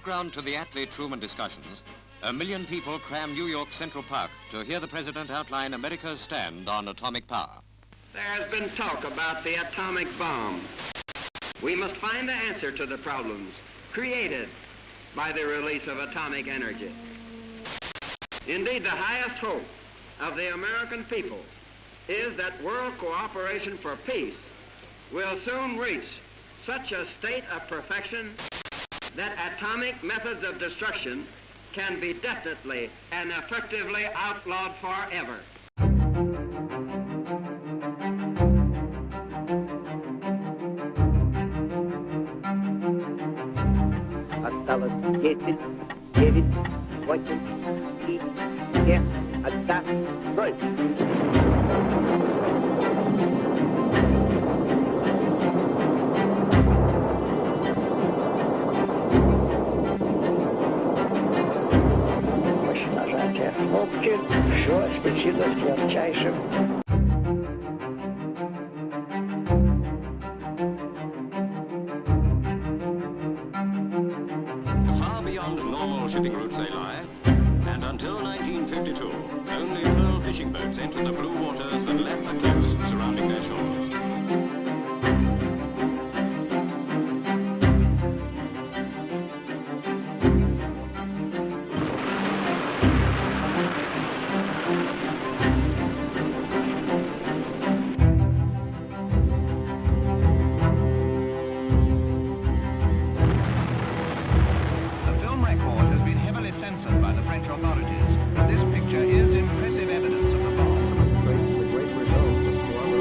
Background to the Attlee-Truman discussions, 1 million people cram New York Central Park to hear the president outline America's stand on atomic power. There has been talk about the atomic bomb. We must find the answer to the problems created by the release of atomic energy. Indeed, the highest hope of the American people is that world cooperation for peace will soon reach such a state of perfection that atomic methods of destruction can be definitely and effectively outlawed forever. Осталось 10, 9, 8, 7, 6, 5, 4, 3, 2, 1, 0. Мощь нажатия кнопки. Все осветилось ярчайшим. Far beyond normal shipping routes they lie, and until 1952, only pearl fishing boats entered the blue waters and left the cliffs surrounding their shores. Censored by the French authorities, but this picture is impressive evidence of the bomb. The great result of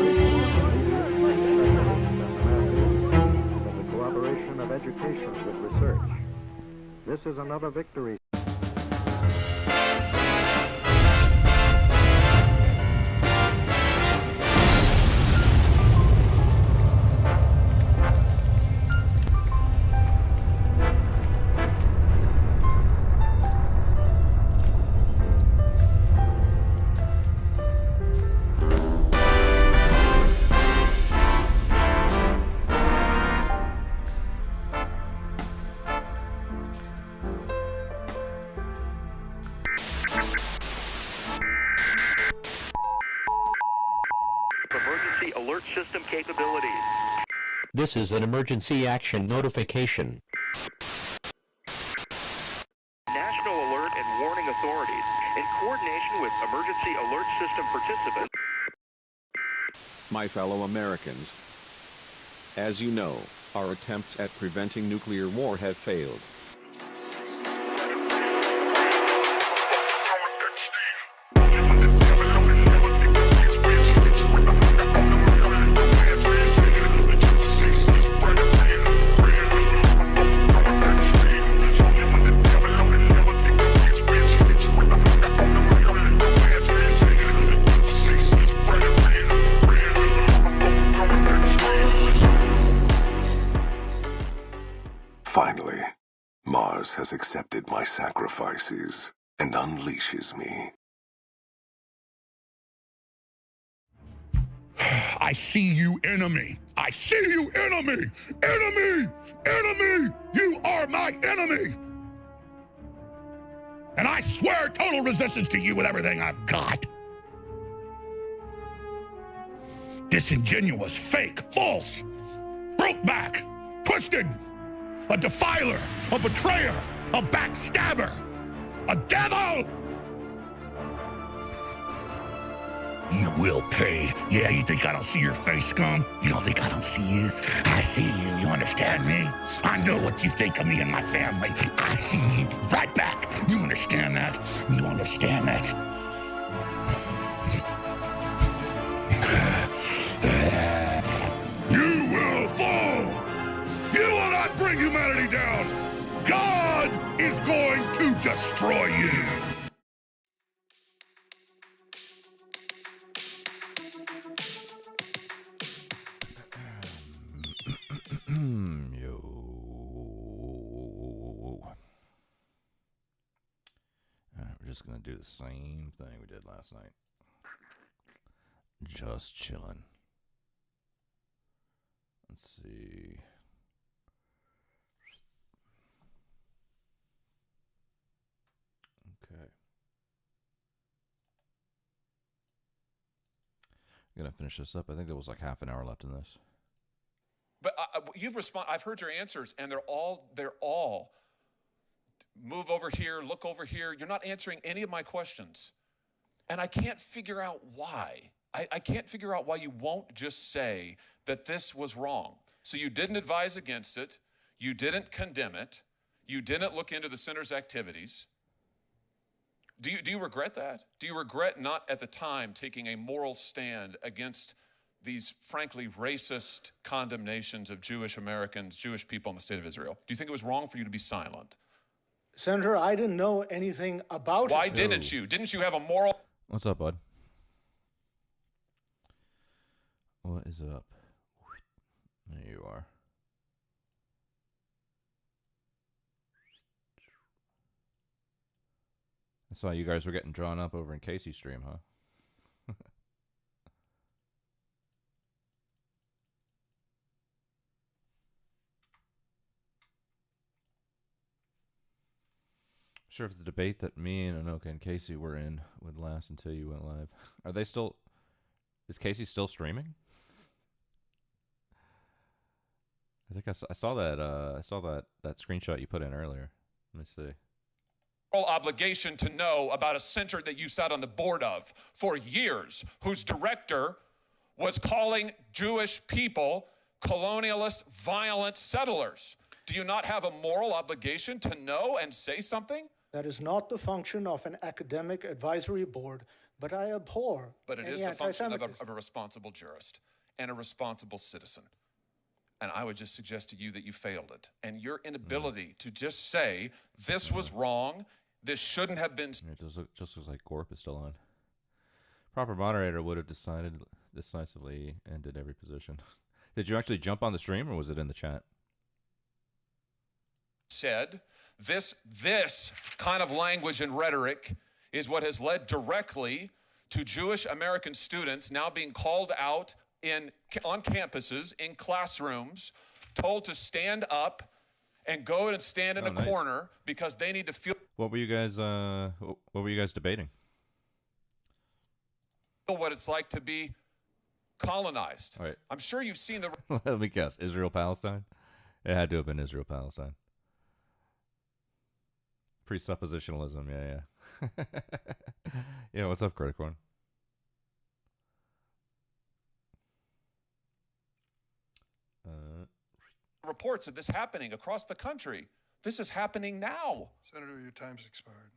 the cooperation of education with research. This is another victory. Emergency alert system capabilities. This is an emergency action notification. National Alert and Warning Authorities, in coordination with emergency alert system participants. My fellow Americans, as you know, our attempts at preventing nuclear war have failed. Finally, Mars has accepted my sacrifices and unleashes me. I see you, enemy. I see you, enemy. Enemy! Enemy! You are my enemy! And I swear total resistance to you with everything I've got. Disingenuous, fake, false, broke back, twisted, a defiler, a betrayer, a backstabber, a devil! You will pay. Yeah, you think I don't see your face, scum? You don't think I don't see you? I see you, you understand me? I know what you think of me and my family. I see you right back. You understand that? You understand that? You will fall! You will not bring humanity down! God is going to destroy you! We're just gonna do the same thing we did last night. Just chilling. Let's see. Okay. I'm gonna finish this up. I think there was like half an hour left in this. But you've responded. I've heard your answers, and they're all move over here, look over here. You're not answering any of my questions, and I can't figure out why. I can't figure out why you won't just say that this was wrong. So you didn't advise against it. You didn't condemn it. You didn't look into the center's activities. Do you regret that? Do you regret not at the time taking a moral stand against these frankly racist condemnations of Jewish Americans, Jewish people in the state of Israel? Do you think it was wrong for you to be silent? Senator, I didn't know anything about it. Why didn't you? Didn't you have a moral? What's up, bud? What is up? There you are. I saw you guys were getting drawn up over in Casey's stream, huh? Sure if the debate that me and Anoka and Casey were in would last until you went live. Are they still... Is Casey still streaming? I think I saw that that screenshot you put in earlier. Let me see. Obligation to know about a center that you sat on the board of for years, whose director was calling Jewish people colonialist, violent settlers. Do you not have a moral obligation to know and say something? That is not the function of an academic advisory board, but I abhor. But it is the function of a responsible jurist and a responsible citizen. And I would just suggest to you that you failed it. And your inability to just say, this was wrong, this shouldn't have been... It just looks like Corp is still on. Proper moderator would have decisively ended every position. Did you actually jump on the stream, or was it in the chat? Said, this kind of language and rhetoric is what has led directly to Jewish American students now being called out on campuses, in classrooms, told to stand up and go and stand in a corner because they need to feel... What were you guys debating? What it's like to be colonized. All right. I'm sure you've seen the... Let me guess. Israel-Palestine? It had to have been Israel-Palestine. Presuppositionalism, yeah. Yeah, what's up, Criticorn? Reports of this happening across the country. This is happening now. Senator, your time's expired.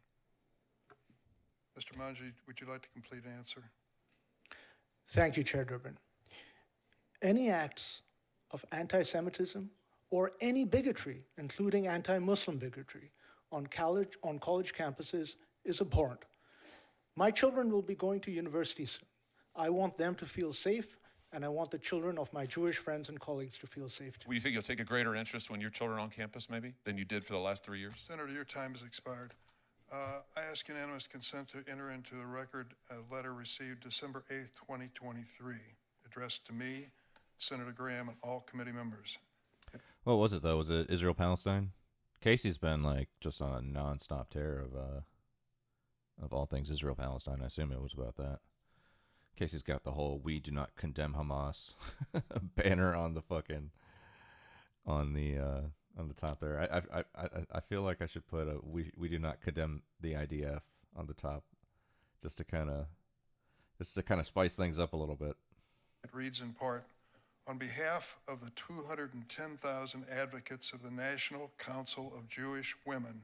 Mr. Manji, would you like to complete an answer? Thank you, Chair Durbin. Any acts of anti-Semitism or any bigotry, including anti-Muslim bigotry, on college campuses is abhorrent. My children will be going to university soon. I want them to feel safe, and I want the children of my Jewish friends and colleagues to feel safe too. Well, you think you'll take a greater interest when your children are on campus, maybe, than you did for the last 3 years? Senator, your time has expired. I ask unanimous consent to enter into the record a letter received December 8th, 2023, addressed to me, Senator Graham, and all committee members. What was it, though? Was it Israel-Palestine? Casey's been, like, just on a non-stop tear of all things Israel-Palestine. I assume it was about that. Casey's got the whole "We do not condemn Hamas" banner on the fucking on the top there. I feel like I should put a "We do not condemn the IDF" on the top, just to kind of spice things up a little bit. It reads in part, on behalf of the 210,000 advocates of the National Council of Jewish Women,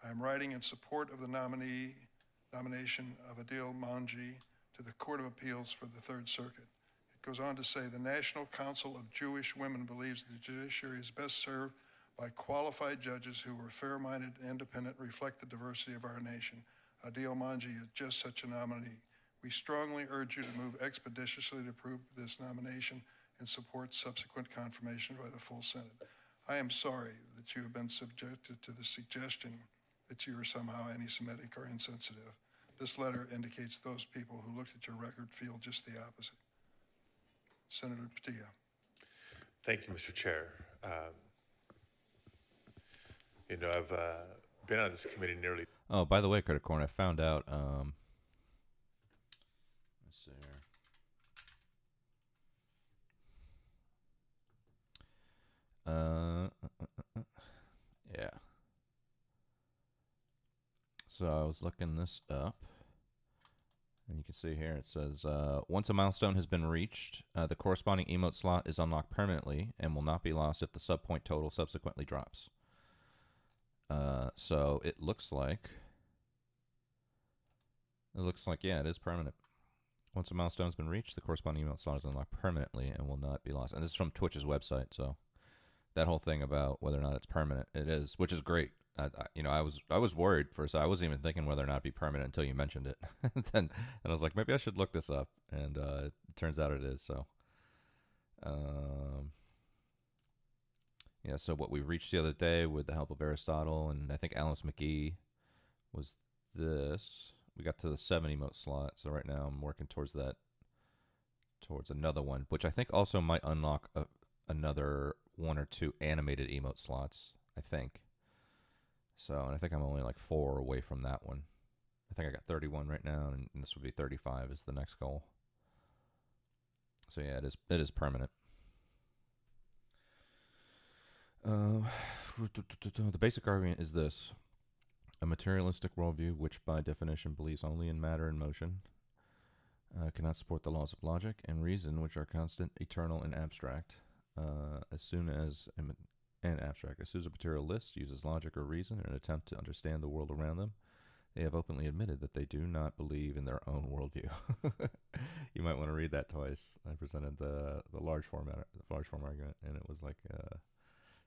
I am writing in support of the nomination of Adil Manji to the Court of Appeals for the Third Circuit. It goes on to say, the National Council of Jewish Women believes the judiciary is best served by qualified judges who are fair-minded and independent, reflect the diversity of our nation. Adil Manji is just such a nominee. We strongly urge you to move expeditiously to approve this nomination and support subsequent confirmation by the full Senate. I am sorry that you have been subjected to the suggestion that you are somehow anti-Semitic or insensitive. This letter indicates those people who looked at your record feel just the opposite. Senator Padilla. Thank you, Mr. Chair. I've been on this committee nearly... Oh, by the way, Criticorn, I found out... let's see here. Yeah. So I was looking this up, And you can see here it says, once a milestone has been reached, the corresponding emote slot is unlocked permanently and will not be lost if the subpoint total subsequently drops. So it looks like, yeah, it is permanent. Once a milestone has been reached, the corresponding emote slot is unlocked permanently and will not be lost. And this is from Twitch's website, so that whole thing about whether or not it's permanent, it is, which is great. I was worried for a second. I wasn't even thinking whether or not it'd be permanent until you mentioned it. then I was like, maybe I should look this up, and it turns out it is. So, yeah. So what we reached the other day with the help of Aristotle and I think Alice McGee was this. We got to the 7 emote slot. So right now I'm working towards another one, which I think also might unlock another 1 or 2 animated emote slots. I think. So, and I think I'm only like 4 away from that one. I think I got 31 right now, and this would be 35 is the next goal. So yeah, it is permanent. The basic argument is this: a materialistic worldview, which by definition believes only in matter and motion, cannot support the laws of logic and reason, which are constant, eternal, and abstract. As soon as a materialist uses logic or reason in an attempt to understand the world around them, they have openly admitted that they do not believe in their own worldview. You might want to read that twice. I presented the large form argument, and it was like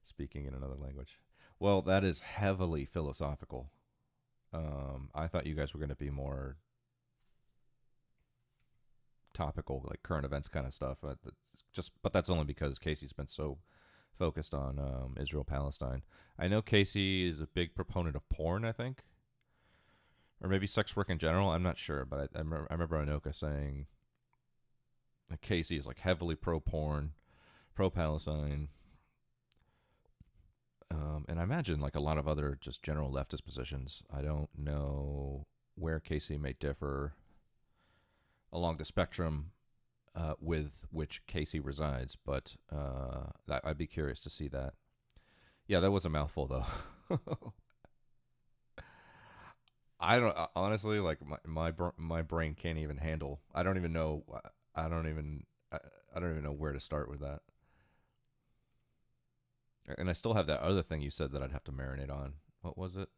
speaking in another language. Well, that is heavily philosophical. I thought you guys were going to be more topical, like current events kind of stuff. But that's only because Casey's been so focused on Israel-Palestine. I know Casey is a big proponent of porn, I think. Or maybe sex work in general. I'm not sure, but I remember Anoka saying that Casey is like heavily pro-porn, pro-Palestine. And I imagine like a lot of other just general leftist positions. I don't know where Casey may differ along the spectrum with which Casey resides, but I'd be curious to see that. Yeah, that was a mouthful, though. I don't honestly like my brain can't even handle. I don't even know. I don't even know where to start with that. And I still have that other thing you said that I'd have to marinate on. What was it?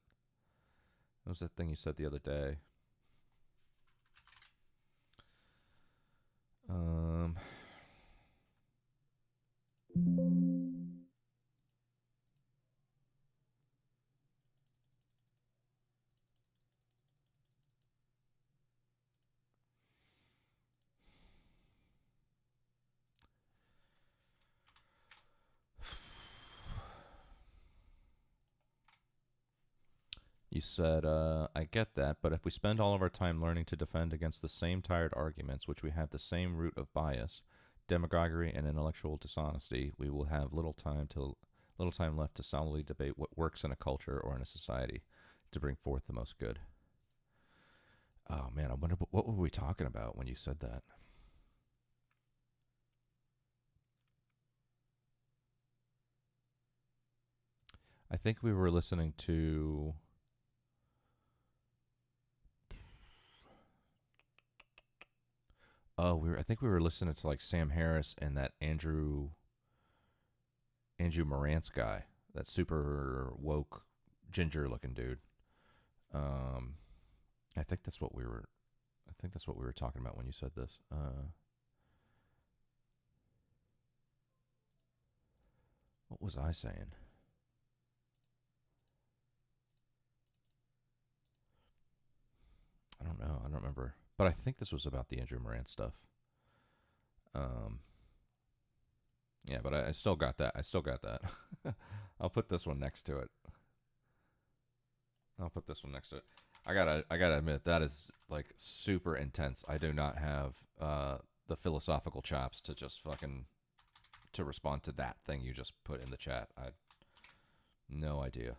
What was that thing you said the other day? You said, I get that, but if we spend all of our time learning to defend against the same tired arguments, which we have the same root of bias, demagoguery, and intellectual dishonesty, we will have little time left to solidly debate what works in a culture or in a society to bring forth the most good. Oh man, I wonder what were we talking about when you said that? I think we were listening to I think we were listening to like Sam Harris and that Andrew Morantz guy, that super woke ginger looking dude. I think that's what we were talking about when you said this. What was I saying? I don't know. I don't remember. But I think this was about the Andrew Morant stuff. Yeah, but I still got that. I'll put this one next to it. I gotta admit, that is like super intense. I do not have the philosophical chops to just fucking to respond to that thing you just put in the chat. No idea.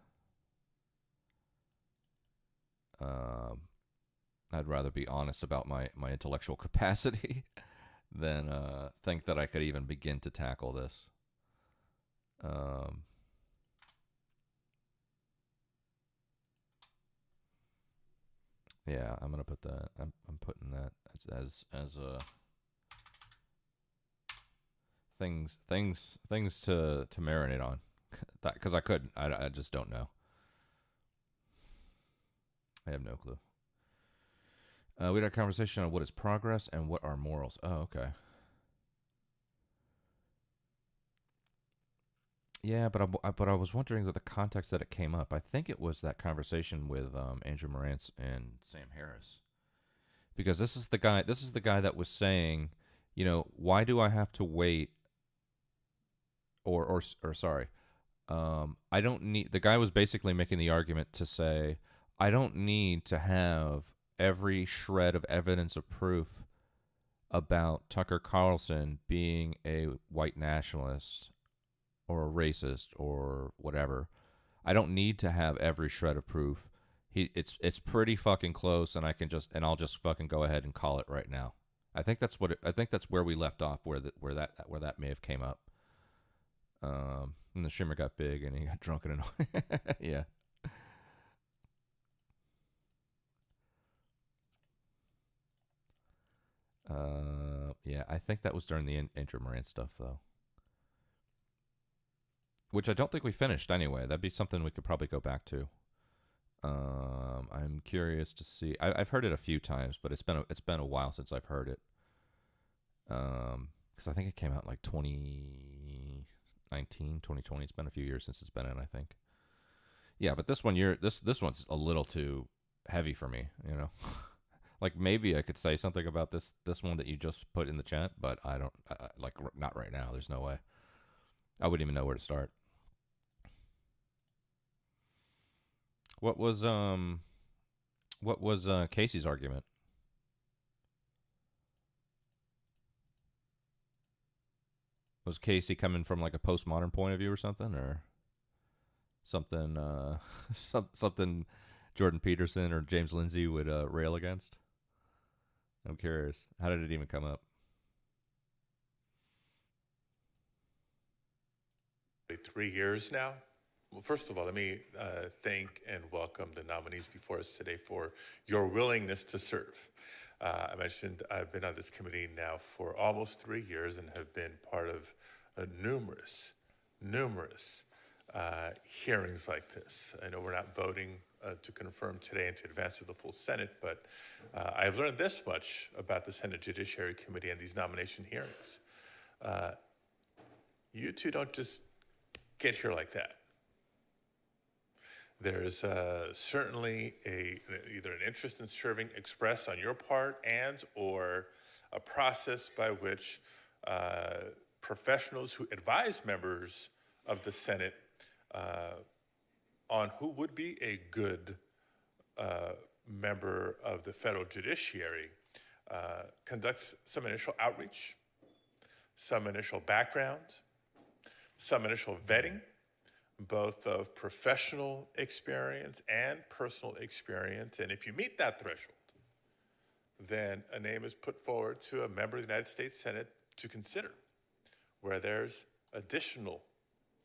I'd rather be honest about my intellectual capacity than think that I could even begin to tackle this. Yeah, I'm gonna put that. I'm putting that as a things to marinate on. That because I couldn't. I just don't know. I have no clue. We had a conversation on what is progress and what are morals. Oh, okay. Yeah, but I was wondering the context that it came up. I think it was that conversation with Andrew Morantz and Sam Harris, because this is the guy. This is the guy that was saying, you know, why do I have to wait? Or sorry, I don't need. The guy was basically making the argument to say, I don't need to have every shred of evidence of proof about Tucker Carlson being a white nationalist or a racist or whatever. I don't need to have every shred of proof. It's pretty fucking close, and I'll just fucking go ahead and call it right now. I think that's where we left off, where that may have came up. And the shimmer got big, and he got drunk and annoying. Yeah. Yeah, I think that was during the Andrew Morant stuff, though. Which I don't think we finished anyway. That'd be something we could probably go back to. I'm curious to see. I've heard it a few times, but it's been a while since I've heard it. Because I think it came out in like 2019, 2020. It's been a few years since it's been in, I think. Yeah, but this one's a little too heavy for me, you know. Like maybe I could say something about this one that you just put in the chat, but I don't like not right now. There's no way. I wouldn't even know where to start. What was Casey's argument? Was Casey coming from like a postmodern point of view or something, or something something Jordan Peterson or James Lindsay would rail against? I'm curious. How did it even come up? 3 years now. Well, first of all, let me thank and welcome the nominees before us today for your willingness to serve. I mentioned I've been on this committee now for almost 3 years and have been part of numerous hearings like this. I know we're not voting to confirm today and to advance to the full Senate, but I've learned this much about the Senate Judiciary Committee and these nomination hearings. You two don't just get here like that. There's certainly either an interest in serving expressed on your part and or a process by which professionals who advise members of the Senate on who would be a good member of the federal judiciary conducts some initial outreach, some initial background, some initial vetting, both of professional experience and personal experience. And if you meet that threshold, then a name is put forward to a member of the United States Senate to consider, where there's additional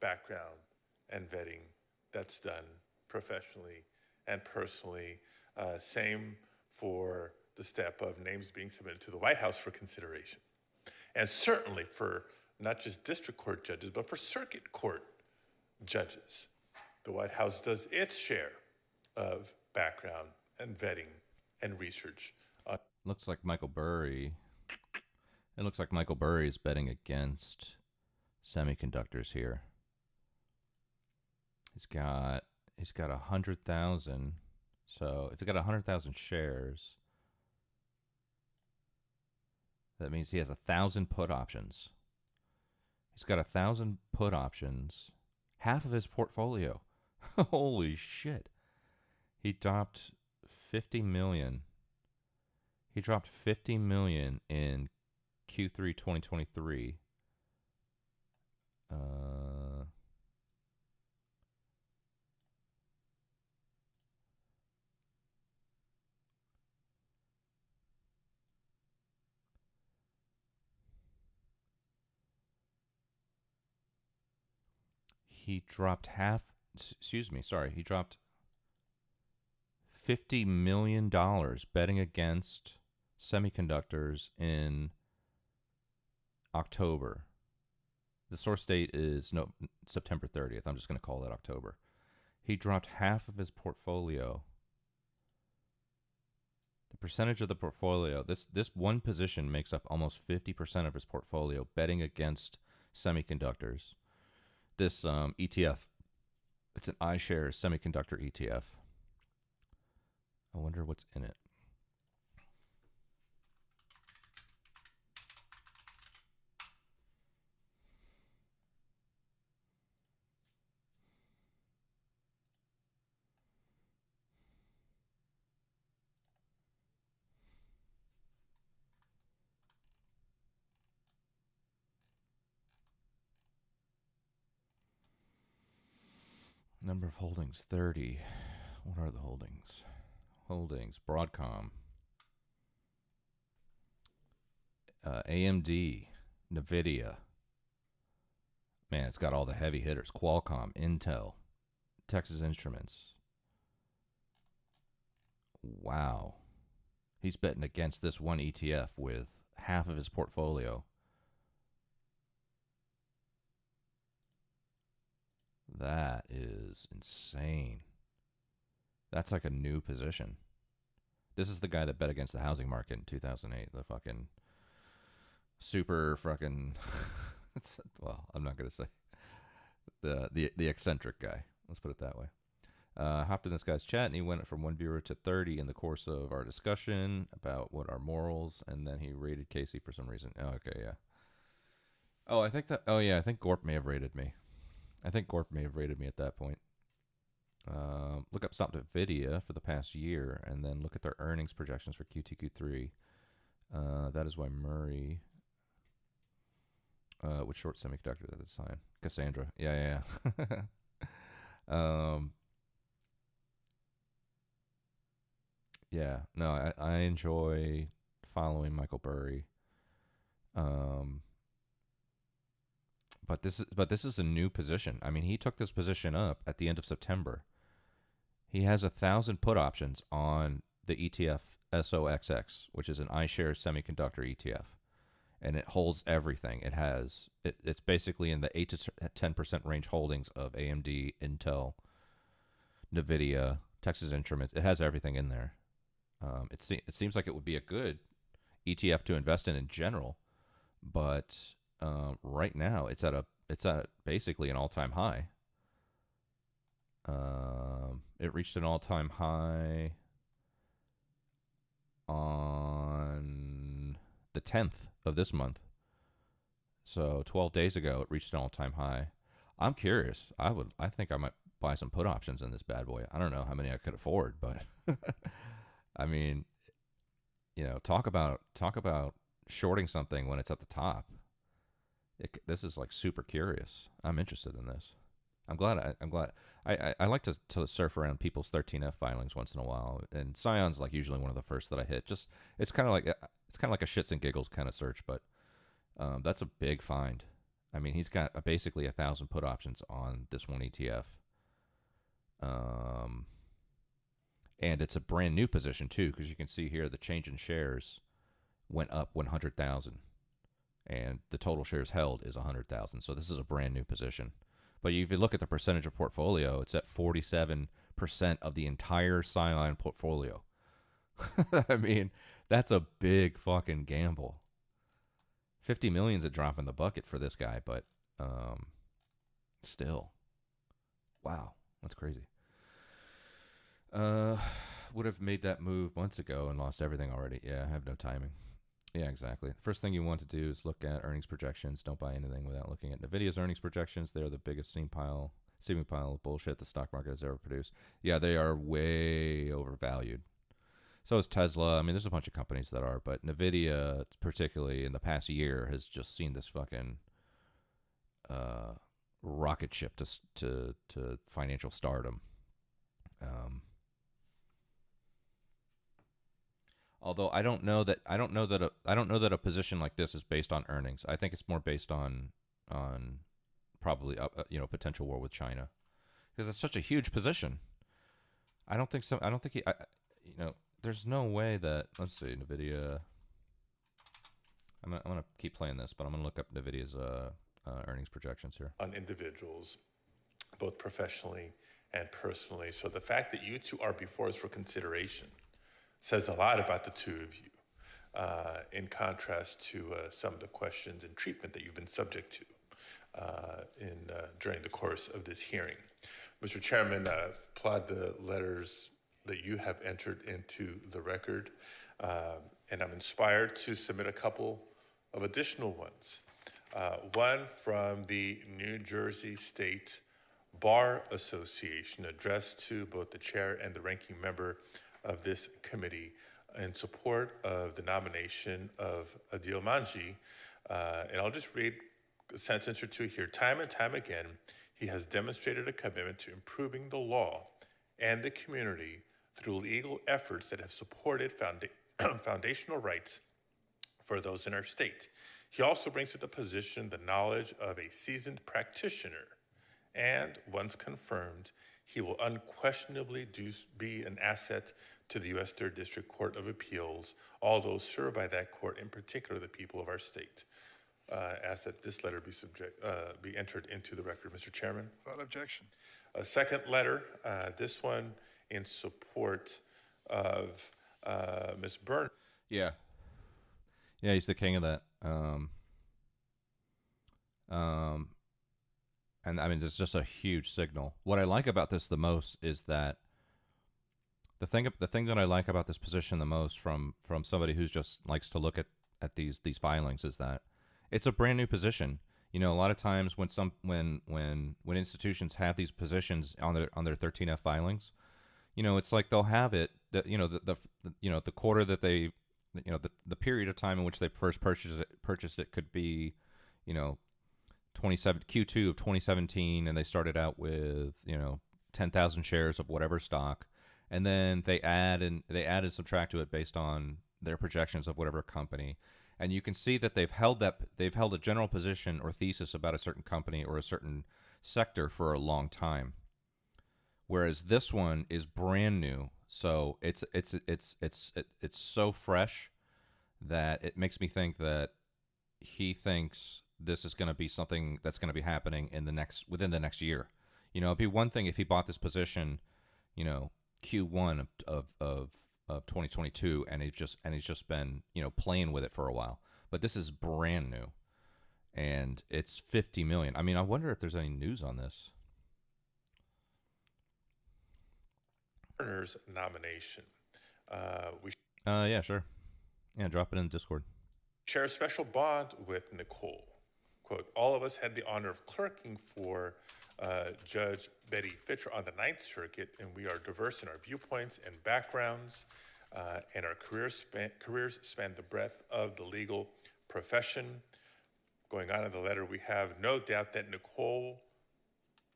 background and vetting that's done professionally and personally. Same for the step of names being submitted to the White House for consideration. And certainly for not just district court judges, but for circuit court judges. The White House does its share of background and vetting and research. Looks like Michael Burry. It looks like Michael Burry is betting against semiconductors here. He's got 100,000. So if he's got 100,000 shares, that means he has 1,000 put options. He's got 1,000 put options. Half of his portfolio. Holy shit. He dropped 50 million. He dropped 50 million in Q3 2023. He dropped he dropped $50 million betting against semiconductors in October. The source date is September 30th. I'm just going to call that October. He dropped half of his portfolio. The percentage of the portfolio, this one position makes up almost 50% of his portfolio, betting against semiconductors. This ETF, it's an iShares semiconductor ETF. I wonder what's in it. Number of holdings, 30. What are the holdings? Holdings, Broadcom, AMD, NVIDIA. Man, it's got all the heavy hitters. Qualcomm, Intel, Texas Instruments. Wow. He's betting against this one ETF with half of his portfolio. That is insane. That's like a new position. This is the guy that bet against the housing market in 2008. The fucking super fucking... well, I'm not going to say. The eccentric guy. Let's put it that way. Hopped in this guy's chat, and he went from 1 viewer to 30 in the course of our discussion about what our morals, and then he rated Casey for some reason. Oh, okay, yeah. Oh, I think that... Oh, yeah, I think Gorp may have rated me. I think Gorp may have rated me at that point. Look up Stop NVIDIA for the past year, and then look at their earnings projections for Q2, Q3. That is why Murray... which short semiconductor at the time? Cassandra. Yeah. Yeah. No, I enjoy following Michael Burry. But this is a new position. I mean, he took this position up at the end of September. He has 1,000 put options on the ETF SOXX, which is an iShares semiconductor ETF, and it holds everything. It's basically in the 8 to 10% range holdings of AMD, Intel, NVIDIA, Texas Instruments. It has everything in there. It seems like it would be a good ETF to invest in general, but right now it's at basically an all-time high. It reached an all-time high on the 10th of this month. So 12 days ago, it reached an all-time high. I'm curious. I think I might buy some put options in this bad boy. I don't know how many I could afford, but I mean, talk about shorting something when it's at the top. This is like super curious. I'm interested in this. I'm glad. I like to surf around people's 13F filings once in a while, and Scion's like usually one of the first that I hit. Just it's kind of like a shits and giggles kind of search, but that's a big find. I mean, he's got basically 1,000 put options on this one ETF, and it's a brand new position too, because you can see here the change in shares went up 100,000, and the total shares held is 100,000. So this is a brand new position. But if you look at the percentage of portfolio, it's at 47% of the entire Scion portfolio. I mean, that's a big fucking gamble. 50 million's a drop in the bucket for this guy, but still. Wow, that's crazy. Would have made that move months ago and lost everything already. Yeah, I have no timing. Yeah, exactly. The first thing you want to do is look at earnings projections. Don't buy anything without looking at NVIDIA's earnings projections. They're the biggest seeming pile of bullshit the stock market has ever produced. Yeah, they are way overvalued. So is Tesla. I mean, there's a bunch of companies that are, but NVIDIA, particularly in the past year, has just seen this fucking rocket ship to financial stardom. Although I don't know that a position like this is based on earnings. I think it's more based on probably potential war with China, because it's such a huge position. I don't think so. I don't think he. You know, there's no way that. Let's see, Nvidia. I'm gonna keep playing this, but I'm gonna look up Nvidia's earnings projections here. On individuals, both professionally and personally. So the fact that you two are before us for consideration says a lot about the two of you, in contrast to some of the questions and treatment that you've been subject to during the course of this hearing. Mr. Chairman, applaud the letters that you have entered into the record, and I'm inspired to submit a couple of additional ones. One from the New Jersey State Bar Association, addressed to both the chair and the ranking member of this committee in support of the nomination of Adil Manji. And I'll just read a sentence or two here. Time and time again, he has demonstrated a commitment to improving the law and the community through legal efforts that have supported foundational rights for those in our state. He also brings to the position the knowledge of a seasoned practitioner, and once confirmed, he will unquestionably be an asset to the U.S. 3rd District Court of Appeals, all those served by that court, in particular the people of our state. Ask that this letter be entered into the record, Mr. Chairman. Without objection. A second letter, this one in support of Ms. Byrne. Yeah, he's the king of that. And I mean, there's just a huge signal. What I like about this the most is that the thing that I like about this position the most from somebody who's just likes to look at these filings is that it's a brand new position. You know, a lot of times when institutions have these positions on their 13F filings, you know, it's like they'll have it that, you know, the quarter that they, you know, the period of time in which they first purchased it could be, you know, Q2 of 2017, and they started out with, you know, 10,000 shares of whatever stock, and then they add and subtract to it based on their projections of whatever company. And you can see that they've held a general position or thesis about a certain company or a certain sector for a long time. Whereas this one is brand new, so it's so fresh that it makes me think that he thinks this is going to be something that's going to be happening within the next year. You know, it'd be one thing if he bought this position, you know, Q1 of 2022, and he's just been, you know, playing with it for a while. But this is brand new, and it's $50 million. I mean, I wonder if there's any news on this. Turner's nomination. Yeah, sure. Yeah, drop it in Discord. Share a special bond with Nicole. Quote, all of us had the honor of clerking for Judge Betty Fitcher on the Ninth Circuit, and we are diverse in our viewpoints and backgrounds, and our careers span the breadth of the legal profession. Going on in the letter, we have no doubt that Nicole,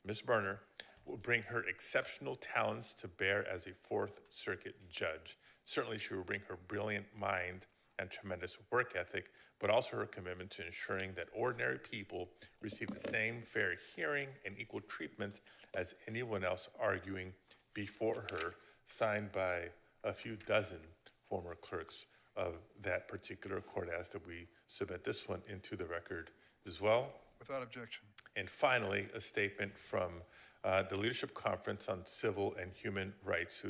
Ms. Berner, will bring her exceptional talents to bear as a Fourth Circuit judge. Certainly she will bring her brilliant mind and tremendous work ethic, but also her commitment to ensuring that ordinary people receive the same fair hearing and equal treatment as anyone else arguing before her, signed by a few dozen former clerks of that particular court. I ask that we submit this one into the record as well. Without objection. And finally, a statement from the Leadership Conference on Civil and Human Rights,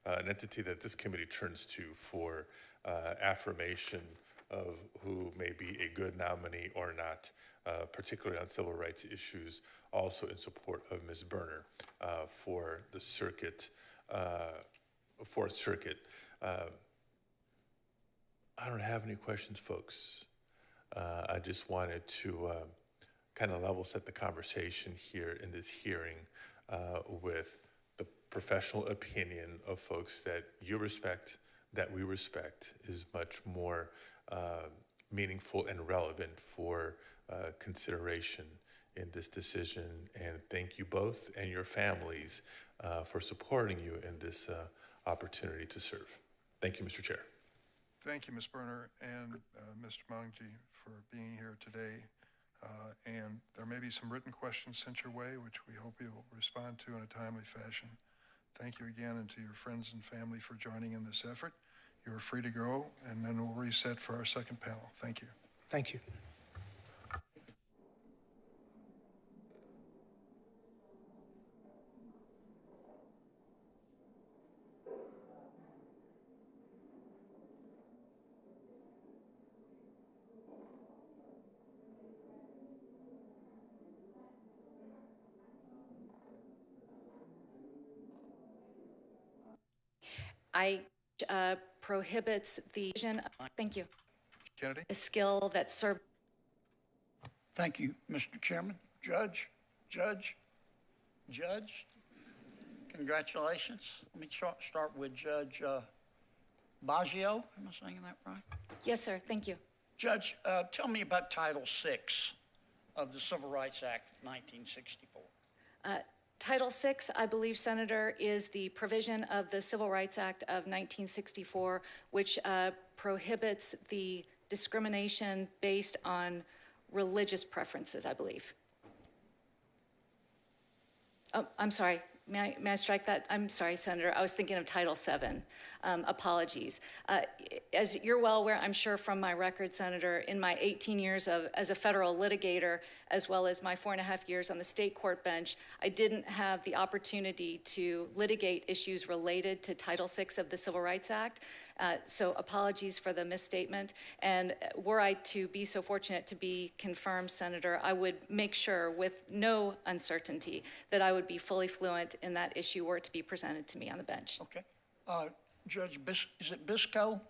an entity that this committee turns to for affirmation of who may be a good nominee or not, particularly on civil rights issues, also in support of Ms. Berner for the circuit, Fourth Circuit. I don't have any questions, folks. I just wanted to kind of level set the conversation here in this hearing with the professional opinion of folks that you respect, that we respect, is much more meaningful and relevant for consideration in this decision. And thank you both and your families for supporting you in this opportunity to serve. Thank you, Mr. Chair. Thank you, Ms. Berner and Mr. Mangji for being here today. And there may be some written questions sent your way, which we hope you'll respond to in a timely fashion. Thank you again, and to your friends and family for joining in this effort. You are free to go, and then we'll reset for our second panel. Thank you. Thank you. Prohibits the thank you. Kennedy? A skill that serves. Thank you, Mr. Chairman. Judge, congratulations. Let me start with Judge Baggio. Am I saying that right? Yes, sir. Thank you. Judge, tell me about Title VI of the Civil Rights Act of 1964. Title VI, I believe, Senator, is the provision of the Civil Rights Act of 1964, which prohibits the discrimination based on religious preferences, I believe. Oh, I'm sorry. May I strike that? I'm sorry, Senator. I was thinking of Title VII. Apologies. As you're well aware, I'm sure from my record, Senator, in my 18 years as a federal litigator, as well as my 4.5 years on the state court bench, I didn't have the opportunity to litigate issues related to Title VI of the Civil Rights Act. So apologies for the misstatement. And were I to be so fortunate to be confirmed, Senator, I would make sure with no uncertainty that I would be fully fluent in that issue were it to be presented to me on the bench. Okay. Judge, is it Bisco?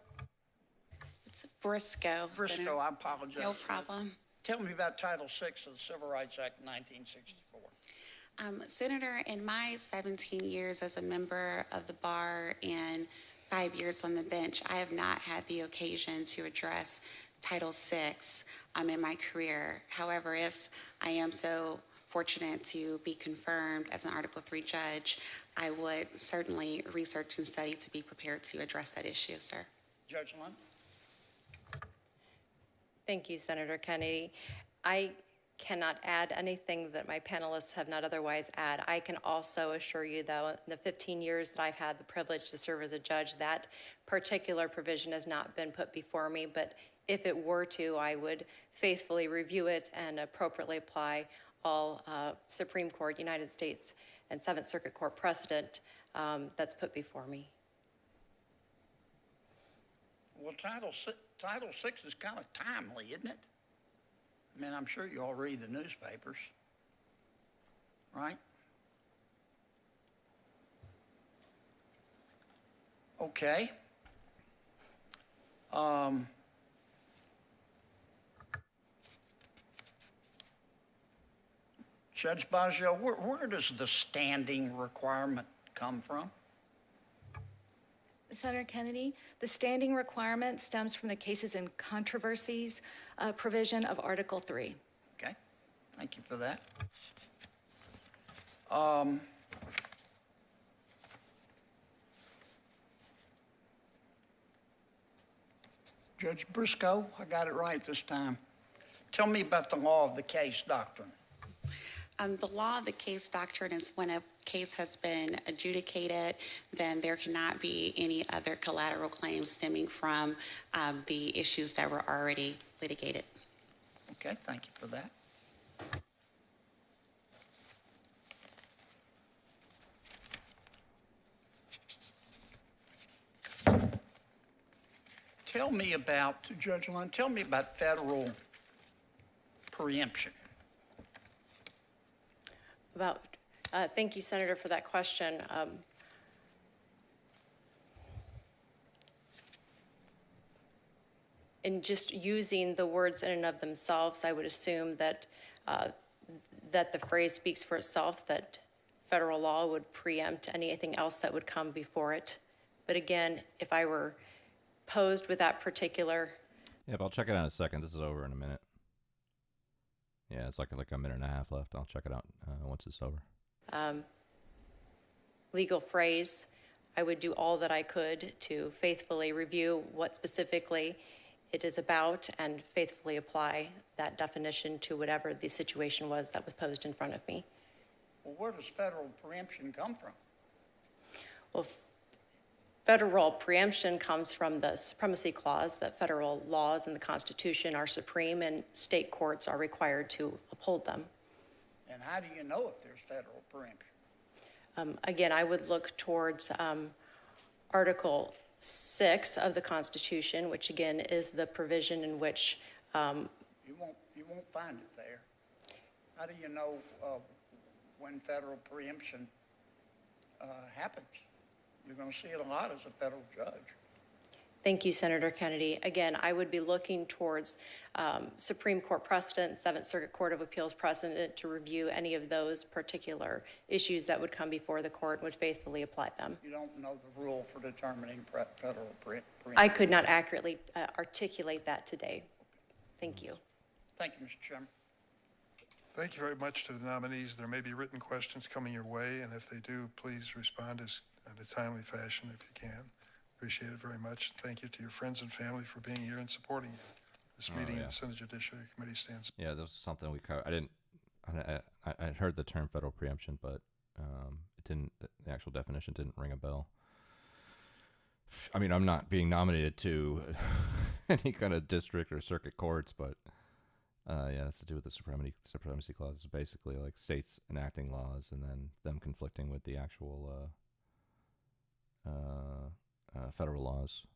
It's Briscoe. Briscoe, Senator. I apologize. No problem. Tell me about Title VI of the Civil Rights Act of 1964. Senator, in my 17 years as a member of the bar and 5 years on the bench, I have not had the occasion to address Title VI in my career. However, if I am so fortunate to be confirmed as an Article III judge, I would certainly research and study to be prepared to address that issue, sir. Judge Lund? Thank you, Senator Kennedy. I cannot add anything that my panelists have not otherwise add. I can also assure you, though, in the 15 years that I've had the privilege to serve as a judge, that particular provision has not been put before me, but if it were to, I would faithfully review it and appropriately apply all Supreme Court, United States, and Seventh Circuit Court precedent that's put before me. Well, Title VI is kind of timely, isn't it? I mean, I'm sure you all read the newspapers, right? Okay. Judge Baggio, where does the standing requirement come from? Senator Kennedy, the standing requirement stems from the cases and controversies provision of Article 3. Okay, thank you for that. Judge Briscoe, I got it right this time. Tell me about the law of the case doctrine. The law of the case doctrine is when a case has been adjudicated, then there cannot be any other collateral claims stemming from the issues that were already litigated. Okay, thank you for that. Tell me about, Judge Lund, tell me about federal preemption. Thank you, Senator, for that question. In just using the words in and of themselves, I would assume that that the phrase speaks for itself, that federal law would preempt anything else that would come before it. But again, if I were posed with that particular... Yeah, but I'll check it out in a second. This is over in a minute. Yeah, it's like a minute and a half left. I'll check it out once it's over. Legal phrase, I would do all that I could to faithfully review what specifically it is about and faithfully apply that definition to whatever the situation was that was posed in front of me. Well, where does federal preemption come from? Well, federal preemption comes from the Supremacy Clause, that federal laws and the Constitution are supreme and state courts are required to uphold them. And how do you know if there's federal preemption? Again, I would look towards Article 6 of the Constitution, which again is the provision in which You won't find it there. How do you know when federal preemption happens? You're going to see it a lot as a federal judge. Thank you, Senator Kennedy. Again, I would be looking towards Supreme Court precedent, Seventh Circuit Court of Appeals precedent to review any of those particular issues that would come before the court and would faithfully apply them. You don't know the rule for determining federal preemption. I could not accurately articulate that today. Thank you. Thank you, Mr. Chairman. Thank you very much to the nominees. There may be written questions coming your way, and if they do, please respond in a timely fashion if you can. Appreciate it very much. Thank you to your friends and family for being here and supporting you. This meeting of the Senate Judiciary Committee stands. Yeah, that was something we covered. I heard the term federal preemption, but it didn't. The actual definition didn't ring a bell. I mean, I'm not being nominated to any kind of district or circuit courts, but yeah, it's to do with the supremacy clause. It's basically like states enacting laws and then them conflicting with the actual federal laws.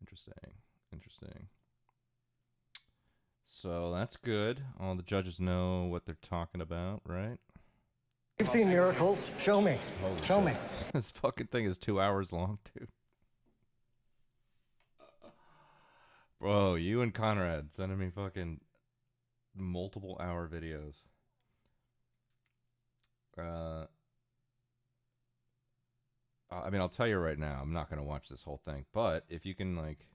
Interesting. So that's good. All the judges know what they're talking about, right? You've seen miracles. Show me. Show me. This fucking thing is 2 hours long, dude. Bro, you and Conrad sending me fucking multiple hour videos. I mean, I'll tell you right now, I'm not going to watch this whole thing. But if you can, like,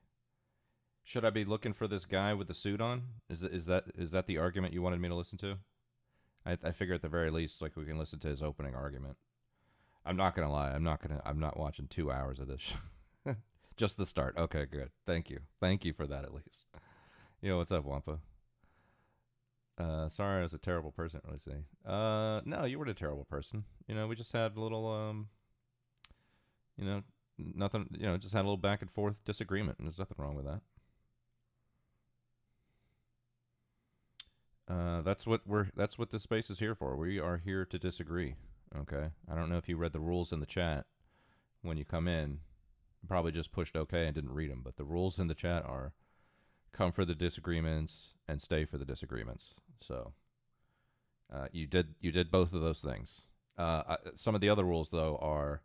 should I be looking for this guy with the suit on? Is that the argument you wanted me to listen to? I figure at the very least, like, we can listen to his opening argument. I'm not gonna lie, I'm not watching 2 hours of this. Just the start. Okay, good. Thank you for that at least. Yo, what's up, Wampa? Sorry, I was a terrible person. What did I say? No, you weren't a terrible person. You know, we just had a little nothing. Just had a little back and forth disagreement, and there's nothing wrong with that. That's what this space is here for. We are here to disagree. Okay. I don't know if you read the rules in the chat when you come in. You probably just pushed okay and didn't read them. But the rules in the chat are come for the disagreements and stay for the disagreements. So you did both of those things. Some of the other rules though are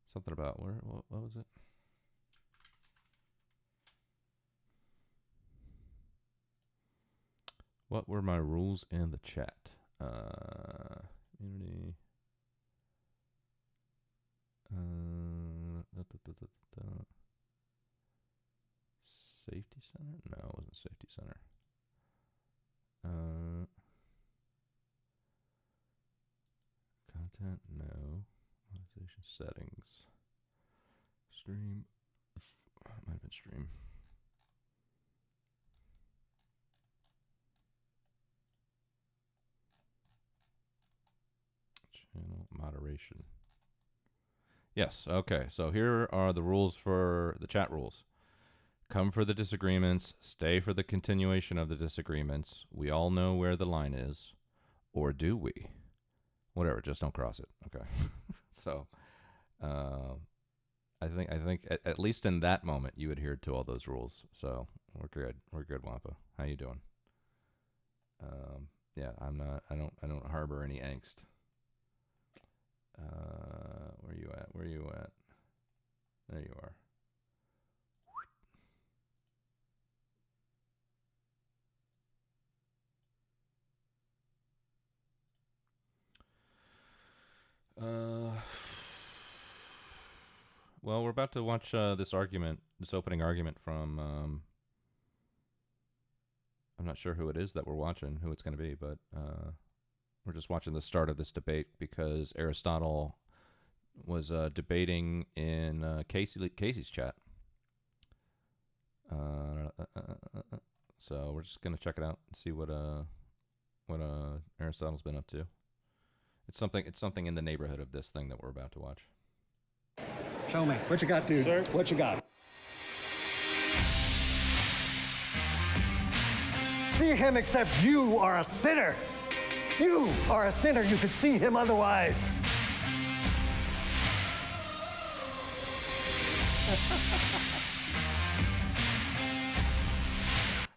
something about what was it? What were my rules in the chat? Community. Safety center? No, it wasn't safety center. Content? No. Monetization settings. Stream. Might have been stream. Channel moderation. Yes, okay. So here are the rules for the chat rules. Come for the disagreements, stay for the continuation of the disagreements. We all know where the line is. Or do we? Whatever, just don't cross it. Okay. So I think at least in that moment you adhered to all those rules. So we're good. We're good, Wampa. How you doing? Yeah, I don't harbor any angst. Where you at? Where you at? There you are. Well, we're about to watch this opening argument from. I'm not sure who it is that we're watching, who it's going to be, but we're just watching the start of this debate because Aristotle was debating in Casey's chat. So we're just gonna check it out and see what Aristotle's been up to. It's something in the neighborhood of this thing that we're about to watch. Show me. What you got, dude? Sir? What you got? See him except you are a sinner. You are a sinner. You could see him otherwise.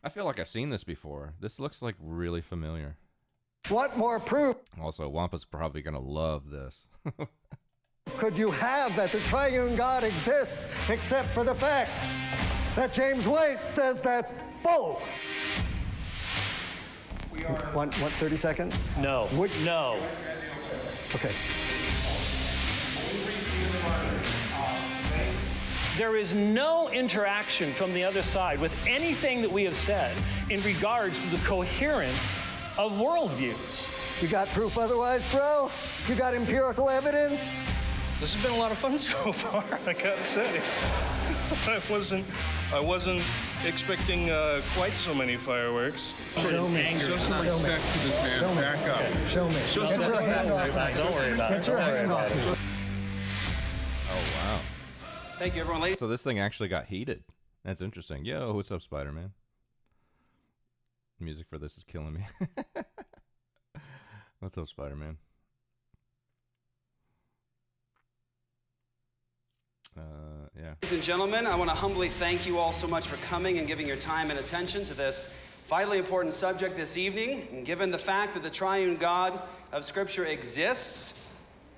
I feel like I've seen this before. This looks like really familiar. What more proof Also, Wampa's probably gonna love this. could you have that the triune God exists except for the fact that James White says that's bull? We are. Want 30 seconds? No. No. Okay. There is no interaction from the other side with anything that we have said in regards to the coherence of worldviews. You got proof otherwise, bro? You got empirical evidence? This has been a lot of fun so far, I gotta say. I wasn't expecting quite so many fireworks. Show me. Show some respect to this man. Back up. Show me. Get your hand off. Don't worry about it. Get your hand off. Oh wow. Thank you, everyone. So this thing actually got heated. That's interesting. Yo, what's up, Spider-Man? Music for this is killing me. What's up, Spider-Man? Yeah. Ladies and gentlemen, I want to humbly thank you all so much for coming and giving your time and attention to this vitally important subject this evening. And given the fact that the triune God of Scripture exists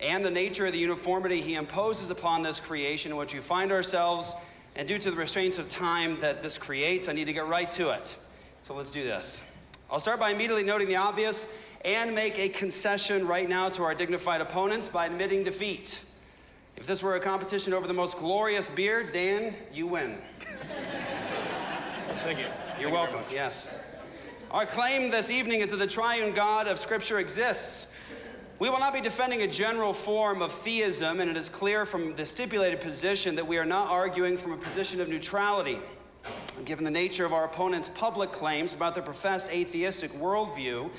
and the nature of the uniformity he imposes upon this creation in which we find ourselves, and due to the restraints of time that this creates, I need to get right to it. So let's do this. I'll start by immediately noting the obvious and make a concession right now to our dignified opponents by admitting defeat. If this were a competition over the most glorious beard, Dan, you win. Thank you. You're welcome, yes. Our claim this evening is that the triune God of Scripture exists. We will not be defending a general form of theism, and it is clear from the stipulated position that we are not arguing from a position of neutrality. Given the nature of our opponents' public claims about their professed atheistic worldview,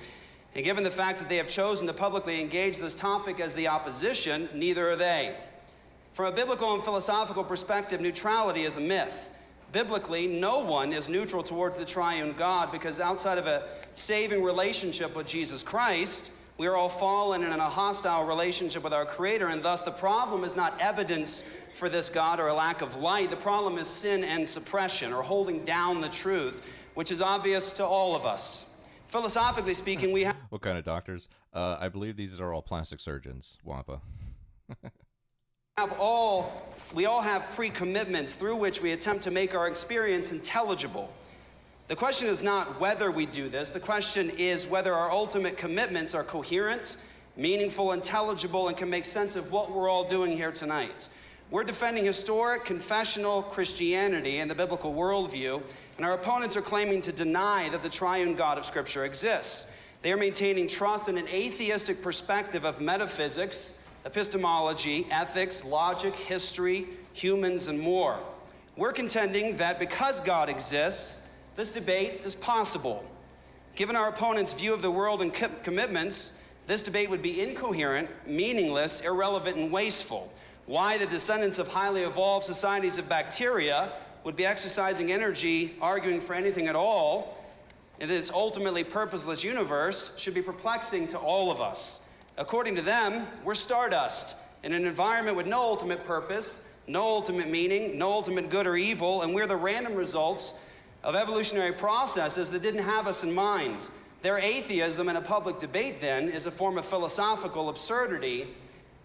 and given the fact that they have chosen to publicly engage this topic as the opposition, neither are they. From a biblical and philosophical perspective, neutrality is a myth. Biblically, no one is neutral towards the triune God because outside of a saving relationship with Jesus Christ, we are all fallen and in a hostile relationship with our Creator, and thus the problem is not evidence for this God or a lack of light. The problem is sin and suppression, or holding down the truth, which is obvious to all of us. Philosophically speaking, we have... What kind of doctors? I believe these are all plastic surgeons, Wampa. We all have pre-commitments through which we attempt to make our experience intelligible. The question is not whether we do this. The question is whether our ultimate commitments are coherent, meaningful, intelligible, and can make sense of what we're all doing here tonight. We're defending historic, confessional Christianity and the biblical worldview, and our opponents are claiming to deny that the triune God of Scripture exists. They are maintaining trust in an atheistic perspective of metaphysics, epistemology, ethics, logic, history, humans, and more. We're contending that because God exists, this debate is possible. Given our opponent's view of the world and commitments, this debate would be incoherent, meaningless, irrelevant, and wasteful. Why the descendants of highly evolved societies of bacteria would be exercising energy arguing for anything at all in this ultimately purposeless universe should be perplexing to all of us. According to them, we're stardust in an environment with no ultimate purpose, no ultimate meaning, no ultimate good or evil, and we're the random results of evolutionary processes that didn't have us in mind. Their atheism in a public debate, then, is a form of philosophical absurdity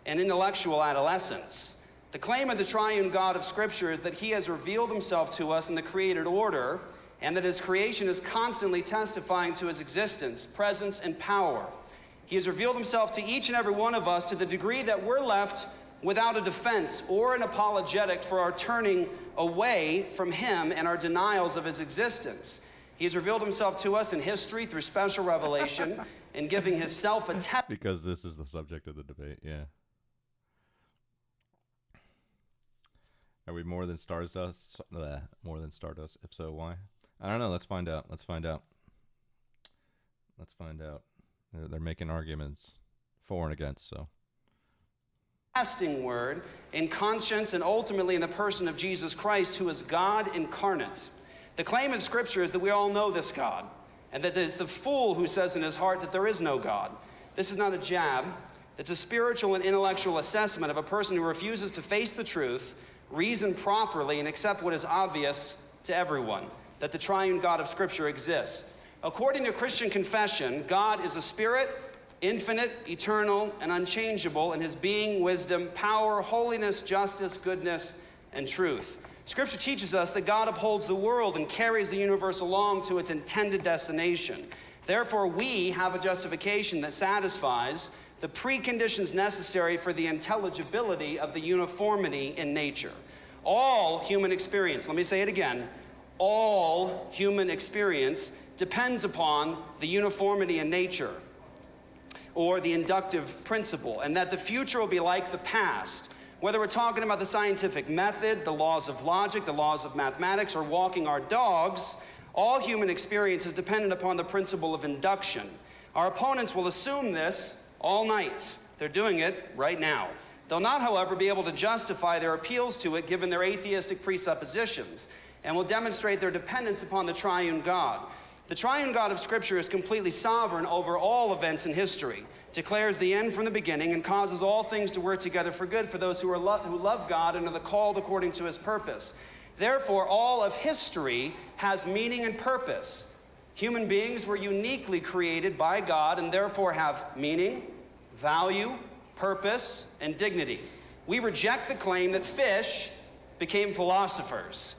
and intellectual adolescence. The claim of the triune God of Scripture is that he has revealed himself to us in the created order, and that his creation is constantly testifying to his existence, presence, and power. He has revealed himself to each and every one of us to the degree that we're left without a defense or an apologetic for our turning away from him and our denials of his existence. He has revealed himself to us in history through special revelation and giving his self a test. Because this is the subject of the debate, yeah. Are we more than Stardust? More than Stardust? If so, why? I don't know. Let's find out. Let's find out. Let's find out. They're making arguments for and against, so. Lasting word in conscience and ultimately in the person of Jesus Christ, who is God incarnate. The claim of Scripture is that we all know this God, and that it is the fool who says in his heart that there is no God. This is not a jab. It's a spiritual and intellectual assessment of a person who refuses to face the truth, reason properly, and accept what is obvious to everyone, that the triune God of Scripture exists. According to Christian confession, God is a spirit, infinite, eternal, and unchangeable in his being, wisdom, power, holiness, justice, goodness, and truth. Scripture teaches us that God upholds the world and carries the universe along to its intended destination. Therefore, we have a justification that satisfies the preconditions necessary for the intelligibility of the uniformity in nature. All human experience, let me say it again, all human experience depends upon the uniformity in nature, or the inductive principle, and that the future will be like the past. Whether we're talking about the scientific method, the laws of logic, the laws of mathematics, or walking our dogs, all human experience is dependent upon the principle of induction. Our opponents will assume this all night. They're doing it right now. They'll not, however, be able to justify their appeals to it given their atheistic presuppositions, and will demonstrate their dependence upon the triune God. The triune God of Scripture is completely sovereign over all events in history, declares the end from the beginning, and causes all things to work together for good for those who love God and are the called according to his purpose. Therefore, all of history has meaning and purpose. Human beings were uniquely created by God and therefore have meaning, value, purpose, and dignity. We reject the claim that fish became philosophers,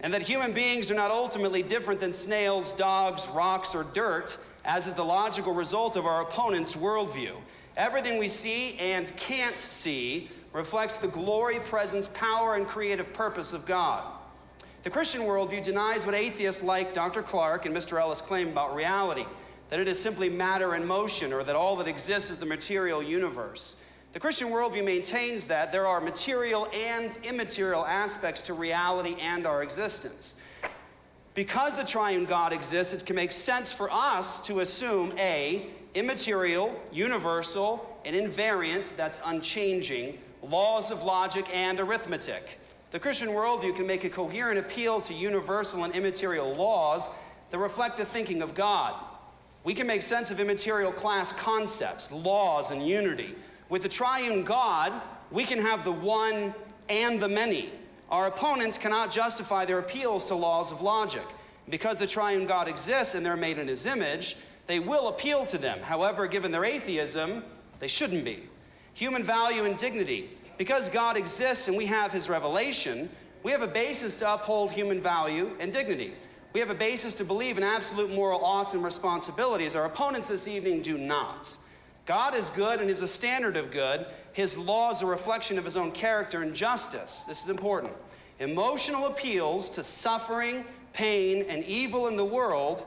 and that human beings are not ultimately different than snails, dogs, rocks, or dirt, as is the logical result of our opponent's worldview. Everything we see and can't see reflects the glory, presence, power, and creative purpose of God. The Christian worldview denies what atheists like Dr. Clark and Mr. Ellis claim about reality, that it is simply matter in motion, or that all that exists is the material universe. The Christian worldview maintains that there are material and immaterial aspects to reality and our existence. Because the triune God exists, it can make sense for us to assume A, immaterial, universal, and invariant, that's unchanging, laws of logic and arithmetic. The Christian worldview can make a coherent appeal to universal and immaterial laws that reflect the thinking of God. We can make sense of immaterial class concepts, laws, and unity. With the triune God, we can have the one and the many. Our opponents cannot justify their appeals to laws of logic. Because the triune God exists and they're made in his image, they will appeal to them. However, given their atheism, they shouldn't be. Human value and dignity. Because God exists and we have his revelation, we have a basis to uphold human value and dignity. We have a basis to believe in absolute moral oughts and responsibilities. Our opponents this evening do not. God is good and is a standard of good. His law is a reflection of his own character and justice. This is important. Emotional appeals to suffering, pain, and evil in the world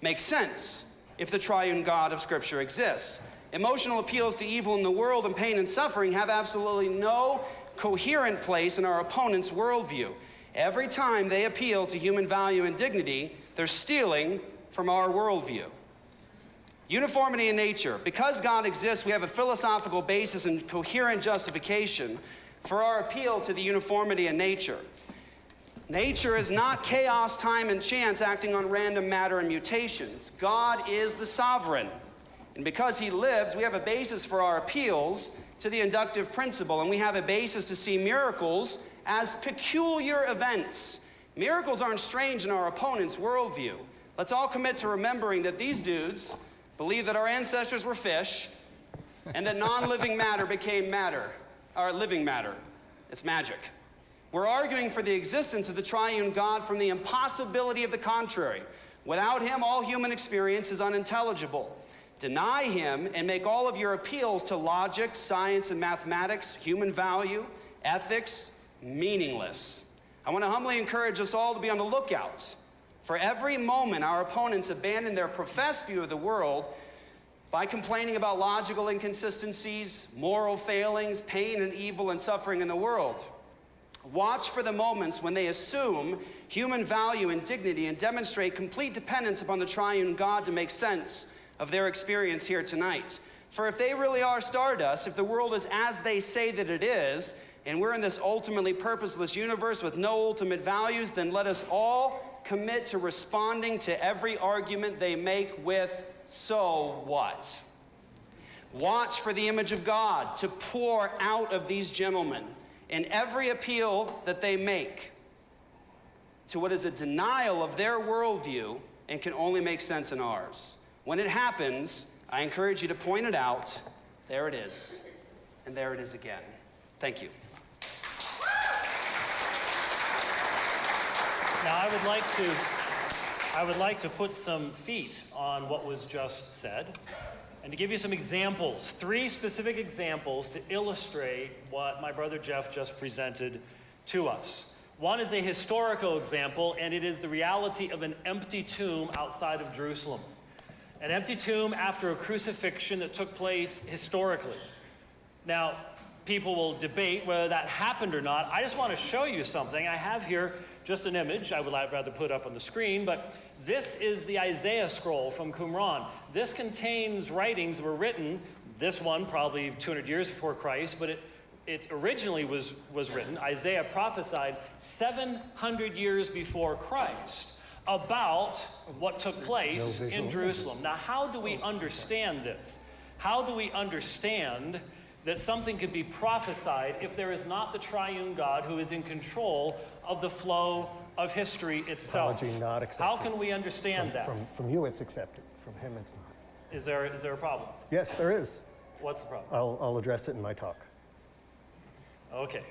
make sense if the triune God of Scripture exists. Emotional appeals to evil in the world and pain and suffering have absolutely no coherent place in our opponent's worldview. Every time they appeal to human value and dignity, they're stealing from our worldview. Uniformity in nature. Because God exists, we have a philosophical basis and coherent justification for our appeal to the uniformity in nature. Nature is not chaos, time, and chance acting on random matter and mutations. God is the sovereign. And because he lives, we have a basis for our appeals to the inductive principle, and we have a basis to see miracles as peculiar events. Miracles aren't strange in our opponent's worldview. Let's all commit to remembering that these dudes believe that our ancestors were fish and that non-living matter became matter, or living matter. It's magic. We're arguing for the existence of the triune God from the impossibility of the contrary. Without him, all human experience is unintelligible. Deny him and make all of your appeals to logic, science, and mathematics, human value, ethics, meaningless. I want to humbly encourage us all to be on the lookout for every moment our opponents abandon their professed view of the world by complaining about logical inconsistencies, moral failings, pain and evil and suffering in the world. Watch for the moments when they assume human value and dignity and demonstrate complete dependence upon the triune God to make sense of their experience here tonight. For if they really are stardust, if the world is as they say that it is, and we're in this ultimately purposeless universe with no ultimate values, then let us all commit to responding to every argument they make with, so what? Watch for the image of God to pour out of these gentlemen in every appeal that they make to what is a denial of their worldview and can only make sense in ours. When it happens, I encourage you to point it out. There it is. And there it is again. Thank you. Now, I would like to put some feet on what was just said and to give you some examples, 3 specific examples to illustrate what my brother Jeff just presented to us. One is a historical example, and it is the reality of an empty tomb outside of Jerusalem. An empty tomb after a crucifixion that took place historically. Now, people will debate whether that happened or not. I just want to show you something. I have here just an image I would rather put up on the screen, but this is the Isaiah scroll from Qumran. This contains writings that were written, this one probably 200 years before Christ, but it originally was written, Isaiah prophesied 700 years before Christ about what took place in Jerusalem. Now, how do we understand this? How do we understand that something could be prophesied if there is not the triune God who is in control of the flow of history itself? Apology not accepted. How can we understand that? From you, it's accepted. From him, it's not. Is there a problem? Yes, there is. What's the problem? I'll address it in my talk. Okay.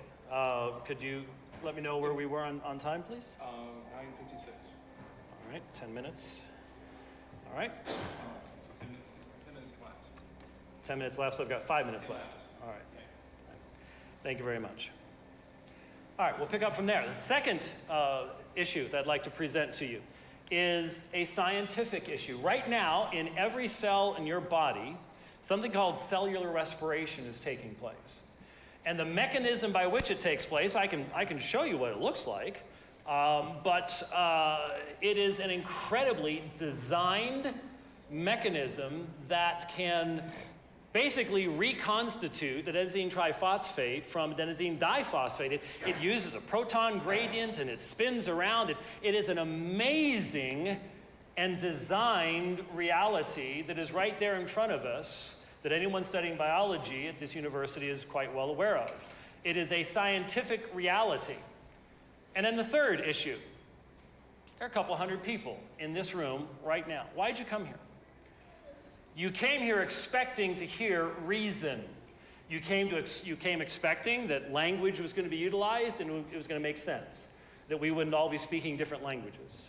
Could you let me know where we were on time, please? 9:56. All right, 10 minutes. All right. 10 minutes left. 10 minutes left, so I've got 5 minutes left. All right. Thank you very much. All right, we'll pick up from there. The second issue that I'd like to present to you is a scientific issue. Right now, in every cell in your body, something called cellular respiration is taking place. And the mechanism by which it takes place, I can show you what it looks like, but it is an incredibly designed mechanism that can basically reconstitute adenosine triphosphate from adenosine diphosphate. It uses a proton gradient and it spins around. It is an amazing and designed reality that is right there in front of us that anyone studying biology at this university is quite well aware of. It is a scientific reality. And then the third issue, there are a couple hundred people in this room right now. Why'd you come here? You came here expecting to hear reason. You came expecting that language was going to be utilized and it was going to make sense, that we wouldn't all be speaking different languages.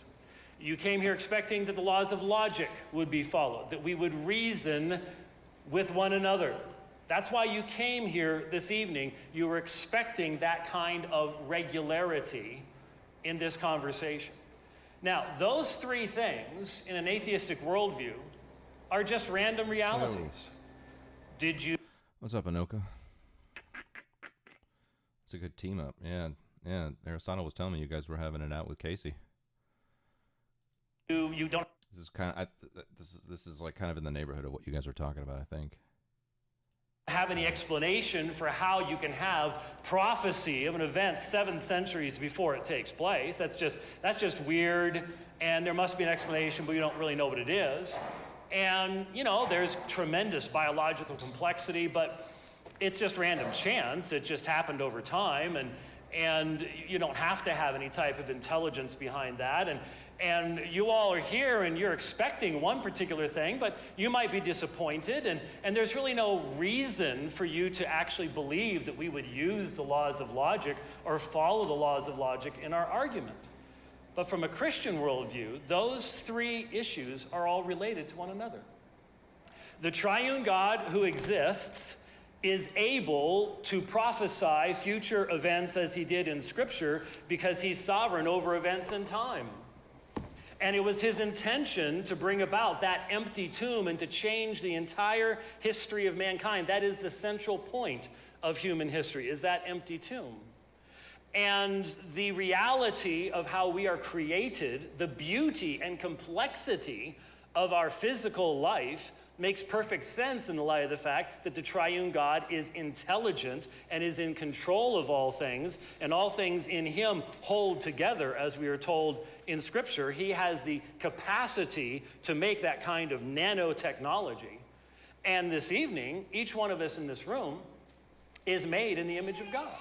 You came here expecting that the laws of logic would be followed, that we would reason with one another. That's why you came here this evening. You were expecting that kind of regularity in this conversation. Now, those 3 things in an atheistic worldview are just random realities. Oh. Did you... What's up, Anoka? It's a good team up. Yeah. Aristotle was telling me you guys were having it out with Casey. You don't... This is kind of this is like kind of in the neighborhood of what you guys are talking about, I think. Have any explanation for how you can have prophecy of an event 7 centuries before it takes place. That's just weird, and there must be an explanation, but you don't really know what it is. And, there's tremendous biological complexity, but it's just random chance. It just happened over time, and you don't have to have any type of intelligence behind that. And you all are here and you're expecting one particular thing, but you might be disappointed, and there's really no reason for you to actually believe that we would use the laws of logic or follow the laws of logic in our argument. But from a Christian worldview, those 3 issues are all related to one another. The triune God who exists is able to prophesy future events as he did in Scripture because he's sovereign over events in time. And it was his intention to bring about that empty tomb and to change the entire history of mankind. That is the central point of human history, is that empty tomb. And the reality of how we are created, the beauty and complexity of our physical life, makes perfect sense in the light of the fact that the triune God is intelligent and is in control of all things, and all things in him hold together, as we are told in Scripture. He has the capacity to make that kind of nanotechnology. And this evening, each one of us in this room is made in the image of God.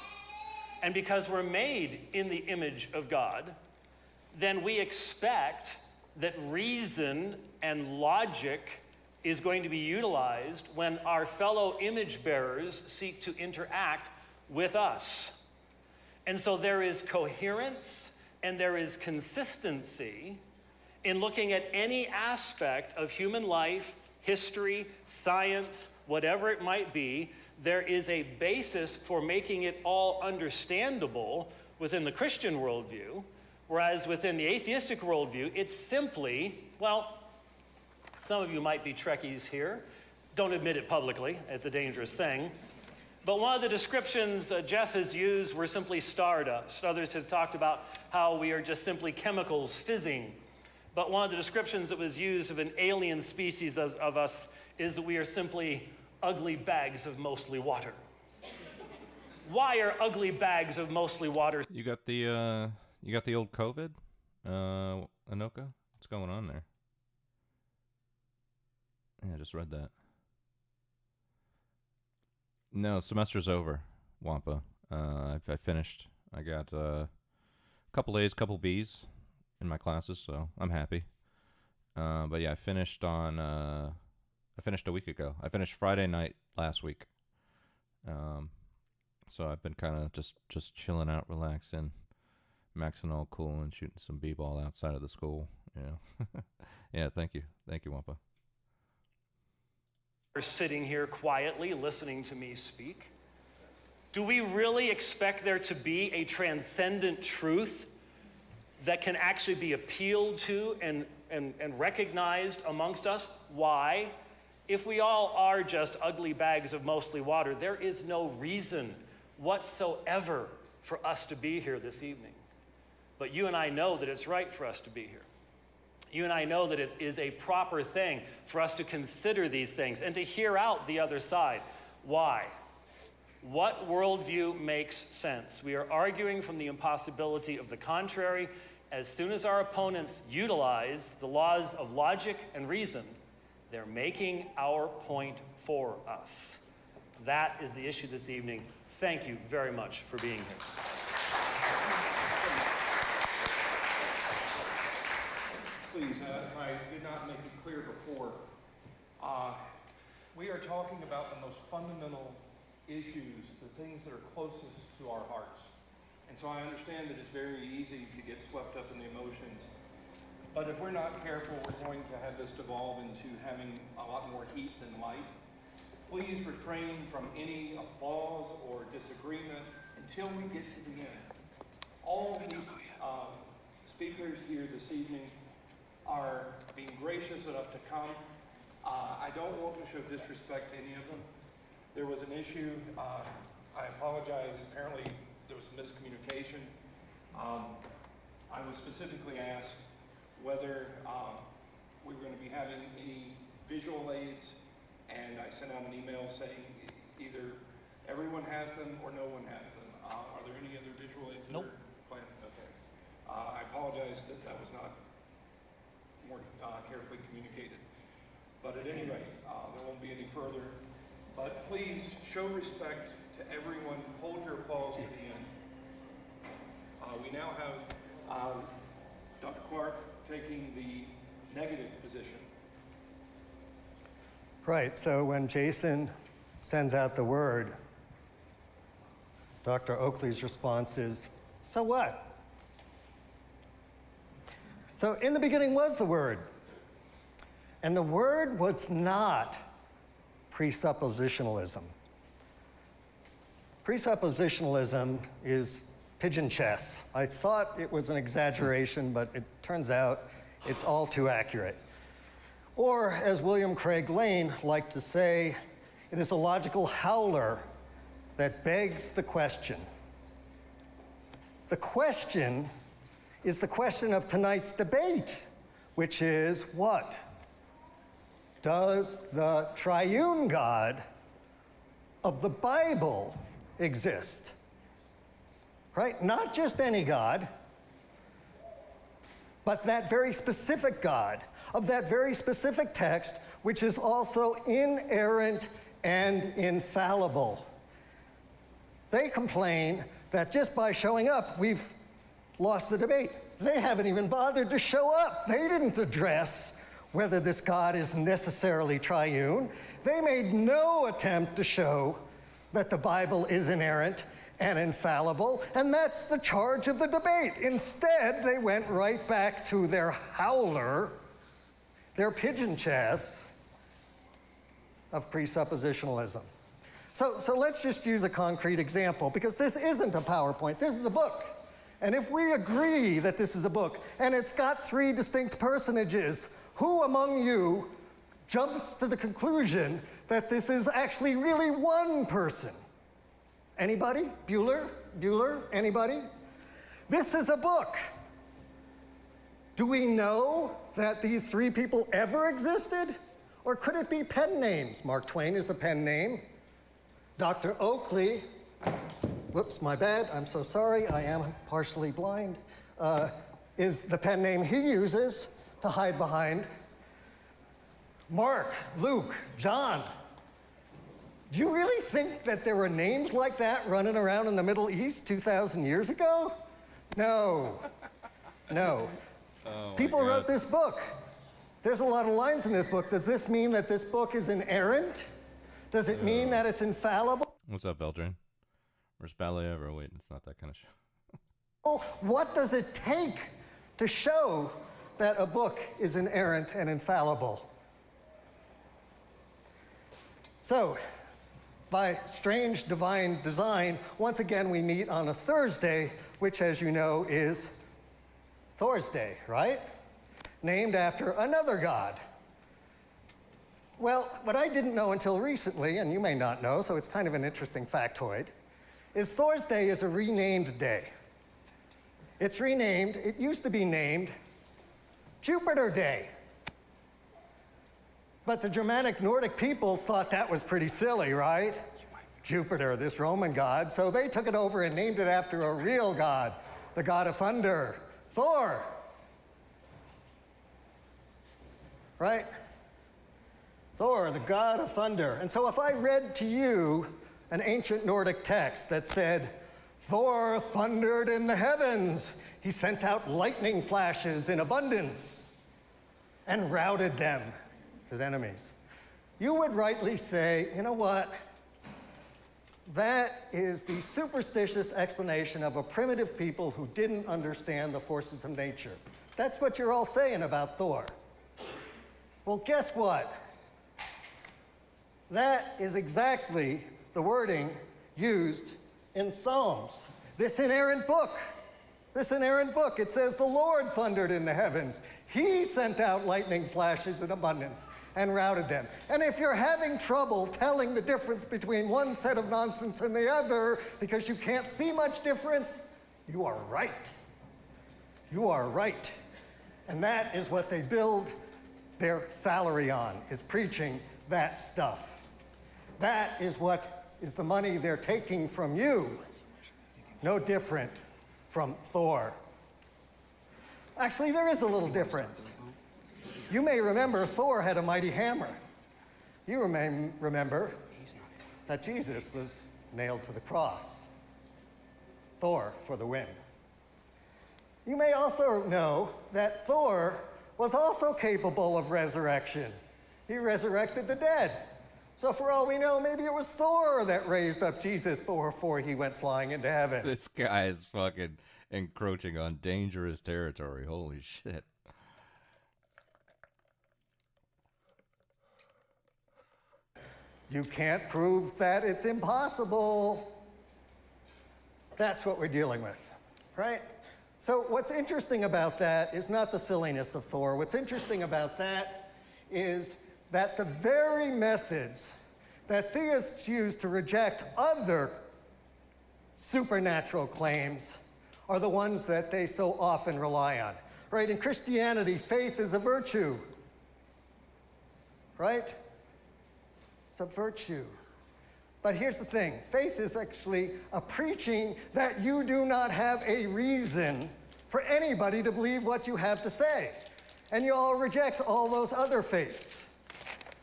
And because we're made in the image of God, then we expect that reason and logic is going to be utilized when our fellow image bearers seek to interact with us. And so there is coherence and there is consistency in looking at any aspect of human life, history, science, whatever it might be. There is a basis for making it all understandable within the Christian worldview, whereas within the atheistic worldview, it's simply, well, some of you might be Trekkies here. Don't admit it publicly. It's a dangerous thing. But one of the descriptions Jeff has used were simply stardust. Others have talked about how we are just simply chemicals fizzing. But one of the descriptions that was used of an alien species of us is that we are simply ugly bags of mostly water. Why are ugly bags of mostly water? You got the old COVID, Anoka? What's going on there? Yeah, I just read that. No, semester's over, Wampa. I finished. I got a couple A's, couple B's in my classes, so I'm happy. But yeah, I finished a week ago. I finished Friday night last week. So I've been kind of just chilling out, relaxing, maxing all cool, and shooting some b-ball outside of the school. Yeah, yeah. Thank you, Wampa. Are sitting here quietly listening to me speak. Do we really expect there to be a transcendent truth that can actually be appealed to and recognized amongst us? Why? If we all are just ugly bags of mostly water, there is no reason whatsoever for us to be here this evening. But you and I know that it's right for us to be here. You and I know that it is a proper thing for us to consider these things and to hear out the other side. Why? What worldview makes sense? We are arguing from the impossibility of the contrary. As soon as our opponents utilize the laws of logic and reason, they're making our point for us. That is the issue this evening. Thank you very much for being here. Please, if I did not make it clear before, we are talking about the most fundamental issues, the things that are closest to our hearts. And so I understand that it's very easy to get swept up in the emotions. But if we're not careful, we're going to have this devolve into having a lot more heat than light. Please refrain from any applause or disagreement until we get to the end. All of these speakers here this evening are being gracious enough to come. I don't want to show disrespect to any of them. There was an issue. I apologize. Apparently, there was some miscommunication. I was specifically asked whether we were going to be having any visual aids, and I sent out an email saying either everyone has them or no one has them. Are there any other visual aids that are planned? Okay. I apologize that that was not more carefully communicated. But at any rate, there won't be any further. But please show respect to everyone. Hold your applause to the end. We now have Dr. Clark taking the negative position. Right, so when Jason sends out the word, Dr. Oakley's response is, so what? So in the beginning was the Word. And the Word was not presuppositionalism. Presuppositionalism is pigeon chess. I thought it was an exaggeration, but it turns out it's all too accurate. Or, as William Craig Lane liked to say, it is a logical howler that begs the question. The question is the question of tonight's debate, which is what? Does the triune God of the Bible exist? Right? Not just any God, but that very specific God of that very specific text, which is also inerrant and infallible. They complain that just by showing up, we've lost the debate. They haven't even bothered to show up. They didn't address whether this God is necessarily triune. They made no attempt to show that the Bible is inerrant and infallible, and that's the charge of the debate. Instead, they went right back to their howler, their pigeon chess of presuppositionalism. So let's just use a concrete example, because this isn't a PowerPoint, this is a book. And if we agree that this is a book, and it's got 3 distinct personages, who among you jumps to the conclusion that this is actually really one person? Anybody? Bueller? Anybody? This is a book. Do we know that these 3 people ever existed? Or could it be pen names? Mark Twain is a pen name. Dr. Oakley, whoops, my bad, I'm so sorry, I am partially blind, is the pen name he uses to hide behind. Mark, Luke, John. Do you really think that there were names like that running around in the Middle East 2,000 years ago? No. No. People wrote this book. There's a lot of lines in this book. Does this mean that this book is inerrant? Does it mean that it's infallible? What's up, Veldrin? Where's Ballet Ever? Wait, it's not that kind of show. What does it take to show that a book is inerrant and infallible? So, by strange divine design, once again we meet on a Thursday, which, as you know, is Thor's Day, right? Named after another god. Well, what I didn't know until recently, and you may not know, so it's kind of an interesting factoid, is Thor's Day is a renamed day. It's renamed, it used to be named Jupiter Day. But the Germanic Nordic peoples thought that was pretty silly, right? Jupiter, this Roman god, so they took it over and named it after a real god, the god of thunder, Thor. Right? Thor, the god of thunder. And so if I read to you an ancient Nordic text that said, Thor thundered in the heavens, he sent out lightning flashes in abundance and routed them, his enemies, you would rightly say, you know what? That is the superstitious explanation of a primitive people who didn't understand the forces of nature. That's what you're all saying about Thor. Well, guess what? That is exactly the wording used in Psalms. This inerrant book. It says, the Lord thundered in the heavens. He sent out lightning flashes in abundance and routed them. And if you're having trouble telling the difference between one set of nonsense and the other because you can't see much difference, you are right. You are right. And that is what they build their salary on, is preaching that stuff. That is what is the money they're taking from you. No different from Thor. Actually, there is a little difference. You may remember Thor had a mighty hammer. You may remember that Jesus was nailed to the cross. Thor for the win. You may also know that Thor was also capable of resurrection. He resurrected the dead. So for all we know, maybe it was Thor that raised up Jesus before he went flying into heaven. This guy is fucking encroaching on dangerous territory. Holy shit. You can't prove that it's impossible. That's what we're dealing with, right? So what's interesting about that is not the silliness of Thor. What's interesting about that is that the very methods that theists use to reject other supernatural claims are the ones that they so often rely on. Right? In Christianity, faith is a virtue. Right? It's a virtue. But here's the thing. Faith is actually a preaching that you do not have a reason for anybody to believe what you have to say. And you all reject all those other faiths.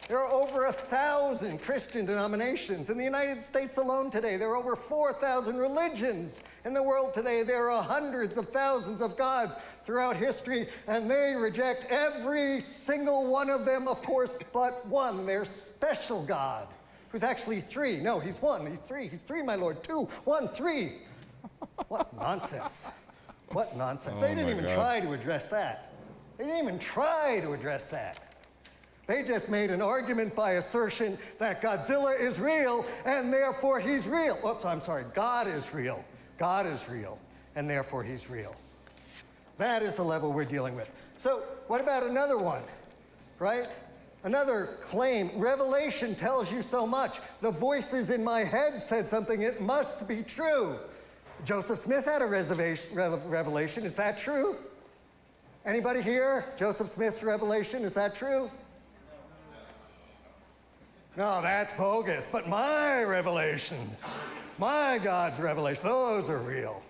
There are over 1,000 Christian denominations in the United States alone today. There are over 4,000 religions in the world today. There are hundreds of thousands of gods throughout history, and they reject every single one of them, of course, but one, their special God, who's actually three. No, he's one, he's three. He's three, my Lord. 2, 1, 3. What nonsense. What nonsense. Oh They didn't my even God. try to address that. They didn't even try to address that. They just made an argument by assertion that Godzilla is real, and therefore he's real. Oops, I'm sorry. God is real. God is real, and therefore he's real. That is the level we're dealing with. So what about another one, right? Another claim. Revelation tells you so much. The voices in my head said something. It must be true. Joseph Smith had a revelation. Is that true? Anybody here? Joseph Smith's revelation, is that true? No, that's bogus. But my revelations, my God's revelation, those are real.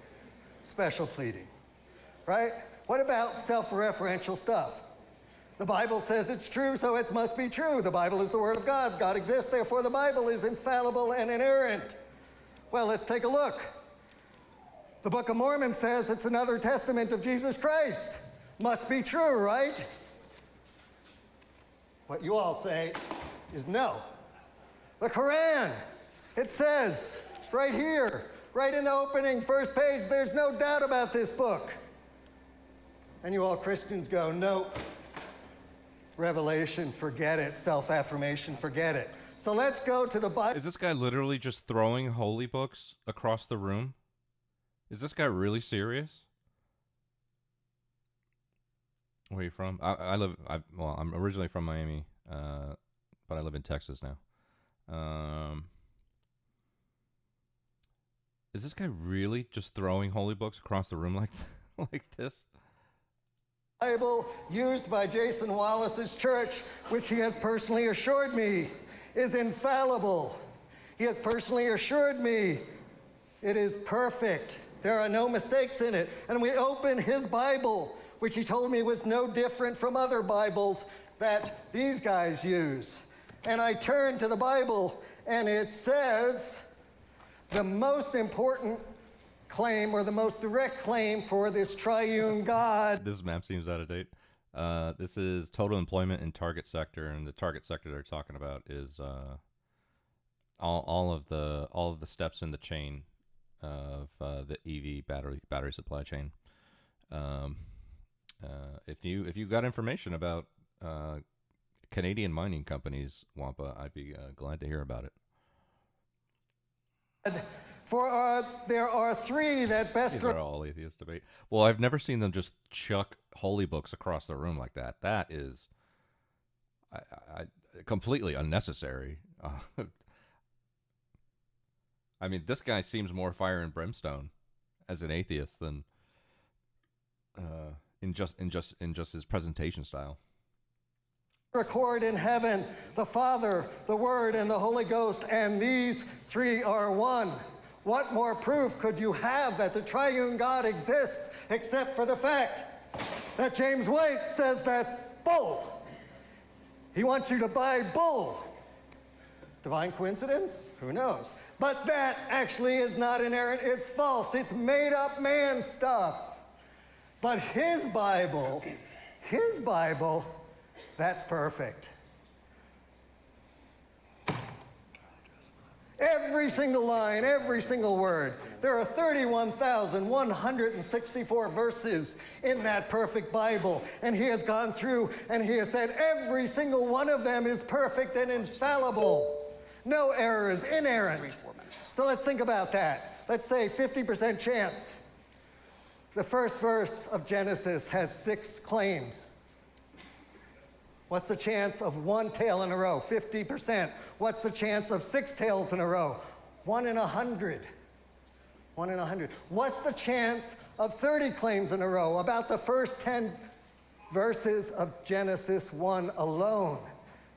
Special pleading, right? What about self-referential stuff? The Bible says it's true, so it must be true. The Bible is the Word of God. God exists, therefore the Bible is infallible and inerrant. Well, let's take a look. The Book of Mormon says it's another testament of Jesus Christ. Must be true, right? What you all say is no. The Quran, it says right here, right in the opening first page, there's no doubt about this book. And you all Christians go, no. Revelation, forget it. Self-affirmation, forget it. So let's go to the Bible. Is this guy literally just throwing holy books across the room? Is this guy really serious? Where are you from? I'm originally from Miami, but I live in Texas now. Is this guy really just throwing holy books across the room like this? Bible used by Jason Wallace's church, which he has personally assured me is infallible. He has personally assured me it is perfect. There are no mistakes in it. And we open his Bible, which he told me was no different from other Bibles that these guys use. And I turn to the Bible, and it says the most important claim, or the most direct claim for this triune God. This map seems out of date. This is total employment in target sector, and the target sector they're talking about is all of the steps in the chain of the EV battery supply chain. If you got information about Canadian mining companies, Wampa, I'd be glad to hear about it. For there are three that best. These are all atheist debate. Well, I've never seen them just chuck holy books across the room like that. That is, I completely unnecessary. I mean, this guy seems more fire and brimstone as an atheist than in just his presentation style. Record in heaven the Father, the Word, and the Holy Ghost, and these three are one. What more proof could you have that the triune God exists except for the fact that James White says that's bull? He wants you to buy bull. Divine coincidence? Who knows? But that actually is not inerrant. It's false. It's made up man stuff. But his Bible, that's perfect. Every single line, every single word. There are 31,164 verses in that perfect Bible. And he has gone through and he has said every single one of them is perfect and infallible. No errors, inerrant. So let's think about that. Let's say 50% chance. The first verse of Genesis has 6 claims. What's the chance of 1 tail in a row? 50%. What's the chance of 6 tails in a row? 1 in 100. 1 in 100. What's the chance of 30 claims in a row about the first 10 verses of Genesis 1 alone?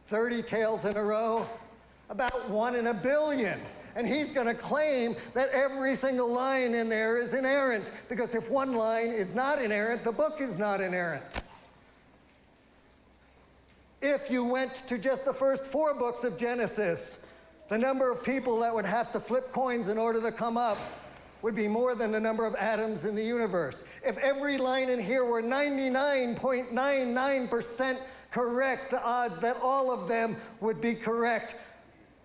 30 tales in a row? About 1 in a billion. And he's going to claim that every single line in there is inerrant, because if one line is not inerrant, the book is not inerrant. If you went to just the first 4 books of Genesis, the number of people that would have to flip coins in order to come up would be more than the number of atoms in the universe. If every line in here were 99.99% correct, the odds that all of them would be correct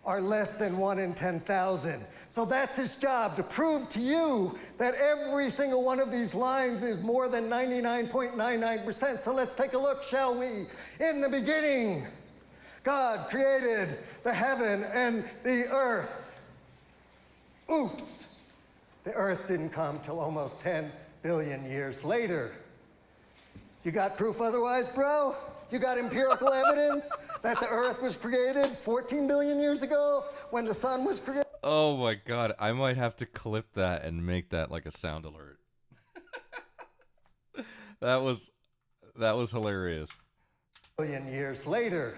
are less than 1 in 10,000. So that's his job, to prove to you that every single one of these lines is more than 99.99%. So let's take a look, shall we? In the beginning, God created the heaven and the earth. Oops. The earth didn't come till almost 10 billion years later. You got proof otherwise, bro? You got empirical evidence that the earth was created 14 billion years ago when the sun was created? Oh my god, I might have to clip that and make that like a sound alert. That was hilarious. Billion years later.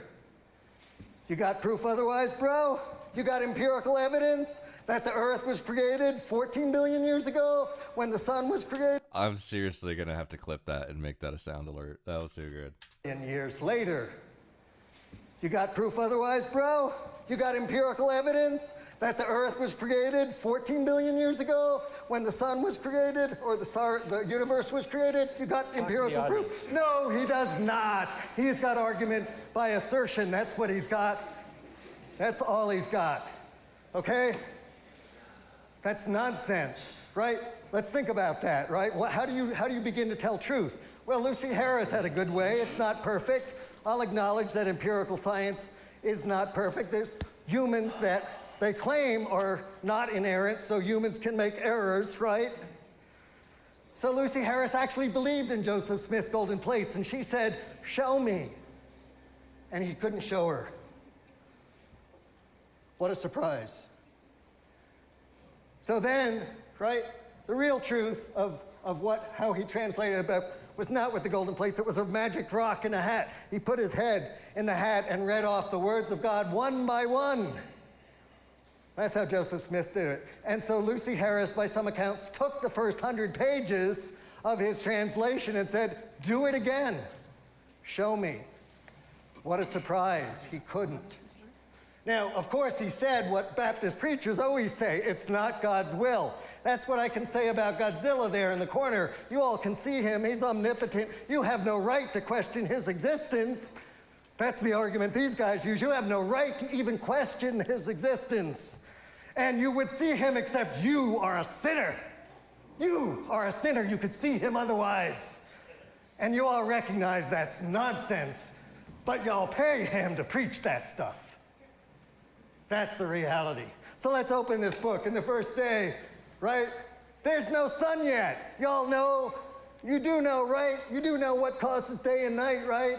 You got proof otherwise, bro? You got empirical evidence that the earth was created 14 billion years ago when the sun was created? I'm seriously gonna have to clip that and make that a sound alert. That was too good. Years later. You got proof otherwise, bro? You got empirical evidence that the earth was created 14 billion years ago when the sun was created, or the universe was created? You got empirical proof? No, he does not. He's got argument by assertion. That's what he's got. That's all he's got. Okay? That's nonsense, right? Let's think about that, right? How do you begin to tell truth? Well, Lucy Harris had a good way. It's not perfect. I'll acknowledge that empirical science is not perfect. There's humans that they claim are not inerrant, so humans can make errors, right? So Lucy Harris actually believed in Joseph Smith's golden plates, and she said, "Show me." And he couldn't show her. What a surprise. So then, right, the real truth of how he translated it was not with the golden plates. It was a magic rock in a hat. He put his head in the hat and read off the words of God one by one. That's how Joseph Smith did it. And so Lucy Harris, by some accounts, took the first 100 pages of his translation and said, "Do it again. Show me." What a surprise. He couldn't. Now, of course, he said what Baptist preachers always say: it's not God's will. That's what I can say about Godzilla there in the corner. You all can see him. He's omnipotent. You have no right to question his existence. That's the argument these guys use. You have no right to even question his existence. And you would see him, except you are a sinner. You are a sinner. You could see him otherwise. And you all recognize that's nonsense, but y'all pay him to preach that stuff. That's the reality. So let's open this book. In the first day, right? There's no sun yet. Y'all know, you do know, right? You do know what causes day and night, right?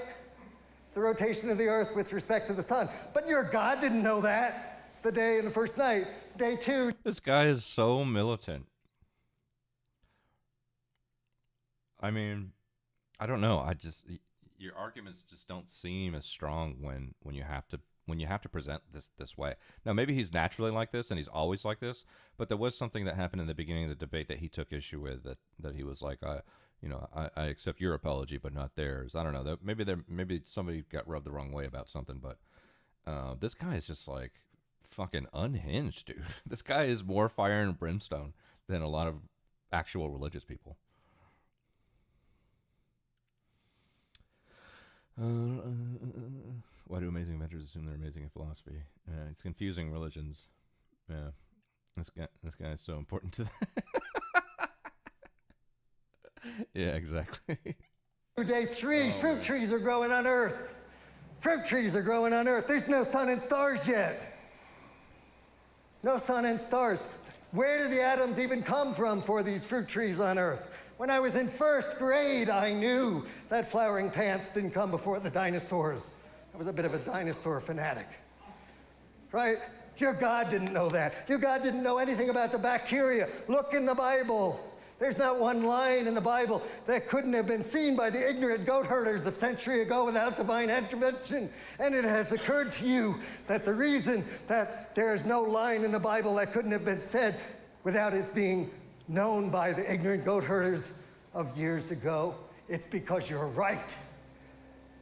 It's the rotation of the earth with respect to the sun. But your God didn't know that. It's the day and the first night. Day 2. This guy is so militant. I mean, I don't know. Your arguments just don't seem as strong when you have to present this way. Now, maybe he's naturally like this and he's always like this, but there was something that happened in the beginning of the debate that he took issue with, that he was like, I accept your apology, but not theirs. I don't know. Maybe somebody got rubbed the wrong way about something, but this guy is just like fucking unhinged, dude. This guy is more fire and brimstone than a lot of actual religious people. Why do amazing inventors assume they're amazing in philosophy? It's confusing religions. Yeah, this guy is so important to them. Yeah, exactly. Day 3, fruit trees are growing on Earth. Fruit trees are growing on Earth. There's no sun and stars yet. No sun and stars. Where do the atoms even come from for these fruit trees on Earth? When I was in first grade, I knew that flowering plants didn't come before the dinosaurs. I was a bit of a dinosaur fanatic, right? Your God didn't know that. Your God didn't know anything about the bacteria. Look in the Bible. There's not one line in the Bible that couldn't have been seen by the ignorant goat herders a century ago without divine intervention. And it has occurred to you that the reason that there is no line in the Bible that couldn't have been said without its being known by the ignorant goat herders of years ago, it's because you're right.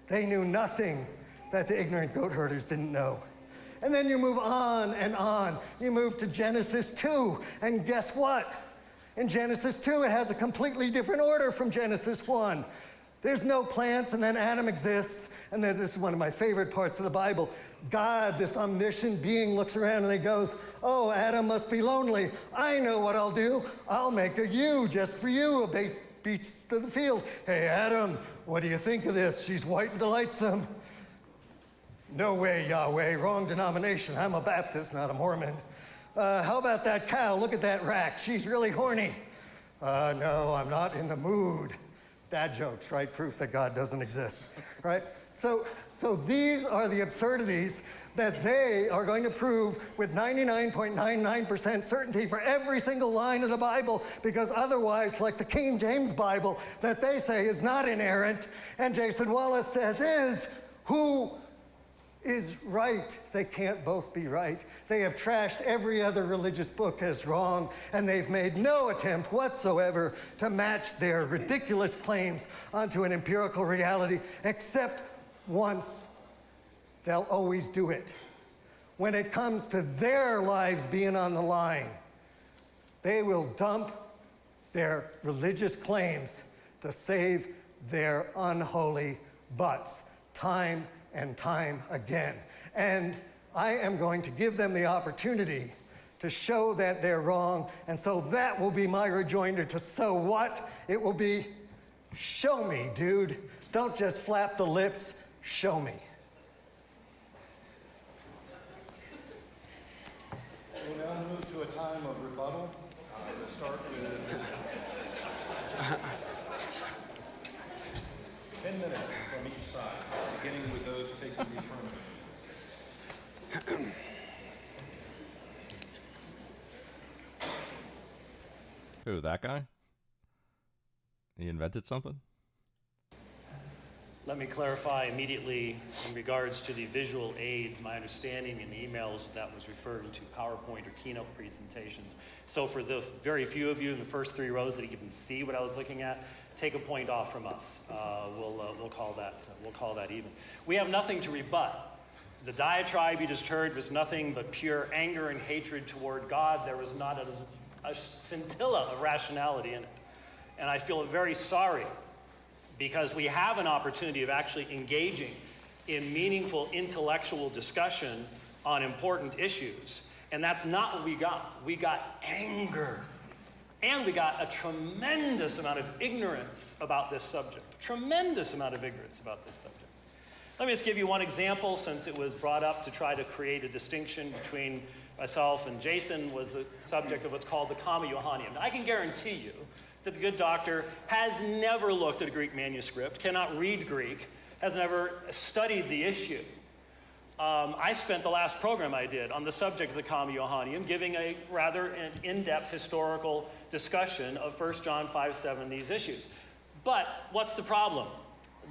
They knew nothing that the ignorant goat herders didn't know. And then you move on and on. You move to Genesis 2, and guess what? In Genesis 2, it has a completely different order from Genesis 1. There's no plants, and then Adam exists, and then this is one of my favorite parts of the Bible. God, this omniscient being, looks around and he goes, oh, Adam must be lonely. I know what I'll do. I'll make a ewe just for you, a beast of the field. Hey, Adam, what do you think of this? She's white and delightsome. No way, Yahweh, wrong denomination. I'm a Baptist, not a Mormon. How about that cow? Look at that rack. She's really horny. No, I'm not in the mood. Dad jokes, right? Proof that God doesn't exist, right? So these are the absurdities that they are going to prove with 99.99% certainty for every single line of the Bible, because otherwise, like the King James Bible that they say is not inerrant, and Jason Wallace says is, who is right? They can't both be right. They have trashed every other religious book as wrong, and they've made no attempt whatsoever to match their ridiculous claims onto an empirical reality, except once. They'll always do it. When it comes to their lives being on the line, they will dump their religious claims to save their unholy butts time and time again. And I am going to give them the opportunity to show that they're wrong, and so that will be my rejoinder to so what? It will be, show me, dude. Don't just flap the lips, show me. We'll now move to a time of rebuttal. We'll start with 10 minutes from each side, beginning with those taking the affirmative. Who, that guy? He invented something? Let me clarify immediately in regards to the visual aids. My understanding in the emails that was referring to PowerPoint or keynote presentations. So for the very few of you in the first 3 rows that even see what I was looking at, take a point off from us. We'll call that even. We have nothing to rebut. The diatribe you just heard was nothing but pure anger and hatred toward God. There was not a scintilla of rationality in it. And I feel very sorry, because we have an opportunity of actually engaging in meaningful intellectual discussion on important issues. And that's not what we got. We got anger. And we got a tremendous amount of ignorance about this subject. Tremendous amount of ignorance about this subject. Let me just give you one example, since it was brought up to try to create a distinction between myself and Jason, was the subject of what's called the Comma Johannium. Now, I can guarantee you that the good doctor has never looked at a Greek manuscript, cannot read Greek, has never studied the issue. I spent the last program I did on the subject of the Comma Johannium, giving a rather in-depth historical discussion of 1 John 5:7, these issues. But what's the problem?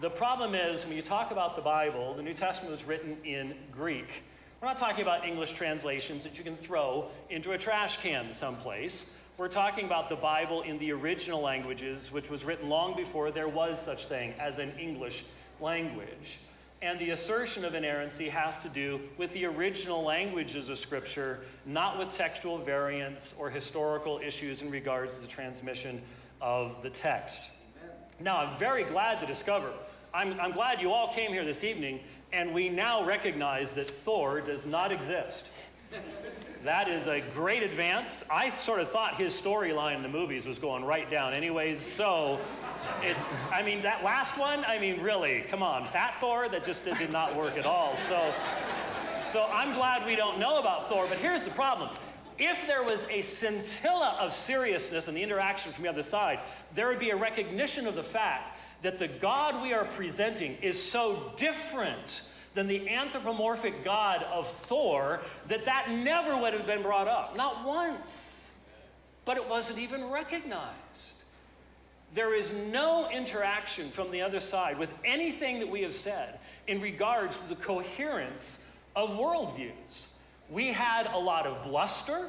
The problem is, when you talk about the Bible, the New Testament was written in Greek. We're not talking about English translations that you can throw into a trash can someplace. We're talking about the Bible in the original languages, which was written long before there was such thing as an English language. And the assertion of inerrancy has to do with the original languages of Scripture, not with textual variants or historical issues in regards to the transmission of the text. Now, I'm very glad to discover, I'm glad you all came here this evening, and we now recognize that Thor does not exist. That is a great advance. I sort of thought his storyline in the movies was going right down anyways, so that last one, really, come on, Fat Thor, that just did not work at all. So I'm glad we don't know about Thor, but here's the problem. If there was a scintilla of seriousness in the interaction from the other side, there would be a recognition of the fact that the God we are presenting is so different than the anthropomorphic god of Thor, that never would have been brought up, not once. But it wasn't even recognized. There is no interaction from the other side with anything that we have said in regards to the coherence of worldviews. We had a lot of bluster.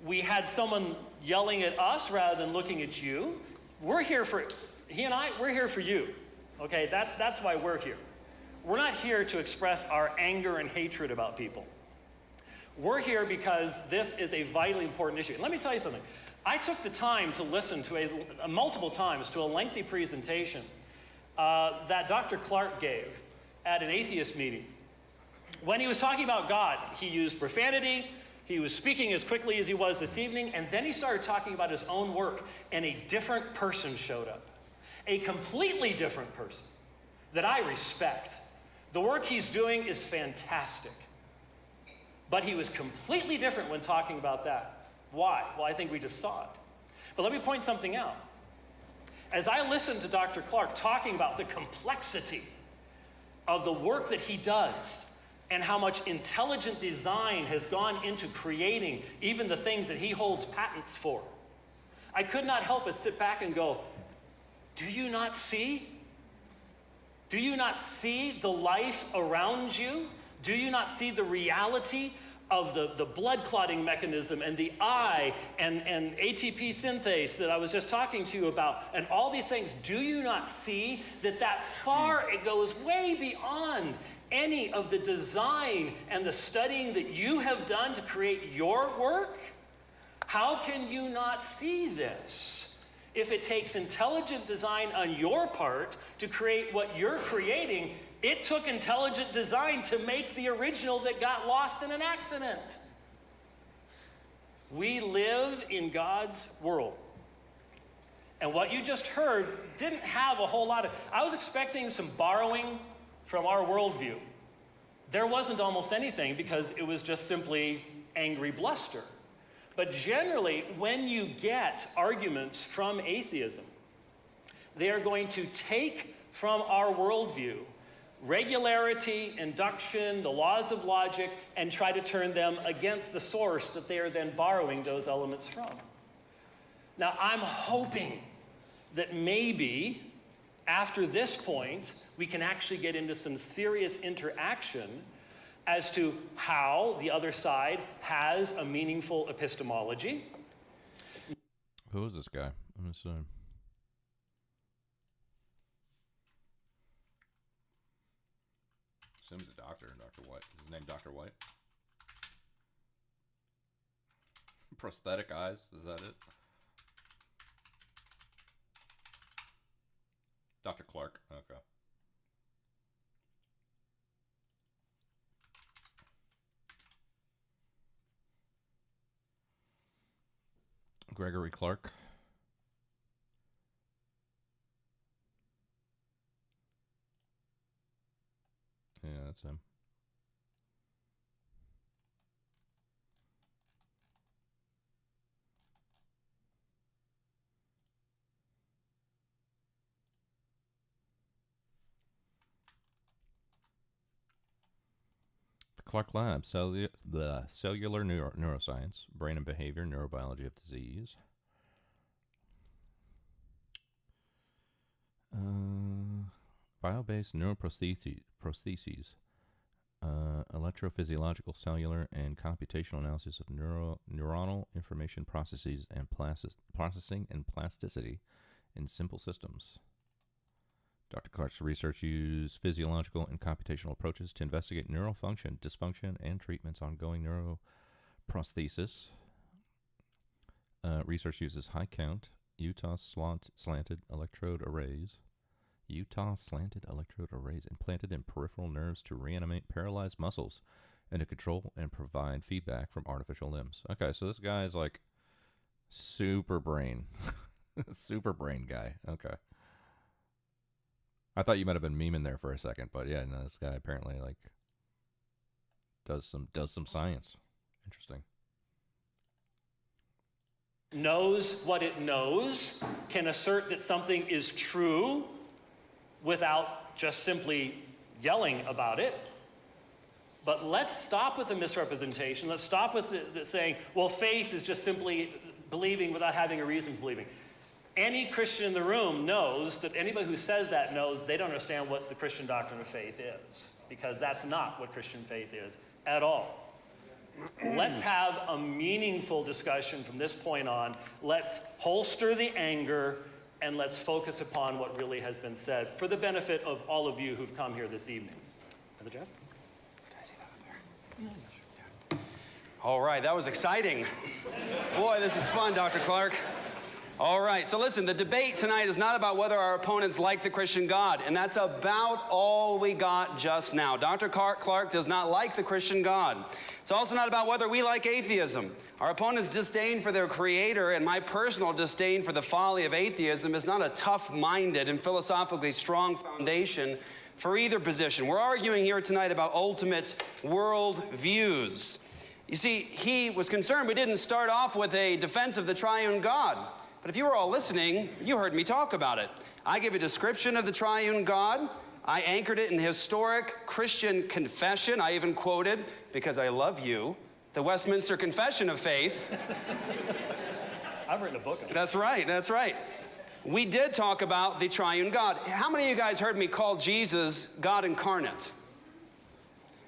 We had someone yelling at us rather than looking at you. We're here for, he and I, we're here for you. Okay, that's why we're here. We're not here to express our anger and hatred about people. We're here because this is a vitally important issue. And let me tell you something. I took the time to listen to multiple times to a lengthy presentation that Dr. Clark gave at an atheist meeting. When he was talking about God, he used profanity, he was speaking as quickly as he was this evening, and then he started talking about his own work, and a different person showed up. A completely different person that I respect. The work he's doing is fantastic. But he was completely different when talking about that. Why? Well, I think we just saw it. But let me point something out. As I listened to Dr. Clark talking about the complexity of the work that he does and how much intelligent design has gone into creating even the things that he holds patents for, I could not help but sit back and go, do you not see? Do you not see the life around you? Do you not see the reality of the blood clotting mechanism and the eye and ATP synthase that I was just talking to you about and all these things? Do you not see that far it goes way beyond any of the design and the studying that you have done to create your work? How can you not see this? If it takes intelligent design on your part to create what you're creating, it took intelligent design to make the original that got lost in an accident. We live in God's world. And what you just heard didn't have a whole lot of, I was expecting some borrowing from our worldview. There wasn't almost anything because it was just simply angry bluster. But generally, when you get arguments from atheism, they are going to take from our worldview regularity, induction, the laws of logic, and try to turn them against the source that they are then borrowing those elements from. Now, I'm hoping that maybe after this point, we can actually get into some serious interaction as to how the other side has a meaningful epistemology. Who is this guy? I'm gonna say. Assumes a doctor, Dr. White. Is his name Dr. White? Prosthetic eyes, is that it? Dr. Clark, okay. Gregory Clark. Yeah, that's him. The Clark Lab, the cellular neuroscience, brain and behavior, neurobiology of disease. Bio-based neuroprostheses, electrophysiological, cellular, and computational analysis of neuronal information processes and processing and plasticity in simple systems. Dr. Clark's research used physiological and computational approaches to investigate neural function, dysfunction, and treatments ongoing neuroprosthesis. Research uses high-count, Utah slanted electrode arrays implanted in peripheral nerves to reanimate paralyzed muscles and to control and provide feedback from artificial limbs. Okay, so this guy is like super brain. Super brain guy. Okay. I thought you might have been memeing there for a second, but yeah, no, this guy apparently like does some science. Interesting. Knows what it knows, can assert that something is true without just simply yelling about it, But let's stop with the misrepresentation. Let's stop with the saying, well, faith is just simply believing without having a reason for believing. Any Christian in the room knows that anybody who says that knows they don't understand what the Christian doctrine of faith is, because that's not what Christian faith is at all. Let's have a meaningful discussion from this point on. Let's holster the anger and let's focus upon what really has been said for the benefit of all of you who've come here this evening. Brother Jeff? All right, that was exciting. Boy, this is fun, Dr. Clark. All right, so listen, the debate tonight is not about whether our opponents like the Christian God, and that's about all we got just now. Dr. Clark does not like the Christian God. It's also not about whether we like atheism. Our opponents' disdain for their creator and my personal disdain for the folly of atheism is not a tough-minded and philosophically strong foundation for either position. We're arguing here tonight about ultimate world views. You see, he was concerned we didn't start off with a defense of the triune God. But if you were all listening, you heard me talk about it. I gave a description of the triune God. I anchored it in historic Christian confession. I even quoted, because I love you, the Westminster Confession of Faith. I've written a book on it. That's right, that's right. We did talk about the triune God. How many of you guys heard me call Jesus God incarnate?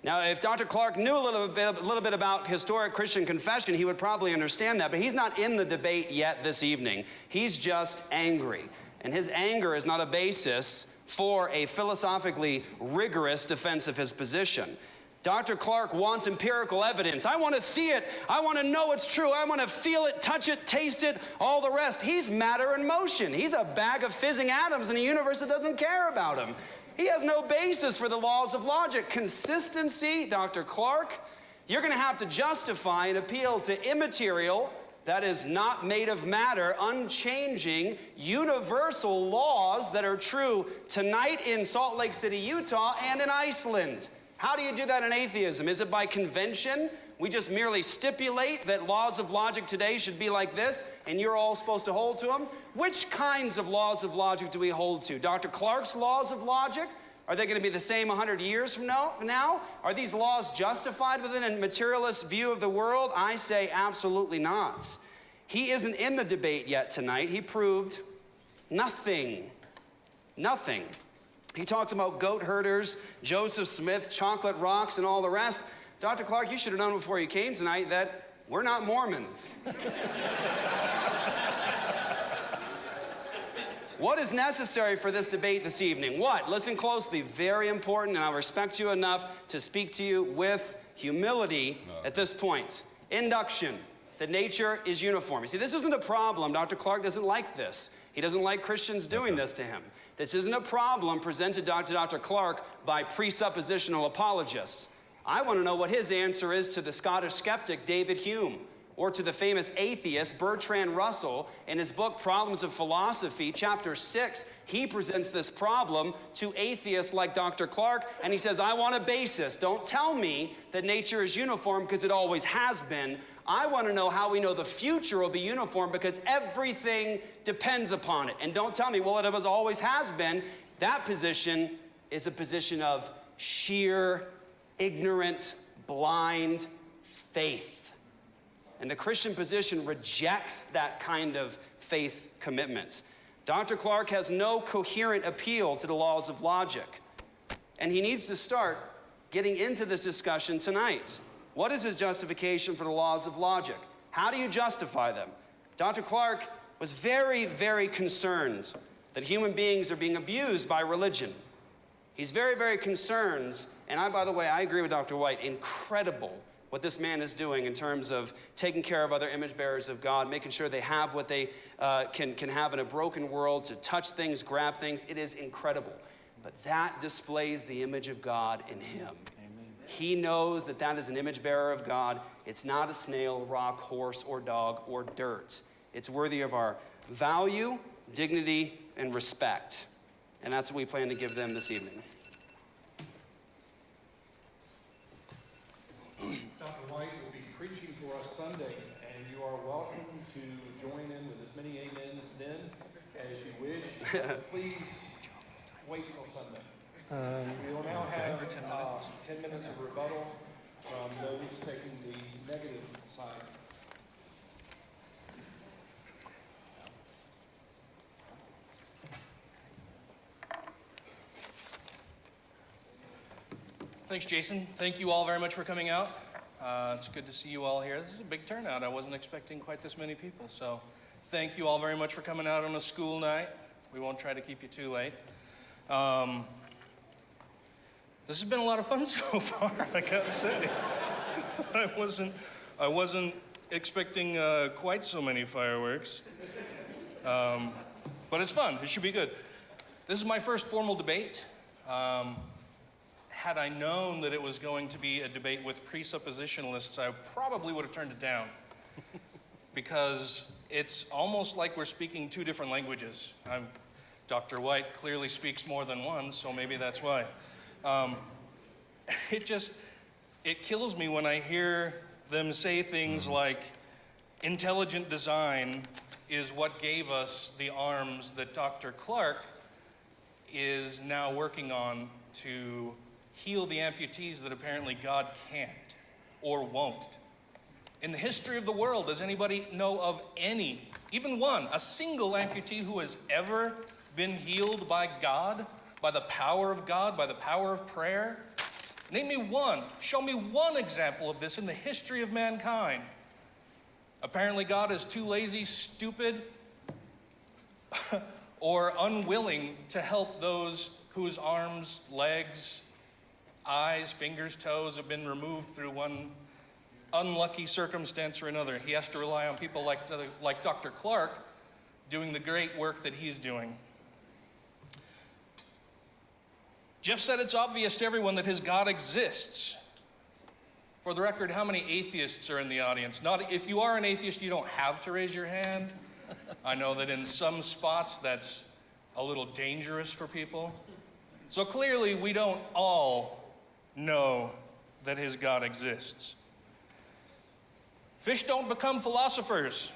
Now, if Dr. Clark knew a little bit about historic Christian confession, he would probably understand that, but he's not in the debate yet this evening. He's just angry, and his anger is not a basis for a philosophically rigorous defense of his position. Dr. Clark wants empirical evidence. I want to see it. I want to know it's true. I want to feel it, touch it, taste it, all the rest. He's matter in motion. He's a bag of fizzing atoms in a universe that doesn't care about him. He has no basis for the laws of logic. Consistency, Dr. Clark, you're going to have to justify an appeal to immaterial, that is not made of matter, unchanging, universal laws that are true tonight in Salt Lake City, Utah, and in Iceland. How do you do that in atheism? Is it by convention? We just merely stipulate that laws of logic today should be like this, and you're all supposed to hold to them? Which kinds of laws of logic do we hold to? Dr. Clark's laws of logic? Are they going to be the same 100 years from now? Are these laws justified within a materialist view of the world? I say absolutely not. He isn't in the debate yet tonight. He proved nothing. Nothing. He talked about goat herders, Joseph Smith, chocolate rocks, and all the rest. Dr. Clark, you should have known before you came tonight that we're not Mormons. What is necessary for this debate this evening? What? Listen closely. Very important, and I respect you enough to speak to you with humility at this point. Induction. That nature is uniform. You see, this isn't a problem. Dr. Clark doesn't like this. He doesn't like Christians doing this to him. This isn't a problem presented to Dr. Clark by presuppositional apologists. I want to know what his answer is to the Scottish skeptic David Hume, or to the famous atheist Bertrand Russell. In his book, Problems of Philosophy, chapter 6, he presents this problem to atheists like Dr. Clark, and he says, I want a basis. Don't tell me that nature is uniform because it always has been. I want to know how we know the future will be uniform because everything depends upon it. And don't tell me, well, it always has been. That position is a position of sheer, ignorant, blind faith. And the Christian position rejects that kind of faith commitment. Dr. Clark has no coherent appeal to the laws of logic. And he needs to start getting into this discussion tonight. What is his justification for the laws of logic? How do you justify them? Dr. Clark was very, very concerned that human beings are being abused by religion. He's very, very concerned, and by the way, I agree with Dr. White, incredible what this man is doing in terms of taking care of other image bearers of God, making sure they have what they can have in a broken world, to touch things, grab things. It is incredible. But that displays the image of God in him. He knows that that is an image bearer of God. It's not a snail, rock, horse, or dog, or dirt. It's worthy of our value, dignity, and respect. And that's what we plan to give them this evening. Dr. White will be preaching for us Sunday, and you are welcome to join in with as many amens then as you wish. Please wait till Sunday. We will now have 10 minutes of rebuttal from those taking the negative side. Thanks, Jason. Thank you all very much for coming out. It's good to see you all here. This is a big turnout. I wasn't expecting quite this many people. So thank you all very much for coming out on a school night. We won't try to keep you too late. This has been a lot of fun so far, I gotta say. I wasn't expecting quite so many fireworks. But it's fun. It should be good. This is my first formal debate. Had I known that it was going to be a debate with presuppositionalists, I probably would have turned it down. Because it's almost like we're speaking two different languages. Dr. White clearly speaks more than one, so maybe that's why. It kills me when I hear them say things like, intelligent design is what gave us the arms that Dr. Clark is now working on to heal the amputees that apparently God can't or won't. In the history of the world, does anybody know of any, even one, a single amputee who has ever been healed by God, by the power of God, by the power of prayer? Name me one. Show me one example of this in the history of mankind. Apparently God is too lazy, stupid, or unwilling to help those whose arms, legs, eyes, fingers, toes have been removed through one unlucky circumstance or another. He has to rely on people like Dr. Clark doing the great work that he's doing. Jeff said it's obvious to everyone that his God exists. For the record, how many atheists are in the audience? If you are an atheist, you don't have to raise your hand. I know that in some spots that's a little dangerous for people. So clearly we don't all know that his God exists. Fish don't become philosophers.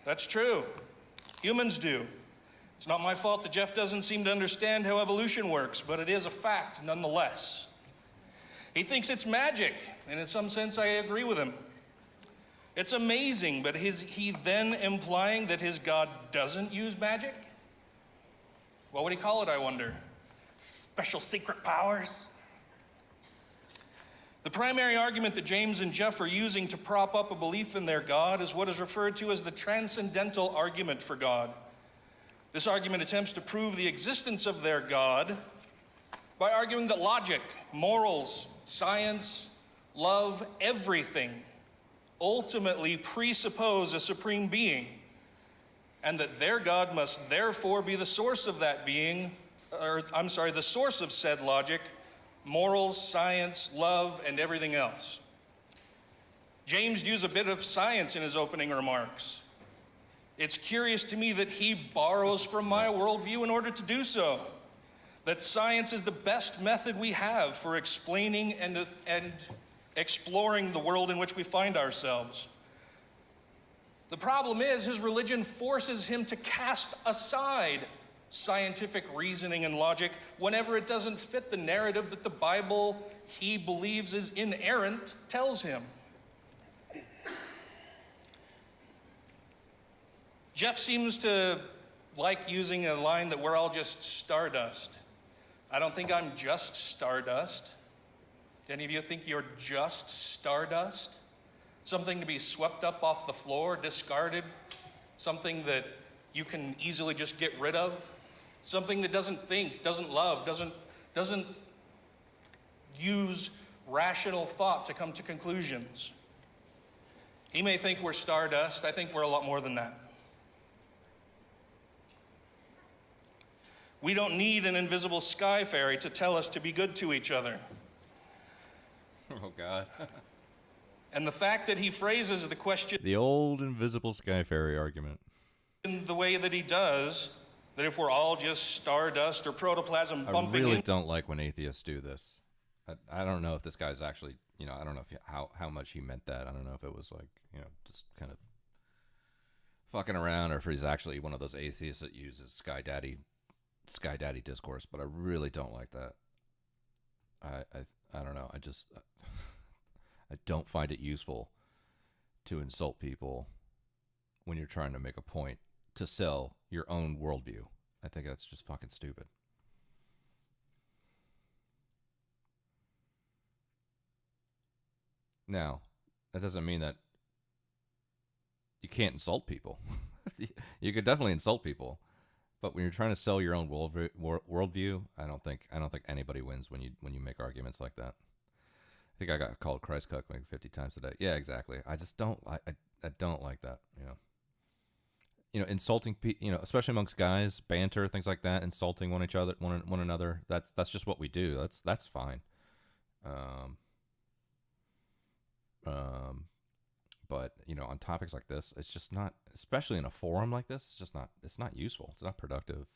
That's true. Humans do. It's not my fault that Jeff doesn't seem to understand how evolution works, but it is a fact nonetheless. He thinks it's magic, and in some sense I agree with him. It's amazing, but is he then implying that his God doesn't use magic? What would he call it, I wonder? Special secret powers? The primary argument that James and Jeff are using to prop up a belief in their God is what is referred to as the transcendental argument for God. This argument attempts to prove the existence of their God by arguing that logic, morals, science, love, everything ultimately presuppose a supreme being, and that their God must therefore be the source of that being, the source of said logic, morals, science, love, and everything else. James used a bit of science in his opening remarks. It's curious to me that he borrows from my worldview in order to do so. That science is the best method we have for explaining and exploring the world in which we find ourselves. The problem is his religion forces him to cast aside scientific reasoning and logic whenever it doesn't fit the narrative that the Bible he believes is inerrant tells him. Jeff seems to like using a line that we're all just stardust. I don't think I'm just stardust. Do any of you think you're just stardust? Something to be swept up off the floor, discarded? Something that you can easily just get rid of? Something that doesn't think, doesn't love, doesn't use rational thought to come to conclusions. He may think we're stardust. I think we're a lot more than that. We don't need an invisible sky fairy to tell us to be good to each other. Oh, God. And the fact that he phrases the question The old invisible sky fairy argument. in the way that he does, that if we're all just stardust or protoplasm I bumping really in, don't like when atheists do this. I don't know if this guy's actually, I don't know if how much he meant that. I don't know if it was like, just kind of fucking around, or if he's actually one of those atheists that uses Sky Daddy discourse. But I really don't like that. I don't know. I don't find it useful to insult people when you're trying to make a point to sell your own worldview. I think that's just fucking stupid. Now, that doesn't mean that you can't insult people. You could definitely insult people, but when you're trying to sell your own worldview, I don't think anybody wins when you make arguments like that. I think I got called Christ cuck like 50 times today. Yeah, exactly. I just don't. I don't like that. Insulting people. Especially amongst guys, banter, things like that, insulting one another. That's just what we do. That's fine. But on topics like this, it's just not, especially in a forum like this, it's not useful. It's not productive.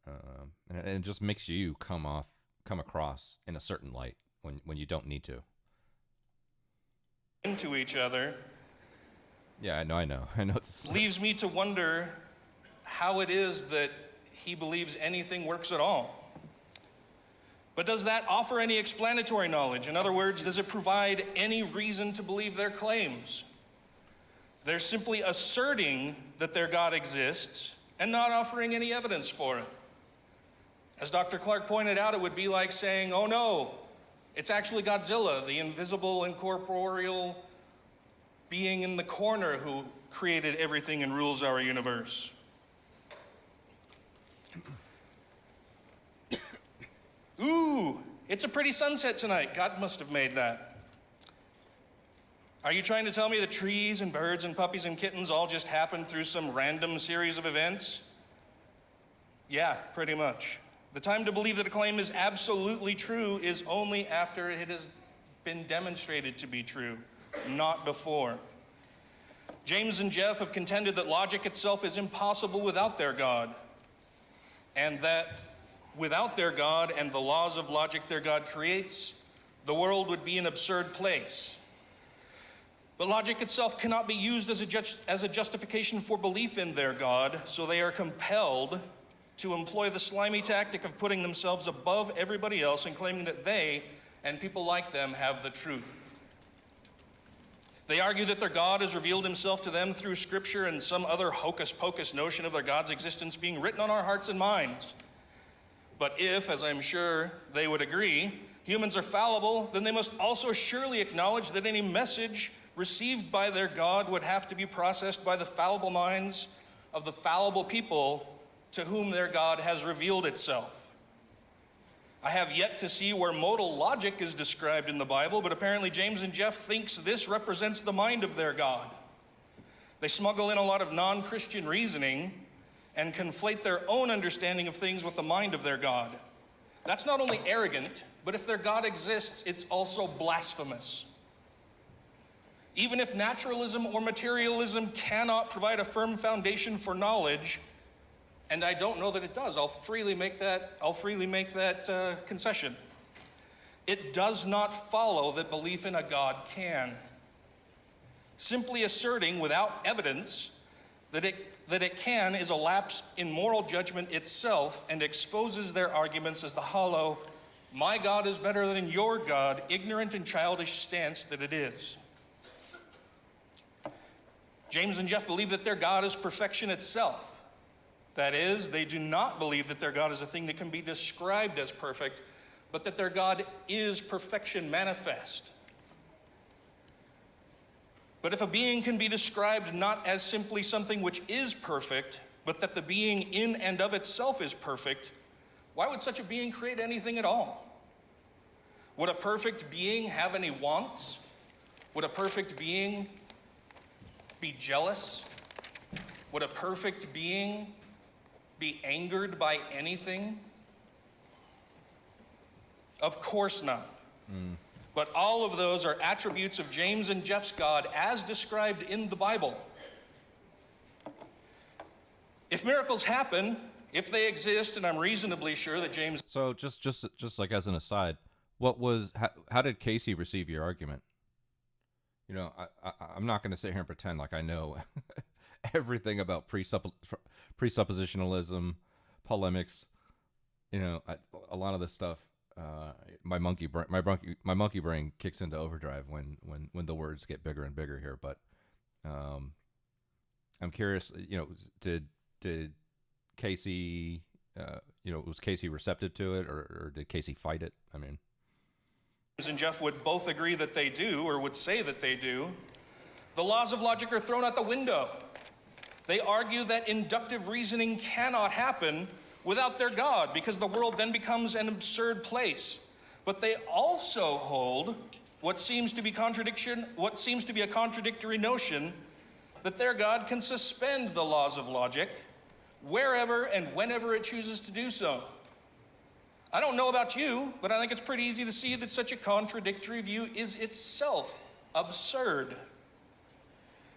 And it just makes you come across in a certain light when you don't need to. Into each other. Yeah, I know. Leaves me to wonder how it is that he believes anything works at all. But does that offer any explanatory knowledge? In other words, does it provide any reason to believe their claims? They're simply asserting that their God exists and not offering any evidence for it. As Dr. Clark pointed out, it would be like saying, oh no, it's actually Godzilla, the invisible, incorporeal being in the corner who created everything and rules our universe. Ooh, it's a pretty sunset tonight. God must have made that. Are you trying to tell me that trees and birds and puppies and kittens all just happened through some random series of events? Yeah, pretty much. The time to believe that a claim is absolutely true is only after it has been demonstrated to be true, not before. James and Jeff have contended that logic itself is impossible without their God, and that without their God and the laws of logic their God creates, the world would be an absurd place. But logic itself cannot be used as a justification for belief in their God, so they are compelled to employ the slimy tactic of putting themselves above everybody else and claiming that they and people like them have the truth. They argue that their God has revealed himself to them through Scripture and some other hocus-pocus notion of their God's existence being written on our hearts and minds. But if, as I'm sure they would agree, humans are fallible, then they must also surely acknowledge that any message received by their God would have to be processed by the fallible minds of the fallible people to whom their God has revealed itself. I have yet to see where modal logic is described in the Bible, but apparently James and Jeff thinks this represents the mind of their God. They smuggle in a lot of non-Christian reasoning and conflate their own understanding of things with the mind of their God. That's not only arrogant, but if their God exists, it's also blasphemous. Even if naturalism or materialism cannot provide a firm foundation for knowledge, and I don't know that it does, I'll freely make that concession. It does not follow that belief in a God can. Simply asserting without evidence that it can is a lapse in moral judgment itself and exposes their arguments as the hollow, my God is better than your God, ignorant and childish stance that it is. James and Jeff believe that their God is perfection itself. That is, they do not believe that their God is a thing that can be described as perfect, but that their God is perfection manifest. But if a being can be described not as simply something which is perfect, but that the being in and of itself is perfect, why would such a being create anything at all? Would a perfect being have any wants? Would a perfect being be jealous? Would a perfect being be angered by anything? Of course not. But all of those are attributes of James and Jeff's God as described in the Bible. If miracles happen, if they exist, and I'm reasonably sure that James... So just like as an aside, how did Casey receive your argument? I'm not going to sit here and pretend like I know everything about presuppositionalism, polemics, a lot of this stuff. my monkey brain kicks into overdrive when the words get bigger and bigger here. But I'm curious. Did Casey? Was Casey receptive to it, or did Casey fight it? I mean, and Jeff would both agree that they do, or would say that they do. The laws of logic are thrown out the window. They argue that inductive reasoning cannot happen without their God, because the world then becomes an absurd place. But they also hold what seems to be a contradictory notion that their God can suspend the laws of logic wherever and whenever it chooses to do so. I don't know about you, but I think it's pretty easy to see that such a contradictory view is itself absurd.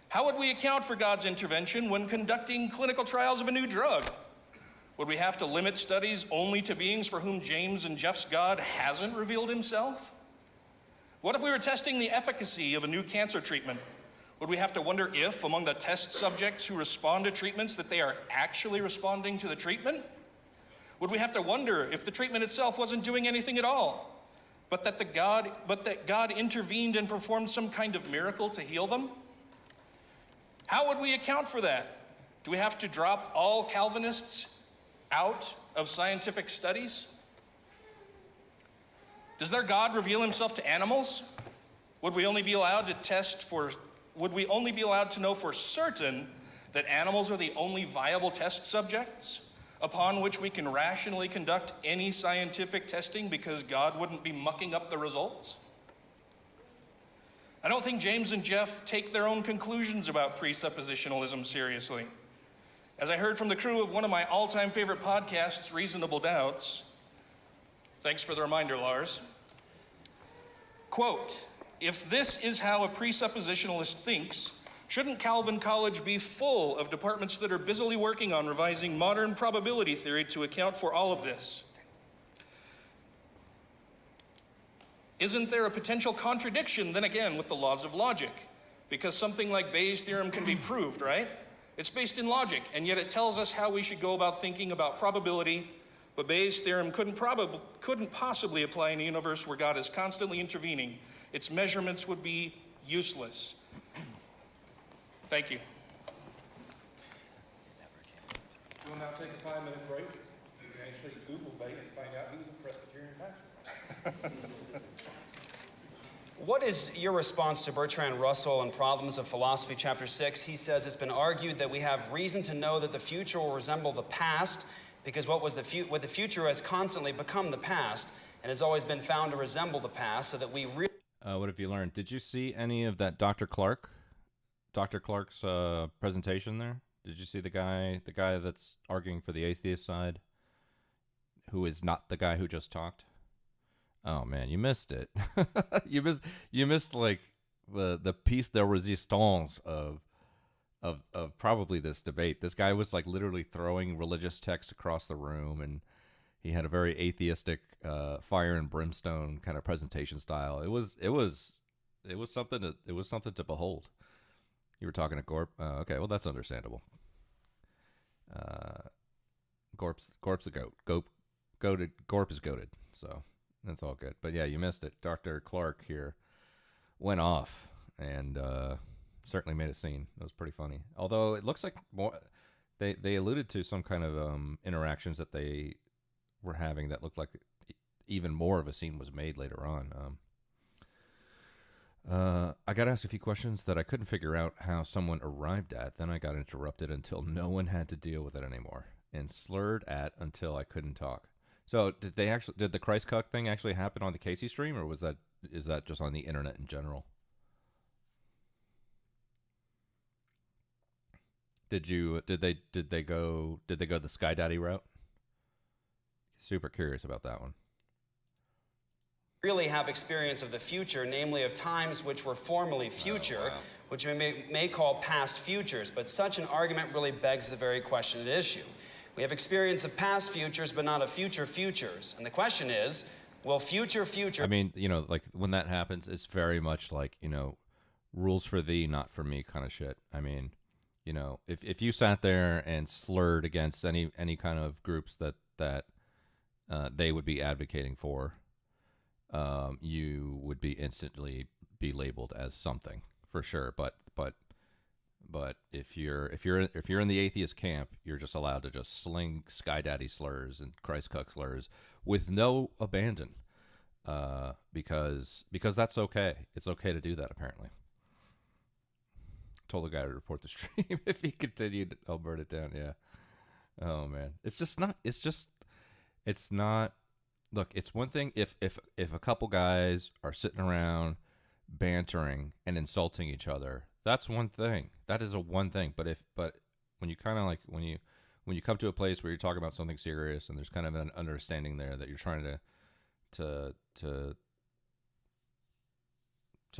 How would we account for God's intervention when conducting clinical trials of a new drug? Would we have to limit studies only to beings for whom James and Jeff's God hasn't revealed himself? What if we were testing the efficacy of a new cancer treatment? Would we have to wonder if, among the test subjects who respond to treatments, that they are actually responding to the treatment? Would we have to wonder if the treatment itself wasn't doing anything at all, but that God intervened and performed some kind of miracle to heal them? How would we account for that? Do we have to drop all Calvinists out of scientific studies? Does their God reveal himself to animals? Would we only be allowed to know for certain that animals are the only viable test subjects upon which we can rationally conduct any scientific testing because God wouldn't be mucking up the results? I don't think James and Jeff take their own conclusions about presuppositionalism seriously. As I heard from the crew of one of my all-time favorite podcasts, Reasonable Doubts, thanks for the reminder, Lars, quote, "If this is how a presuppositionalist thinks, shouldn't Calvin College be full of departments that are busily working on revising modern probability theory to account for all of this? Isn't there a potential contradiction, then again, with the laws of logic? Because something like Bayes' theorem can be proved, right? It's based in logic, and yet it tells us how we should go about thinking about probability, but Bayes' theorem couldn't possibly apply in a universe where God is constantly intervening. Its measurements would be useless." Thank you. We'll now take a 5-minute break. You can actually Google Bay and find out he's a Presbyterian pastor. What is your response to Bertrand Russell in Problems of Philosophy, Chapter 6? He says, "It's been argued that we have reason to know that the future will resemble the past because what the future has constantly become the past and has always been found to resemble the past, so that we really..." What have you learned? Did you see any of that Dr. Clark's presentation there? Did you see the guy that's arguing for the atheist side, who is not the guy who just talked? Oh man, you missed it. you missed like the piece de resistance of probably this debate. This guy was like literally throwing religious texts across the room, and he had a very atheistic fire and brimstone kind of presentation style. It was something to behold. You were talking to Gorp. Okay, well that's understandable. Gorp's a goat. Gorp is goated. So that's all good. But yeah, you missed it. Dr. Clark here went off and certainly made a scene. It was pretty funny. Although it looks like more, they alluded to some kind of interactions that they were having that looked like even more of a scene was made later on. I got asked a few questions that I couldn't figure out how someone arrived at. Then I got interrupted until no one had to deal with it anymore, and slurred at until I couldn't talk. So did the Christ Cuck thing actually happen on the Casey stream, or is that just on the internet in general? Did they go the Sky Daddy route? Super curious about that one. Really have experience of the future, namely of times which were formerly future, which we may call past futures, but such an argument really begs the very question at issue. We have experience of past futures, but not of future futures. And the question is, will future... I mean, like when that happens, it's very much like, rules for thee, not for me kind of shit. I mean, if you sat there and slurred against any kind of groups that they would be advocating for, you would be instantly be labeled as something for sure. But if you're in the atheist camp, you're just allowed to just sling Sky Daddy slurs and Christ cuck slurs with no abandon, because that's okay. It's okay to do that apparently. Told the guy to report the stream if he continued. I'll burn it down. Yeah. Oh man, it's not. Look, it's one thing if a couple guys are sitting around bantering and insulting each other. That's one thing. That is one thing. But when you kind of like when you come to a place where you're talking about something serious and there's kind of an understanding there that you're trying to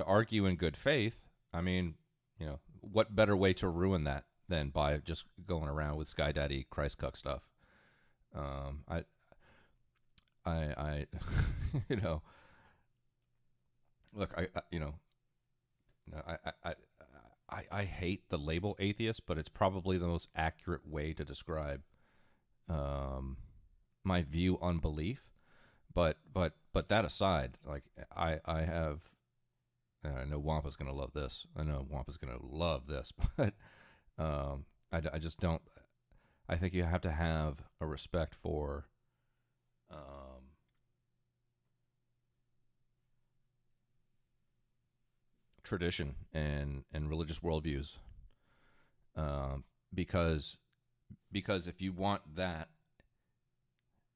argue in good faith. I mean, you know, what better way to ruin that than by just going around with Sky Daddy Christ cuck stuff? I you know, look, I hate the label atheist, but it's probably the most accurate way to describe my view on belief. But that aside, like I know Wampa's gonna love this. I know Wampa's gonna love this, but I just don't. I think you have to have a respect for tradition and religious worldviews, because if you want that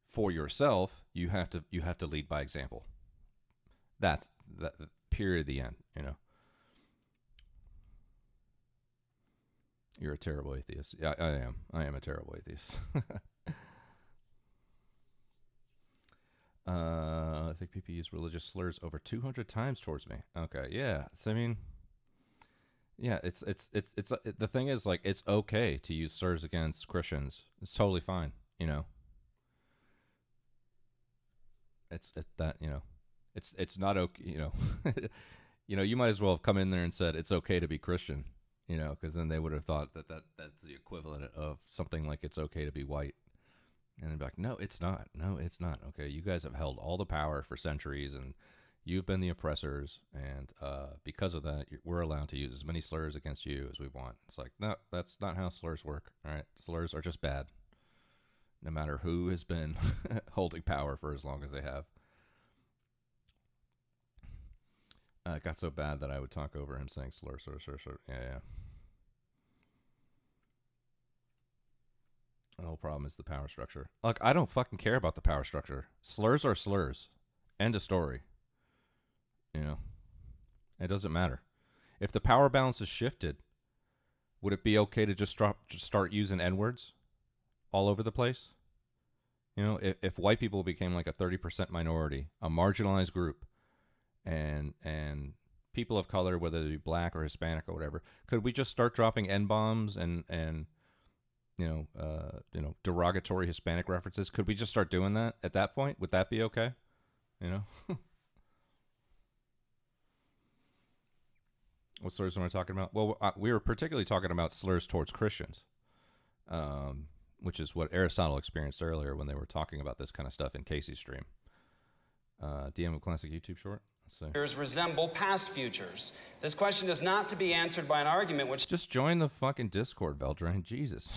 for yourself, you have to lead by example. That's that period. The end. You know. You're a terrible atheist. Yeah, I am. I am a terrible atheist. I think people use religious slurs over 200 times towards me. Okay, yeah. So, I mean, yeah. It's the thing is, like, it's okay to use slurs against Christians. It's totally fine. You know. It's not okay. You know. You might as well have come in there and said it's okay to be Christian. You know, because then they would have thought that's the equivalent of something like it's okay to be white. And they'd be like, no, it's not. No, it's not. Okay, you guys have held all the power for centuries, and you've been the oppressors. And because of that, we're allowed to use as many slurs against you as we want. It's like, no, that's not how slurs work. All right, slurs are just bad, no matter who has been holding power for as long as they have. It got so bad that I would talk over him saying slur. Yeah. The whole problem is the power structure. Look, I don't fucking care about the power structure. Slurs are slurs. End of story. You know, it doesn't matter. If the power balance is shifted, would it be okay to just start using N-words all over the place? You know, if white people became like a 30% minority, a marginalized group, and people of color, whether they be black or Hispanic or whatever, could we just start dropping N-bombs and derogatory Hispanic references? Could we just start doing that at that point? Would that be okay? You know? What slurs am I talking about? Well, we were particularly talking about slurs towards Christians, which is what Aristotle experienced earlier when they were talking about this kind of stuff in Casey's stream. DM of classic YouTube short. Futures resemble past futures. This question is not to be answered by an argument which... Just join the fucking Discord, Veldrain. Jesus.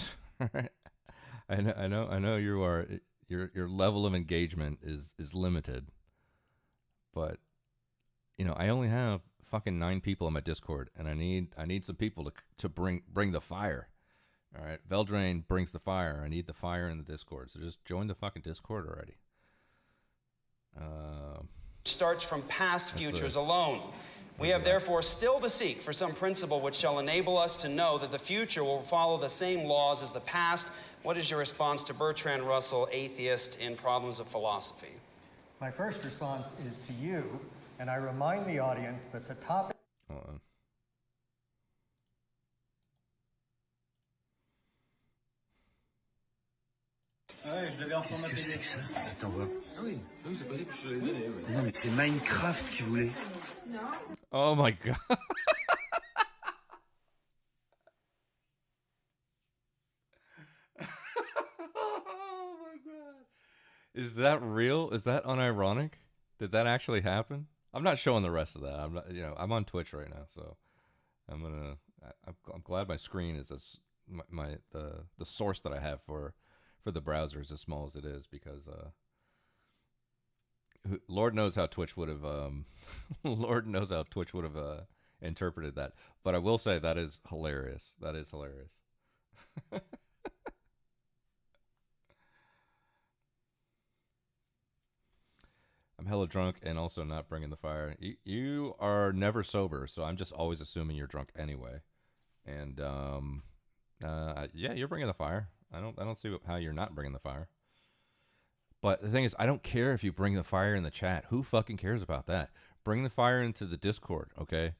I know you are... Your level of engagement is limited. But, you know, I only have fucking 9 people on my Discord, and I need some people to bring the fire. All right? Veldrain brings the fire. I need the fire in the Discord. So just join the fucking Discord already. Starts from past futures alone. We have therefore still to seek for some principle which shall enable us to know that the future will follow the same laws as the past. What is your response to Bertrand Russell, atheist, in Problems of Philosophy? My first response is to you, and I remind the audience that the topic... Hold on. Ouais, je l'avais en format PDF. Attends, voir. Ah oui, oui, c'est possible que je l'ai donné. Oui. Non, mais c'est Minecraft qui voulait. Oh my god. Oh my god. Is that real? Is that unironic? Did that actually happen? I'm not showing the rest of that. I'm not, I'm on Twitch right now, so I'm glad my screen is the source that I have for the browser is as small as it is, because Lord knows how Twitch would have Lord knows how Twitch would have interpreted that. But I will say that is hilarious. That is hilarious. I'm hella drunk and also not bringing the fire. You are never sober, so I'm just always assuming you're drunk anyway. And yeah, you're bringing the fire. I don't see how you're not bringing the fire. But the thing is, I don't care if you bring the fire in the chat. Who fucking cares about that? Bring the fire into the Discord, okay?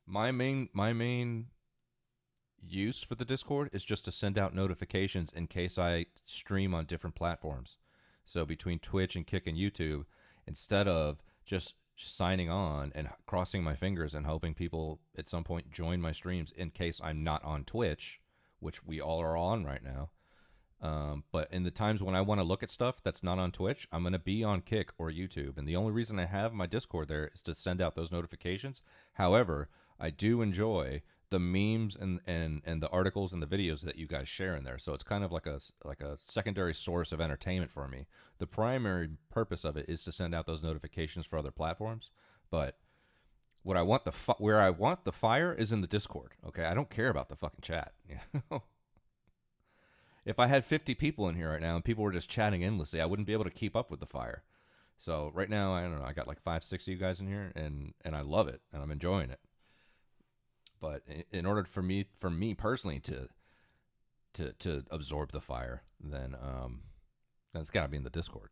My main use for the Discord is just to send out notifications in case I stream on different platforms. So between Twitch and Kick and YouTube, instead of just signing on and crossing my fingers and hoping people at some point join my streams in case I'm not on Twitch, which we all are on right now. But in the times when I want to look at stuff that's not on Twitch, I'm going to be on Kick or YouTube. And the only reason I have my Discord there is to send out those notifications. However, I do enjoy the memes and the articles and the videos that you guys share in there. So it's kind of like a secondary source of entertainment for me. The primary purpose of it is to send out those notifications for other platforms. But what I want where I want the fire is in the Discord. Okay, I don't care about the fucking chat. If I had 50 people in here right now and people were just chatting endlessly, I wouldn't be able to keep up with the fire. So right now, I don't know, I got like 5, 6 of you guys in here, and I love it, and I'm enjoying it. But in order for me personally to absorb the fire, then it's got to be in the Discord,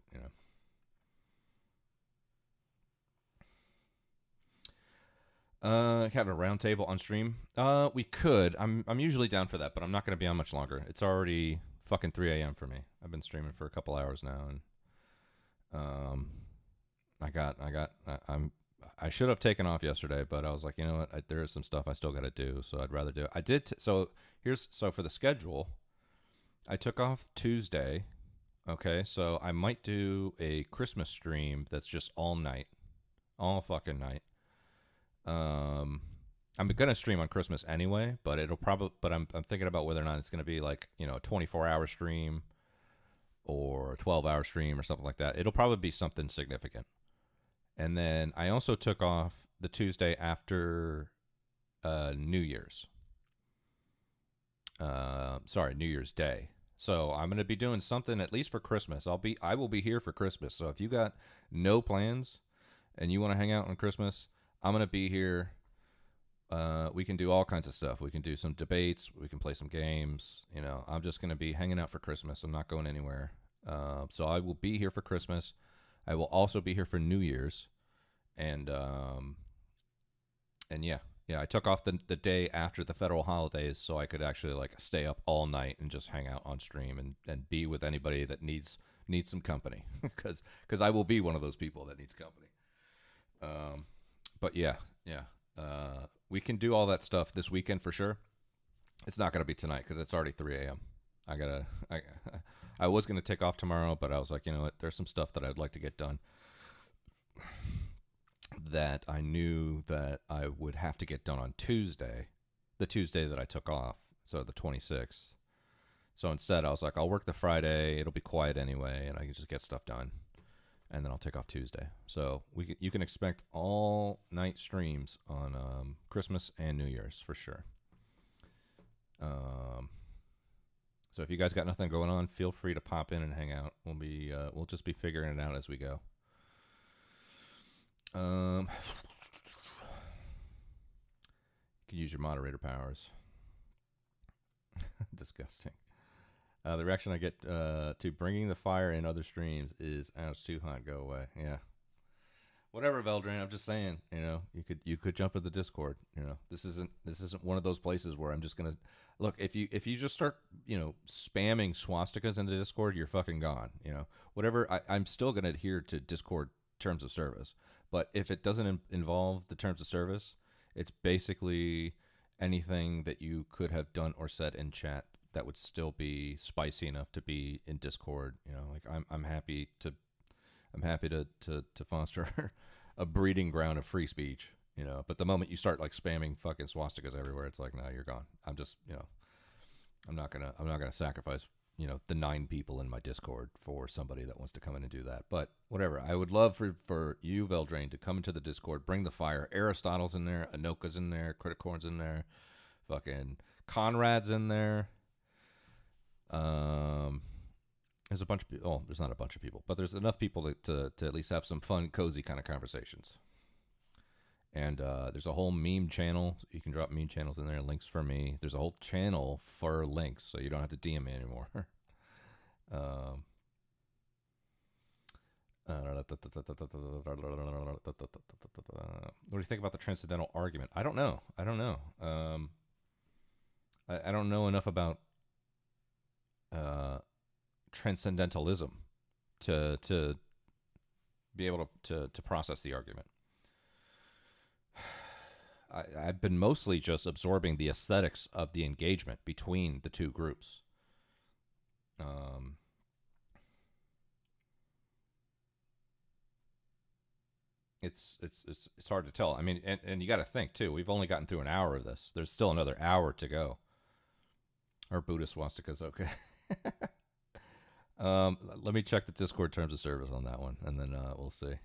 Having a round table on stream. We could. I'm usually down for that, but I'm not going to be on much longer. It's already fucking 3 a.m. for me. I've been streaming for a couple hours now, and I should have taken off yesterday, but I was like, you know what? There is some stuff I still got to do, so I'd rather do it. I did. So for the schedule, I took off Tuesday. Okay, so I might do a Christmas stream that's just all night, all fucking night. I'm gonna stream on Christmas anyway, but I'm thinking about whether or not it's gonna be like, a 24-hour stream or a 12-hour stream or something like that. It'll probably be something significant. And then I also took off the Tuesday after New Year's. New Year's Day. So I'm gonna be doing something at least for Christmas. I will be here for Christmas. So if you got no plans and you want to hang out on Christmas, I'm going to be here. We can do all kinds of stuff. We can do some debates. We can play some games. I'm just going to be hanging out for Christmas. I'm not going anywhere. So I will be here for Christmas. I will also be here for New Year's. And yeah, I took off the day after the federal holidays so I could actually stay up all night and just hang out on stream and be with anybody that needs some company. Because I will be one of those people that needs company. But yeah. We can do all that stuff this weekend for sure. It's not going to be tonight because it's already 3 a.m. I was going to take off tomorrow, but I was like, you know what? There's some stuff that I'd like to get done that I knew that I would have to get done on Tuesday, the Tuesday that I took off, so the 26th. So instead, I was like, I'll work the Friday. It'll be quiet anyway, and I can just get stuff done. And then I'll take off Tuesday. So you can expect all night streams on Christmas and New Year's for sure. So if you guys got nothing going on, feel free to pop in and hang out. We'll just be figuring it out as we go. You can use your moderator powers. Disgusting. The reaction I get to bringing the fire in other streams is, it's too hot, go away. Yeah. Whatever, Veldrin, I'm just saying, you could jump in the Discord. This isn't one of those places where I'm just gonna look. If you just start, spamming swastikas in the Discord, you're fucking gone. Whatever. I'm still gonna adhere to Discord terms of service, but if it doesn't involve the terms of service, it's basically anything that you could have done or said in chat that would still be spicy enough to be in Discord. I'm happy I'm happy to foster a breeding ground of free speech, But the moment you start like spamming fucking swastikas everywhere, it's like, no, you're gone. I'm just, I'm not gonna sacrifice, the 9 people in my Discord for somebody that wants to come in and do that. But whatever. I would love for you, Veldrain, to come into the Discord, bring the fire. Aristotle's in there, Anoka's in there, Criticorn's in there, fucking Conrad's in there. There's a bunch of people. Oh, there's not a bunch of people, but there's enough people to at least have some fun, cozy kind of conversations. And there's a whole meme channel. You can drop meme channels in there, links for me. There's a whole channel for links, so you don't have to DM me anymore. What do you think about the transcendental argument? I don't know. I don't know enough about transcendentalism to be able to process the argument. I've been mostly just absorbing the aesthetics of the engagement between the two groups. It's hard to tell. I mean, and you got to think too. We've only gotten through an hour of this. There's still another hour to go. Our Buddhist swastika's okay. Let me check the Discord terms of service on that one, and then we'll see.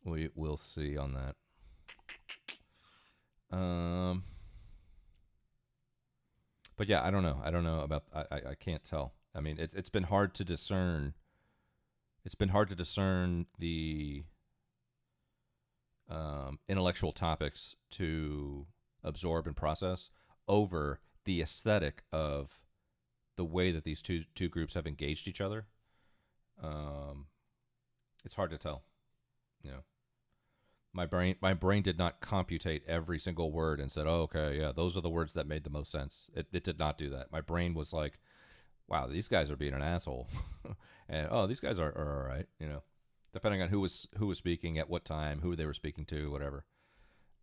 We'll see on that. But yeah, I don't know. I don't know about. I can't tell. I mean, it's been hard to discern. It's been hard to discern the intellectual topics to absorb and process over the aesthetic of the way that these two groups have engaged each other. It's hard to tell. My brain did not computate every single word and said, "Oh, okay, yeah, those are the words that made the most sense." It did not do that. My brain was like, "Wow, these guys are being an asshole," and oh, these guys are all right, depending on who was speaking at what time, who they were speaking to, whatever.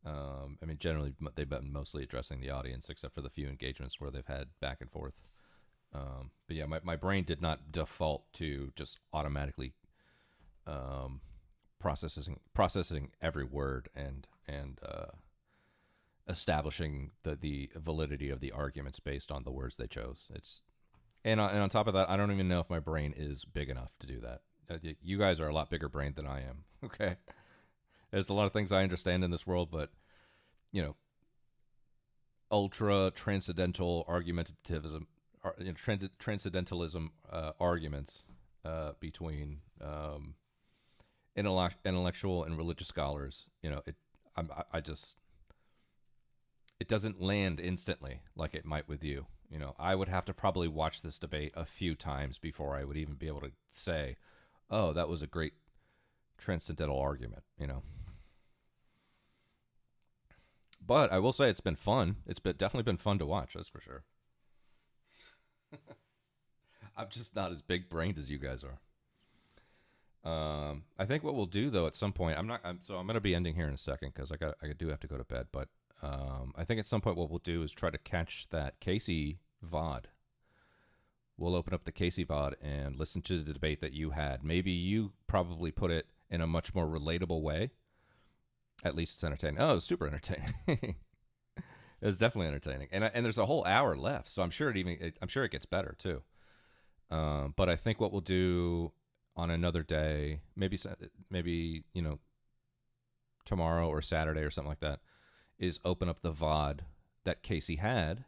I mean, generally they've been mostly addressing the audience, except for the few engagements where they've had back and forth. But yeah, my brain did not default to just automatically processing every word and establishing the validity of the arguments based on the words they chose. And on top of that, I don't even know if my brain is big enough to do that. You guys are a lot bigger brained than I am. Okay, there's a lot of things I understand in this world, but ultra transcendental argumentativism, transcendentalism arguments between intellectual and religious scholars, it doesn't land instantly like it might with you. I would have to probably watch this debate a few times before I would even be able to say, oh, that was a great transcendental argument, But I will say it's been fun. Definitely been fun to watch, that's for sure. I'm just not as big brained as you guys are. I think what we'll do though at some point, I'm going to be ending here in a second because I do have to go to bed. But I think at some point what we'll do is try to catch that Casey VOD. We'll open up the Casey VOD and listen to the debate that you had. Maybe you probably put it in a much more relatable way. At least it's entertaining. Oh, it's super entertaining. It's definitely entertaining, and there's a whole hour left, so I'm sure it gets better too. But I think what we'll do on another day, maybe tomorrow or Saturday or something like that, is open up the VOD that Casey had.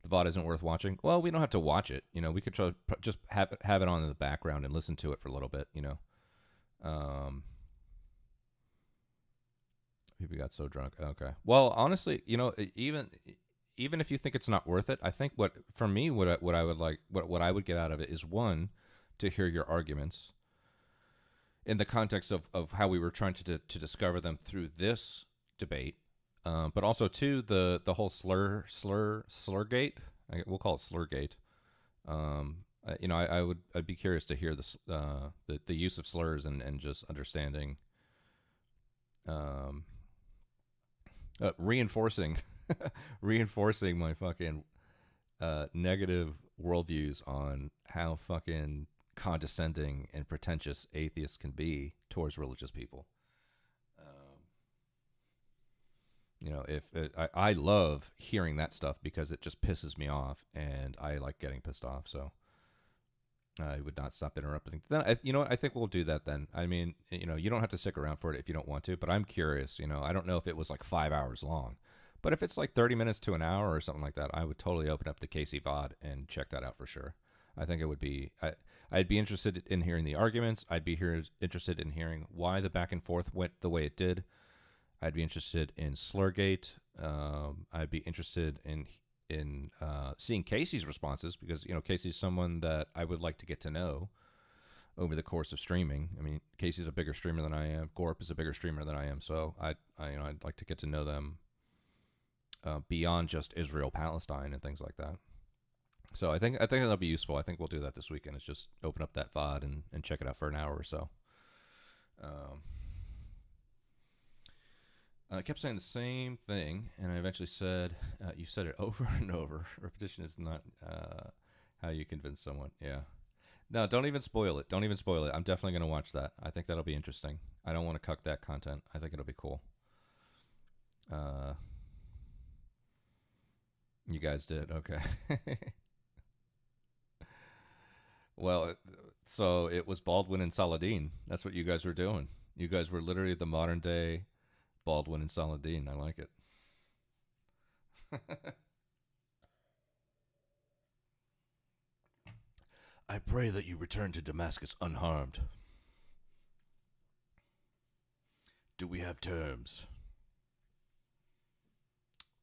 The VOD isn't worth watching. Well, we don't have to watch it. We could just have it on in the background and listen to it for a little bit. People got so drunk. Okay. Well, honestly, even if you think it's not worth it, I think what I would get out of it is, one, to hear your arguments in the context of how we were trying to discover them through this debate, but also two, the whole slurgate. We'll call it slurgate. I'd be curious to hear the use of slurs and just understanding. Reinforcing my fucking negative worldviews on how fucking condescending and pretentious atheists can be towards religious people. You know, I love hearing that stuff because it just pisses me off, and I like getting pissed off. So I would not stop interrupting. Then, you know what? I think we'll do that then. I mean, you know, you don't have to stick around for it if you don't want to, but I'm curious. You know, I don't know if it was like 5 hours long, but if it's like 30 minutes to an hour or something like that, I would totally open up the Casey VOD and check that out for sure. I think it would be. I'd be interested in hearing the arguments. I'd be interested in hearing why the back and forth went the way it did. I'd be interested in Slurgate. I'd be interested in seeing Casey's responses because, you know, Casey's someone that I would like to get to know over the course of streaming. I mean, Casey's a bigger streamer than I am. Gorp is a bigger streamer than I am. So I'd like to get to know them beyond just Israel, Palestine, and things like that. So I think that'll be useful. I think we'll do that this weekend. Is just open up that VOD and check it out for an hour or so. I kept saying the same thing, and I eventually said, you said it over and over. Repetition is not how you convince someone. Yeah. No, don't even spoil it. Don't even spoil it. I'm definitely going to watch that. I think that'll be interesting. I don't want to cuck that content. I think it'll be cool. You guys did. Okay. Well, so it was Baldwin and Saladin. That's what you guys were doing. You guys were literally the modern day Baldwin and Saladin. I like it. I pray that you return to Damascus unharmed. Do we have terms?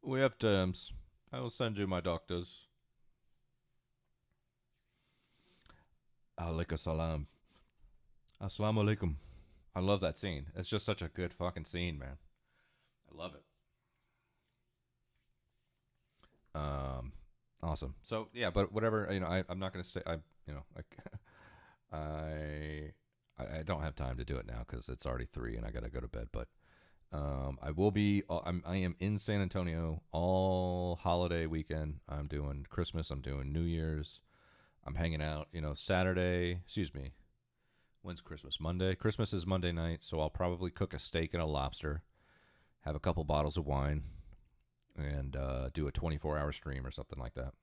We have terms. I will send you my doctors. Alaikum salam. Assalamu alaikum. I love that scene. It's just such a good fucking scene, man. I love it. Awesome. So yeah, but whatever. You know, I'm not gonna say. I don't have time to do it now because it's already 3 and I gotta go to bed. But I will be. I am in San Antonio all holiday weekend. I'm doing Christmas. I'm doing New Year's. I'm hanging out. You know, Saturday. Excuse me. When's Christmas? Monday. Christmas is Monday night, so I'll probably cook a steak and a lobster, have a couple bottles of wine, and do a 24-hour stream or something like that.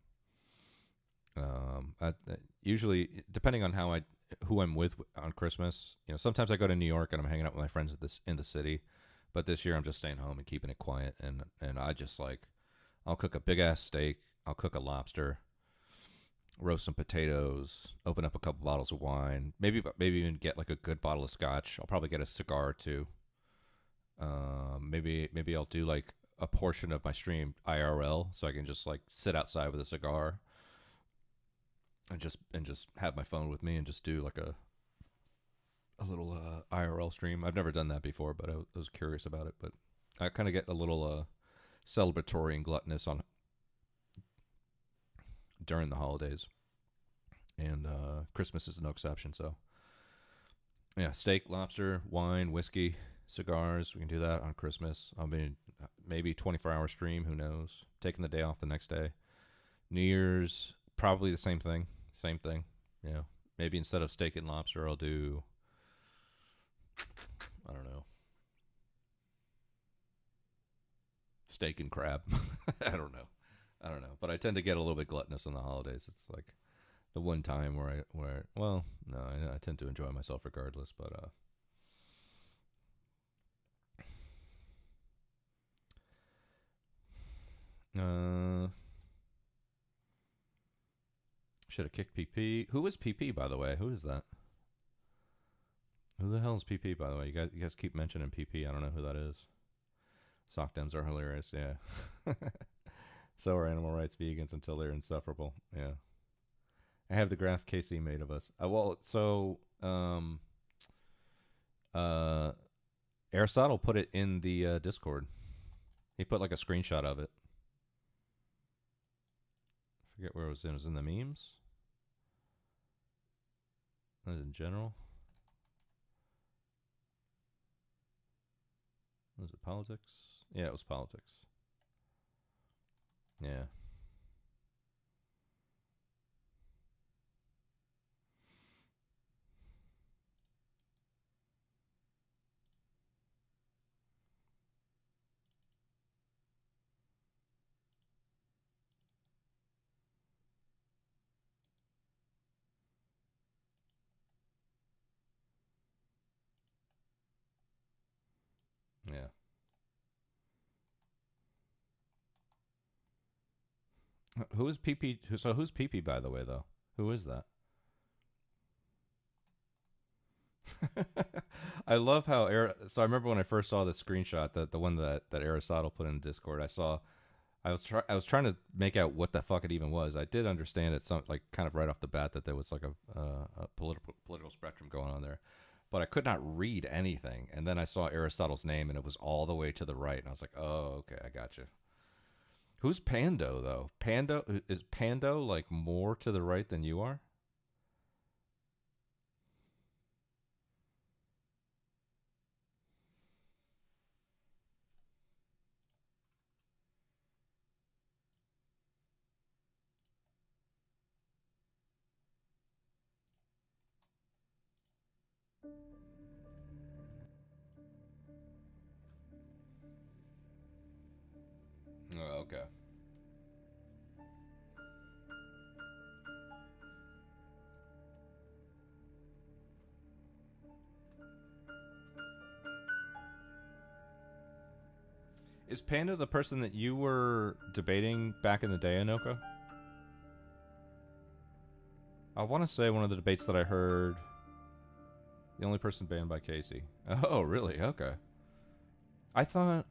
Usually, depending on who I'm with on Christmas, you know, sometimes I go to New York and I'm hanging out with my friends in the city, but this year I'm just staying home and keeping it quiet. And I just I'll cook a big ass steak, I'll cook a lobster, roast some potatoes, open up a couple bottles of wine, maybe even get like a good bottle of scotch. I'll probably get a cigar or two. Maybe I'll do like a portion of my stream IRL so I can just like sit outside with a cigar and just have my phone with me and just do like a little IRL stream. I've never done that before, but I was curious about it. But I kind of get a little celebratory and gluttonous on during the holidays, and Christmas is no exception. So yeah, steak, lobster, wine, whiskey, cigars. We can do that on Christmas. I mean, maybe 24-hour stream. Who knows? Taking the day off the next day. New Year's, probably the same thing. Same thing. You know, maybe instead of steak and lobster, I'll do, I don't know, steak and crab. I don't know. But I tend to get a little bit gluttonous on the holidays. It's like the one time where I tend to enjoy myself regardless. But should have kicked PP. Who is PP, by the way? Who is that? Who the hell is PP, by the way? You guys keep mentioning PP. I don't know who that is. Sock dems are hilarious. Yeah. So are animal rights vegans until they're insufferable. Yeah. I have the graph Casey made of us. Aristotle put it in the Discord. He put like a screenshot of it. I forget where it was in. It was in the memes? Was it in general? Was it politics? Yeah, it was politics. Yeah. Who is PP? So who's PP, by the way, though? Who is that? I love how so I remember when I first saw the screenshot, the one that Aristotle put in Discord. I was trying to make out what the fuck it even was. I did understand it, some like kind of right off the bat, that there was like a political spectrum going on there, but I could not read anything. And then I saw Aristotle's name, and it was all the way to the right, and I was like, oh, okay, I got you. Who's Pando though? Is Pando like more to the right than you are? Oh, okay. Is Panda the person that you were debating back in the day, Anoka? I want to say one of the debates that I heard, the only person banned by Casey. Oh, really? Okay. I thought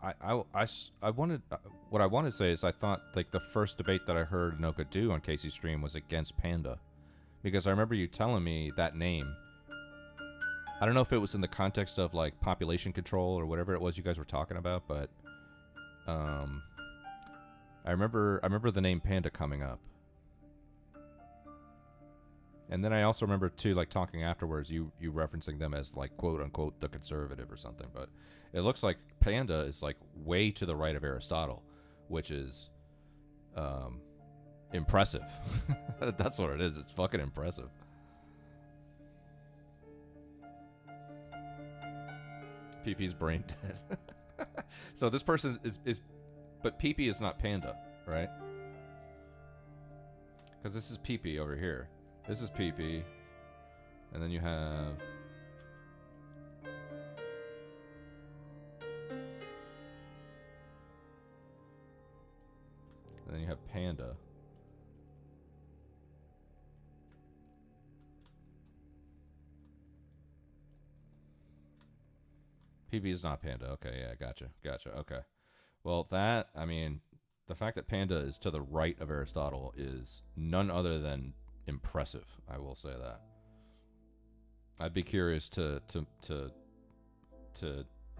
I wanted what I wanted to say is I thought like the first debate that I heard Anoka do on Casey's stream was against Panda, because I remember you telling me that name. I don't know if it was in the context of like population control or whatever it was you guys were talking about, but I remember the name Panda coming up. And then I also remember too, like talking afterwards, you referencing them as like quote unquote the conservative or something. But it looks like Panda is like way to the right of Aristotle, which is impressive. That's what it is. It's fucking impressive. PP's brain dead. So this person is but PP is not Panda, right? Because this is PP over here. This is PP, and then you have Panda. PP is not Panda. Okay, yeah, gotcha. Okay. Well, I mean, the fact that Panda is to the right of Aristotle is none other than impressive. I will say that. I'd be curious to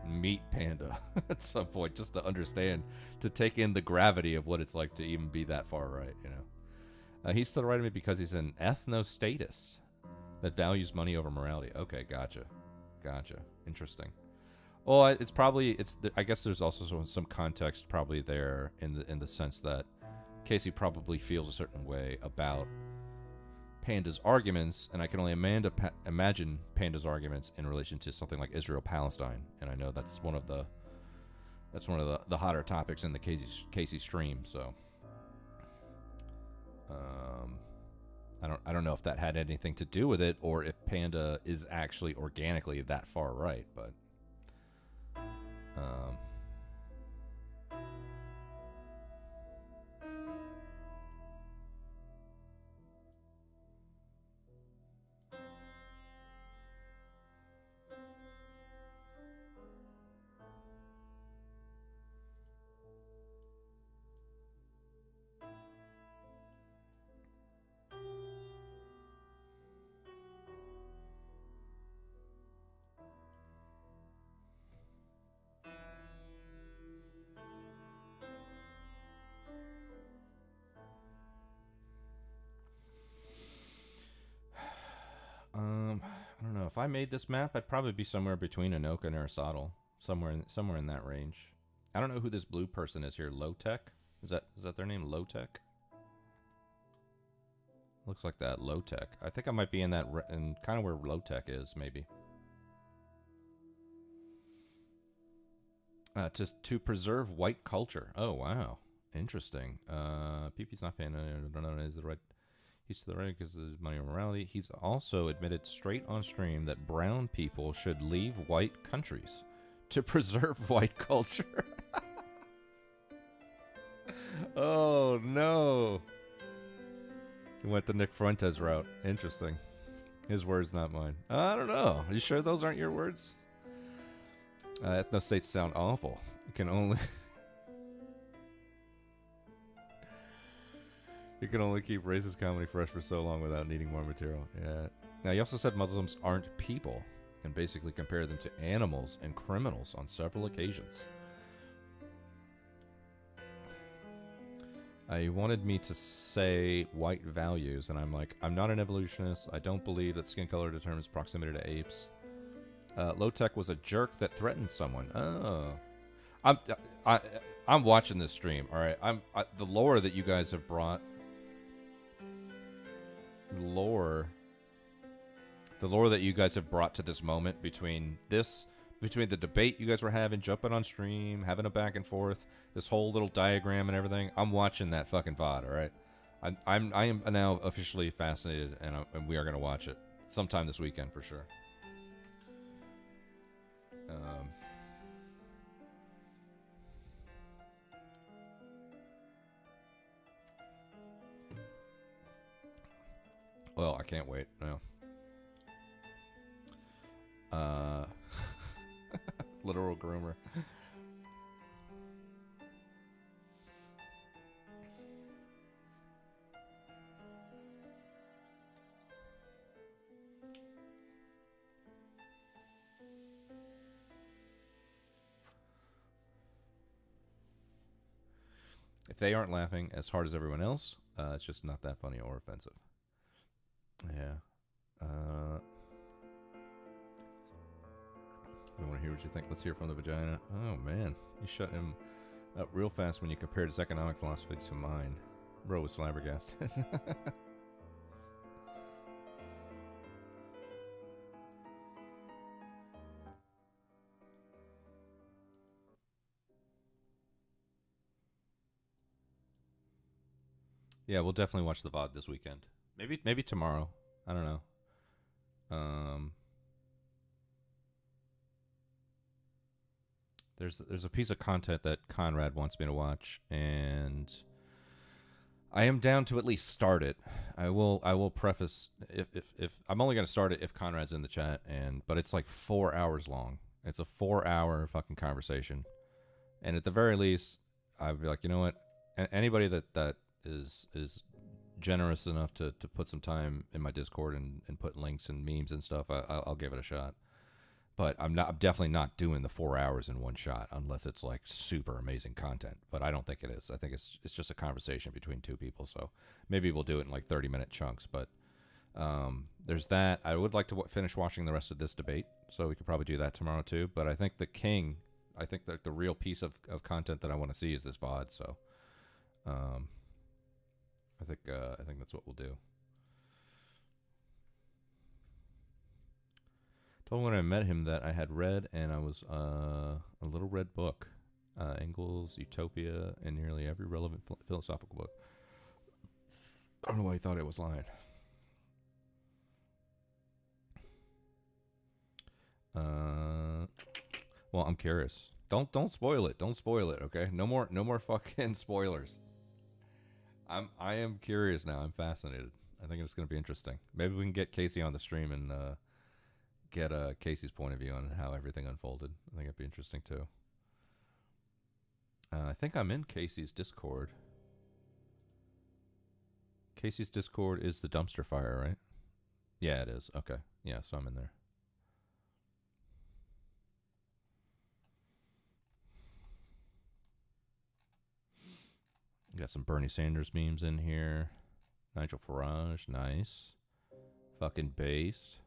meet Panda at some point, just to understand, to take in the gravity of what it's like to even be that far right, you know. He's to the right of me because he's an ethno-statist that values money over morality. Okay, gotcha. Interesting. Well, I guess there's also some context probably there in the sense that Casey probably feels a certain way about Panda's arguments, and I can only imagine Panda's arguments in relation to something like Israel-Palestine, and I know that's one of the hotter topics in the Casey stream. So, I don't know if that had anything to do with it, or if Panda is actually organically that far right, but. I don't know. If I made this map, I'd probably be somewhere between Anoka and Aristotle, somewhere in that range. I don't know who this blue person is here. Low Tech? Is that their name? Low Tech? Looks like that. Low Tech. I think I might be in kind of where Low Tech is, maybe. To preserve white culture. Oh wow, interesting. PP's not paying. I don't know. Is the right? He's to the right because there's money and morality. He's also admitted straight on stream that brown people should leave white countries to preserve white culture. Oh Oh, no. He went the Nick Fuentes route. Interesting. His words, not mine. I don't know. Are you sure those aren't your words? Ethno-states sound awful. You can only... You can only keep racist comedy fresh for so long without needing more material. Yeah. Now, he also said Muslims aren't people and basically compared them to animals and criminals on several occasions. He wanted me to say white values, and I'm like, I'm not an evolutionist. I don't believe that skin color determines proximity to apes. Low-Tech was a jerk that threatened someone. Oh. I'm watching this stream, all right? The lore that you guys have brought... The lore that you guys have brought to this moment between the debate you guys were having, jumping on stream, having a back and forth, this whole little diagram and everything. I'm watching that fucking VOD, all right? I am now officially fascinated, and we are going to watch it sometime this weekend for sure. Well, I can't wait. No. Literal groomer. If they aren't laughing as hard as everyone else, it's just not that funny or offensive. Yeah. I want to hear what you think. Let's hear from the vagina. Oh, man. You shut him up real fast when you compared his economic philosophy to mine. Bro was flabbergasted. Yeah, we'll definitely watch the VOD this weekend. Maybe tomorrow. I don't know. There's a piece of content that Conrad wants me to watch, and I am down to at least start it. I will preface if I'm only gonna start it if Conrad's in the chat, but it's like 4 hours long. It's a 4-hour fucking conversation, and at the very least, I'd be like, you know what? Anybody that is generous enough to put some time in my Discord and put links and memes and stuff, I'll give it a shot. But I'm definitely not doing the 4 hours in one shot unless it's like super amazing content. But I don't think it is. I think it's just a conversation between two people. So maybe we'll do it in like 30-minute chunks. But there's that. I would like to finish watching the rest of this debate, so we could probably do that tomorrow too. But I think the real piece of content that I want to see is this VOD. So I think that's what we'll do. Told him when I met him that I had read, and I was a little red book, Engels, Utopia, and nearly every relevant philosophical book. I don't know why he thought I was lying. Well, I'm curious. Don't spoil it. Don't spoil it. Okay. No more fucking spoilers. I am curious now. I'm fascinated. I think it's going to be interesting. Maybe we can get Casey on the stream and get Casey's point of view on how everything unfolded. I think it'd be interesting too. I think I'm in Casey's Discord. Casey's Discord is the dumpster fire, right? Yeah, it is. Okay. Yeah, so I'm in there. Got some Bernie Sanders memes in here. Nigel Farage, nice. Fucking based.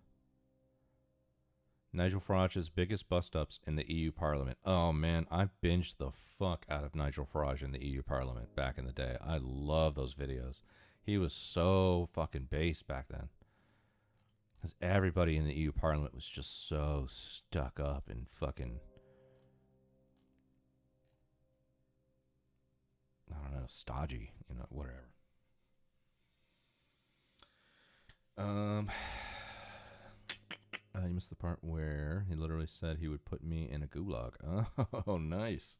Nigel Farage's biggest bust-ups in the EU Parliament. Oh, man, I binged the fuck out of Nigel Farage in the EU Parliament back in the day. I love those videos. He was so fucking based back then. Because everybody in the EU Parliament was just so stuck up and fucking... I don't know, stodgy, whatever. You missed the part where he literally said he would put me in a gulag. Oh, nice.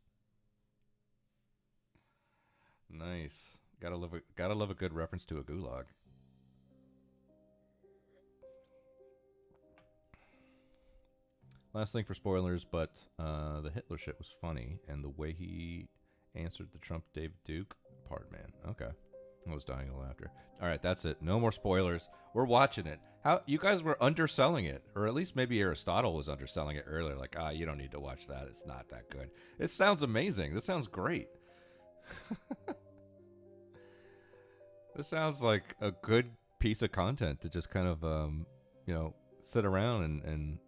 Nice. Gotta love a good reference to a gulag. Last thing for spoilers, but the Hitler shit was funny, and the way he answered the Trump Dave Duke part, man. Okay. I was dying of laughter. All right, that's it. No more spoilers. We're watching it. How you guys were underselling it, or at least maybe Aristotle was underselling it earlier. Like, you don't need to watch that. It's not that good. It sounds amazing. This sounds great. This sounds like a good piece of content to just kind of, sit around and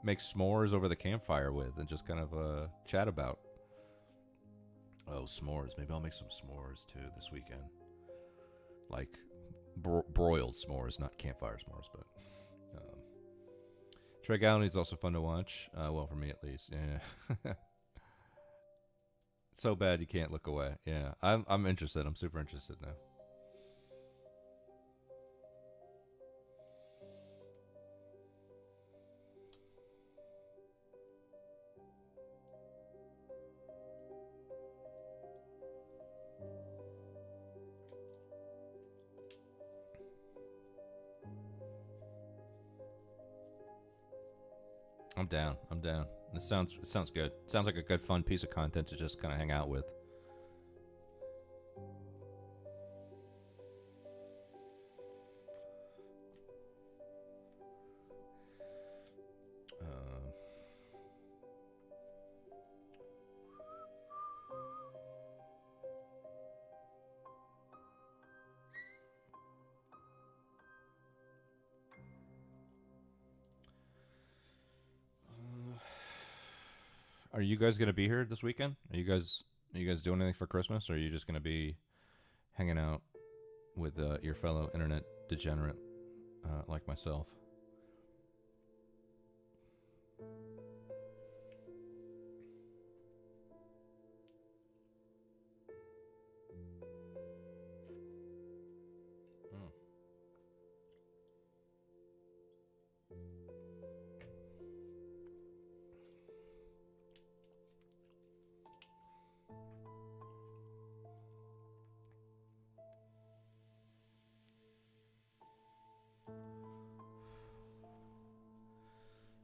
make s'mores over the campfire with and just kind of chat about. Oh, s'mores. Maybe I'll make some s'mores too this weekend. Like broiled s'mores, not campfire s'mores, but Trey Gowdy is also fun to watch. Well, for me at least. Yeah. So bad you can't look away. Yeah, I'm interested. I'm super interested now. I'm down. I'm down. It sounds good. It sounds like a good, fun piece of content to just kind of hang out with. Are you guys gonna be here this weekend? Are you guys doing anything for Christmas, or are you just gonna be hanging out with your fellow internet degenerate like myself?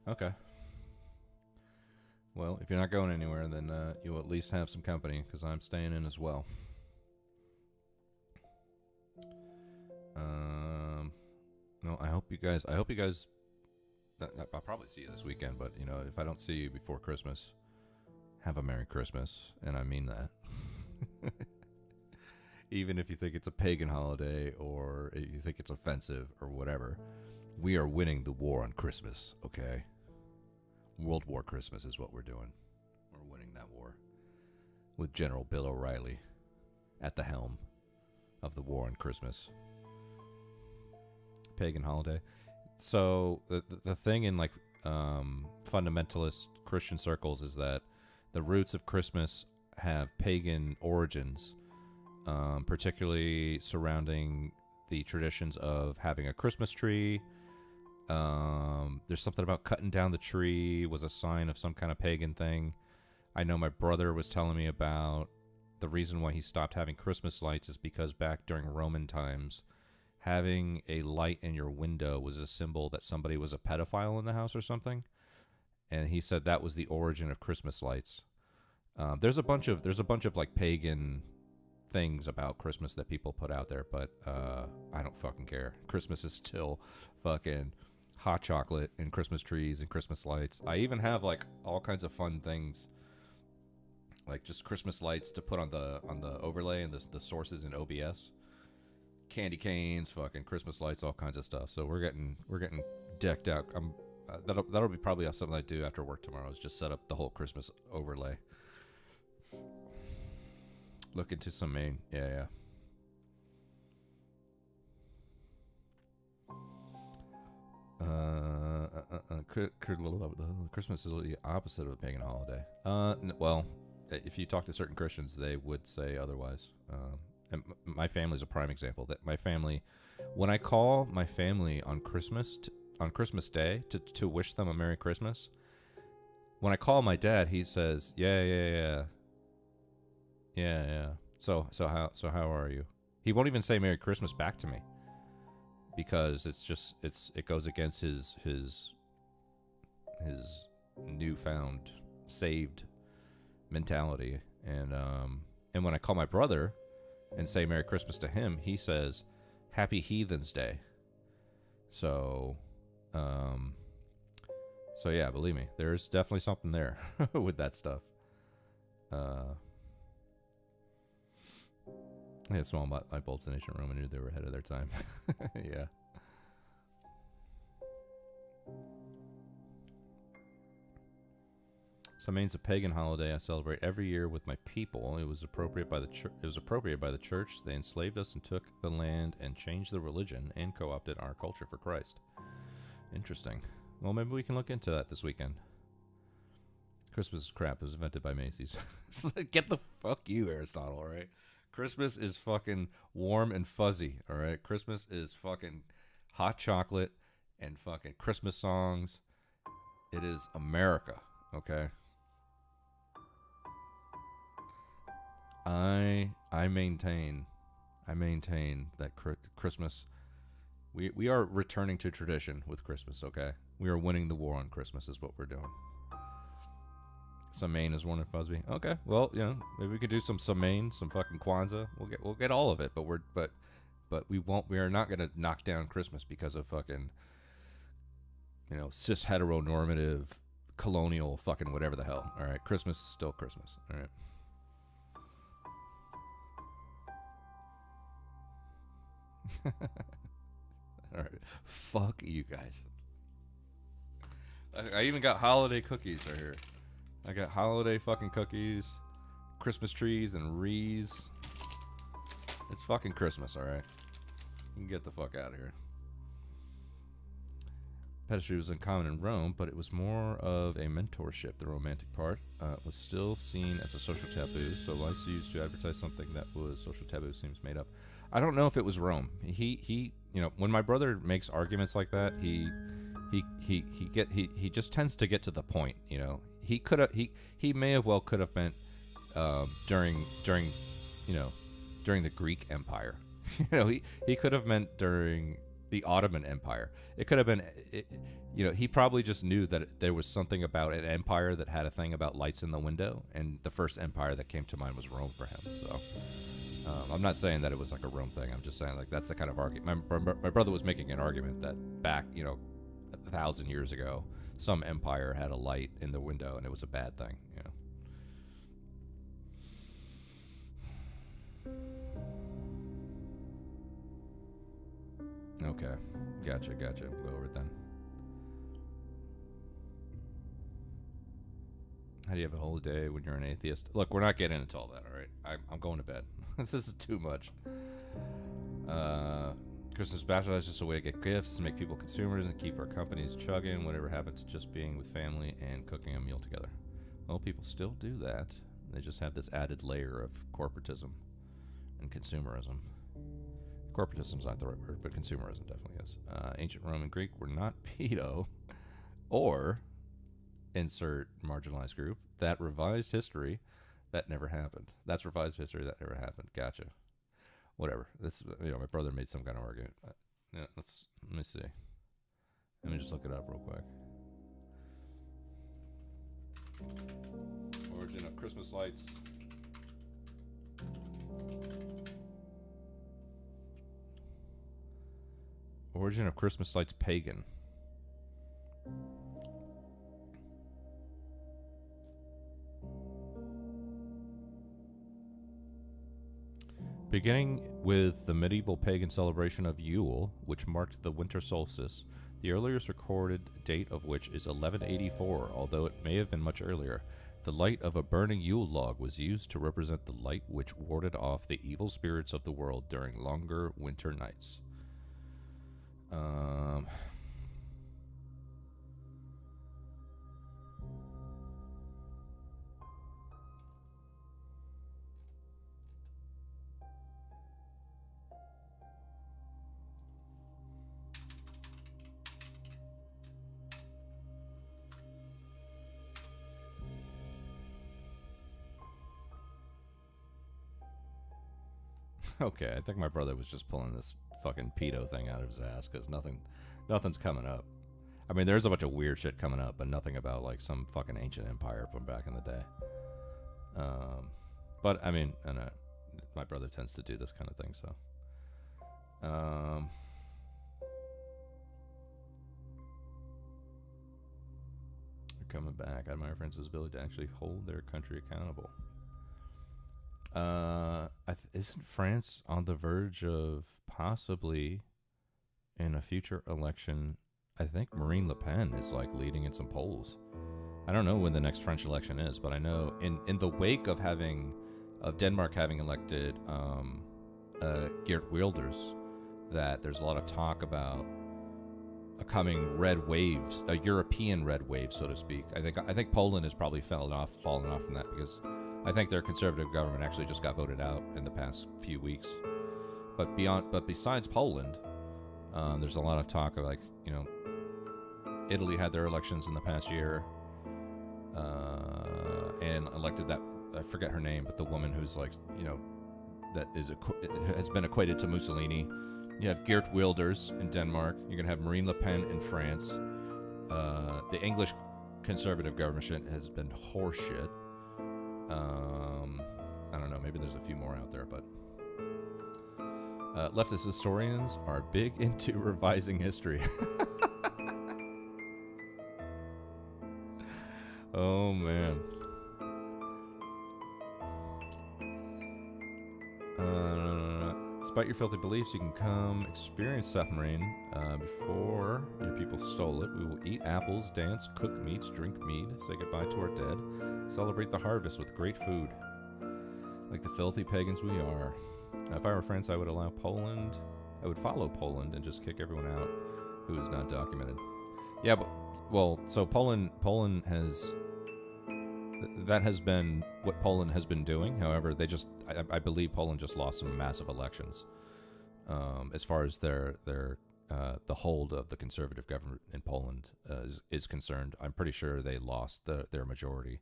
Okay. Well, if you're not going anywhere, then you'll at least have some company, because I'm staying in as well. No, I hope you guys. I'll probably see you this weekend, but if I don't see you before Christmas, have a Merry Christmas, and I mean that. Even if you think it's a pagan holiday, or if you think it's offensive, or whatever, we are winning the war on Christmas. Okay. World War Christmas is what we're doing. We're winning that war with General Bill O'Reilly at the helm of the war on Christmas. Pagan holiday. So the thing in fundamentalist Christian circles is that the roots of Christmas have pagan origins, particularly surrounding the traditions of having a Christmas tree. There's something about cutting down the tree was a sign of some kind of pagan thing. I know my brother was telling me about the reason why he stopped having Christmas lights is because back during Roman times, having a light in your window was a symbol that somebody was a pedophile in the house or something. And he said that was the origin of Christmas lights. There's a bunch of like pagan things about Christmas that people put out there, but I don't fucking care. Christmas is still fucking hot chocolate and Christmas trees and Christmas lights. I even have like all kinds of fun things, like just Christmas lights to put on the overlay and the sources in OBS. Candy canes, fucking Christmas lights, all kinds of stuff. So we're getting decked out. That'll be probably something I do after work tomorrow, is just set up the whole Christmas overlay. Look into some Maine. Yeah. Christmas is the opposite of a pagan holiday. Well, if you talk to certain Christians, they would say otherwise. And my family's a prime example. That my family, when I call my family on Christmas Day to wish them a Merry Christmas, when I call my dad, he says, "Yeah. So how are you?" He won't even say Merry Christmas back to me because it goes against his newfound saved mentality. And when I call my brother and say Merry Christmas to him, he says Happy Heathens Day. So yeah, believe me, there's definitely something there with that stuff. Yeah, small light bulbs in ancient Rome. I knew they were ahead of their time. Yeah. Samhain's a pagan holiday I celebrate every year with my people. It was appropriated by the church. They enslaved us and took the land and changed the religion and co-opted our culture for Christ. Interesting. Well, maybe we can look into that this weekend. Christmas is crap. It was invented by Macy's. Get the fuck you, Aristotle, all right? Christmas is fucking warm and fuzzy, all right? Christmas is fucking hot chocolate and fucking Christmas songs. It is America, okay? I maintain that Christmas, we are returning to tradition with Christmas, okay? We are winning the war on Christmas is what we're doing. Samhain is warm and fuzzy. Okay, well, you know, maybe we could do some Samhain, some fucking Kwanzaa. We'll get all of it, but we are not gonna knock down Christmas because of fucking, you know, cis heteronormative colonial fucking whatever the hell. All right, Christmas is still Christmas. All right. All right, fuck you guys. I even got holiday cookies right here. I got holiday fucking cookies, Christmas trees, and wreaths. It's fucking Christmas, all right? You can get the fuck out of here. Pedestry was uncommon in Rome, but it was more of a mentorship. The romantic part was still seen as a social taboo, so lights used to advertise something that was social taboo seems made up. I don't know if it was Rome. He you know, when my brother makes arguments like that, he just tends to get to the point, you know. He may have well could have meant during the Greek Empire. You know, he could have meant during the Ottoman Empire. It could have been, you know, he probably just knew that there was something about an empire that had a thing about lights in the window, and the first empire that came to mind was Rome for him. So I'm not saying that it was like a Rome thing. I'm just saying like that's the kind of argument. My brother was making an argument that back, you know, 1,000 years ago, some empire had a light in the window and it was a bad thing, you know. Okay, gotcha. We'll go over it then. How do you have a whole day when you're an atheist? Look, we're not getting into all that, all right? I'm going to bed. This is too much. Christmas Bachelor is just a way to get gifts, to make people consumers, and keep our companies chugging. Whatever happened to just being with family and cooking a meal together? Well, people still do that. They just have this added layer of corporatism and consumerism. Corporatism's not the right word, but consumerism definitely is. Ancient Roman Greek were not pedo, or insert marginalized group. That revised history that never happened. That's revised history that never happened. Gotcha. Whatever. That's, you know, my brother made some kind of argument. Yeah, let me see. Let me just look it up real quick. Origin of Christmas lights. Origin of Christmas lights pagan. Beginning with the medieval pagan celebration of Yule, which marked the winter solstice, the earliest recorded date of which is 1184, although it may have been much earlier. The light of a burning Yule log was used to represent the light which warded off the evil spirits of the world during longer winter nights. Okay, I think my brother was just pulling this fucking pedo thing out of his ass because nothing's coming up. I mean, there's a bunch of weird shit coming up, but nothing about like some fucking ancient empire from back in the day. But I mean, and my brother tends to do this kind of thing, so. Coming back, I admire France's ability to actually hold their country accountable. Isn't France on the verge of possibly in a future election? I think Marine Le Pen is like leading in some polls. I don't know when the next French election is, but I know in the wake of Denmark having elected Geert Wilders, that there's a lot of talk about a coming red waves, a European red wave, so to speak. I think Poland has probably fallen off from that because I think their conservative government actually just got voted out in the past few weeks. But besides Poland, there's a lot of talk of Italy had their elections in the past year and elected that, I forget her name, but the woman who's that has been equated to Mussolini. You have Geert Wilders in Denmark. You're going to have Marine Le Pen in France. The English conservative government has been horseshit. I don't know. Maybe there's a few more out there, but leftist historians are big into revising history. Oh, man. Despite your filthy beliefs, you can come experience Submarine before your people stole it. We will eat apples, dance, cook meats, drink mead, say goodbye to our dead, celebrate the harvest with great food. Like the filthy pagans we are. If I were France, I would follow Poland and just kick everyone out who is not documented. Yeah, so Poland has... That has been what Poland has been doing. However, I believe Poland just lost some massive elections. As far as the hold of the conservative government in Poland is concerned, I'm pretty sure they lost their majority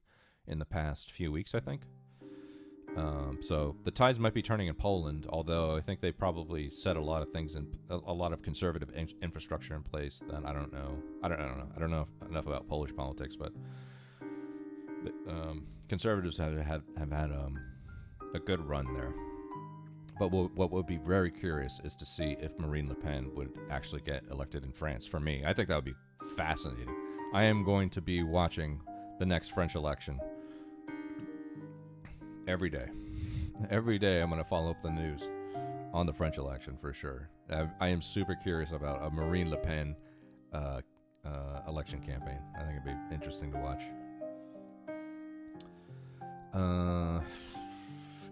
in the past few weeks, I think. So the tides might be turning in Poland, although I think they probably set a lot of things in a lot of conservative infrastructure in place that I don't know. I don't know enough about Polish politics, but conservatives have had a good run there. But what would be very curious is to see if Marine Le Pen would actually get elected in France. For me, I think that would be fascinating. I am going to be watching the next French election every day. Every day I'm going to follow up the news on the French election for sure. I am super curious about a Marine Le Pen election campaign. I think it'd be interesting to watch.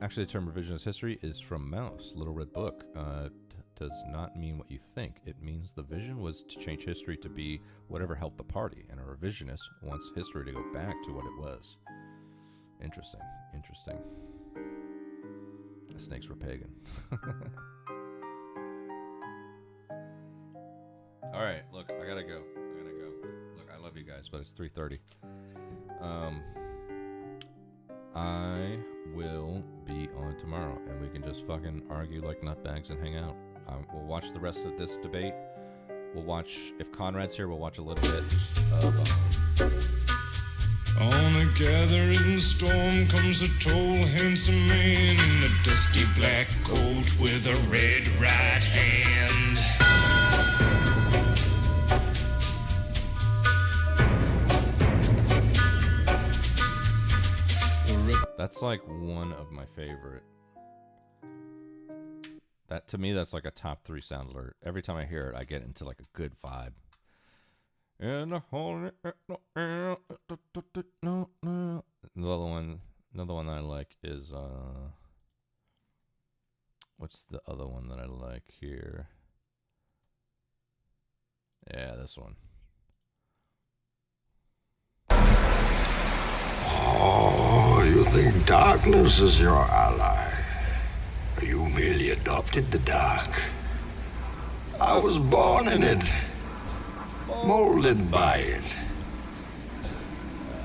Actually, the term revisionist history is from Mouse, Little Red Book. Does not mean what you think. It means the vision was to change history to be whatever helped the party, and a revisionist wants history to go back to what it was. Interesting. The snakes were pagan. All right, look, I gotta go. Look, I love you guys, but it's 3:30. I will be on tomorrow, and we can just fucking argue like nutbags and hang out. We'll watch the rest of this debate. We'll watch, if Conrad's here, we'll watch a little bit of... On a gathering storm comes a tall, handsome man in a dusty black coat with a red right hand. That's like one of my favorite. That, to me, that's like a top 3 sound alert. Every time I hear it, I get into like a good vibe. Another one that I like is what's the other one that I like here? Yeah, this one. Oh, you think darkness is your ally? You merely adopted the dark. I was born in it, molded by it.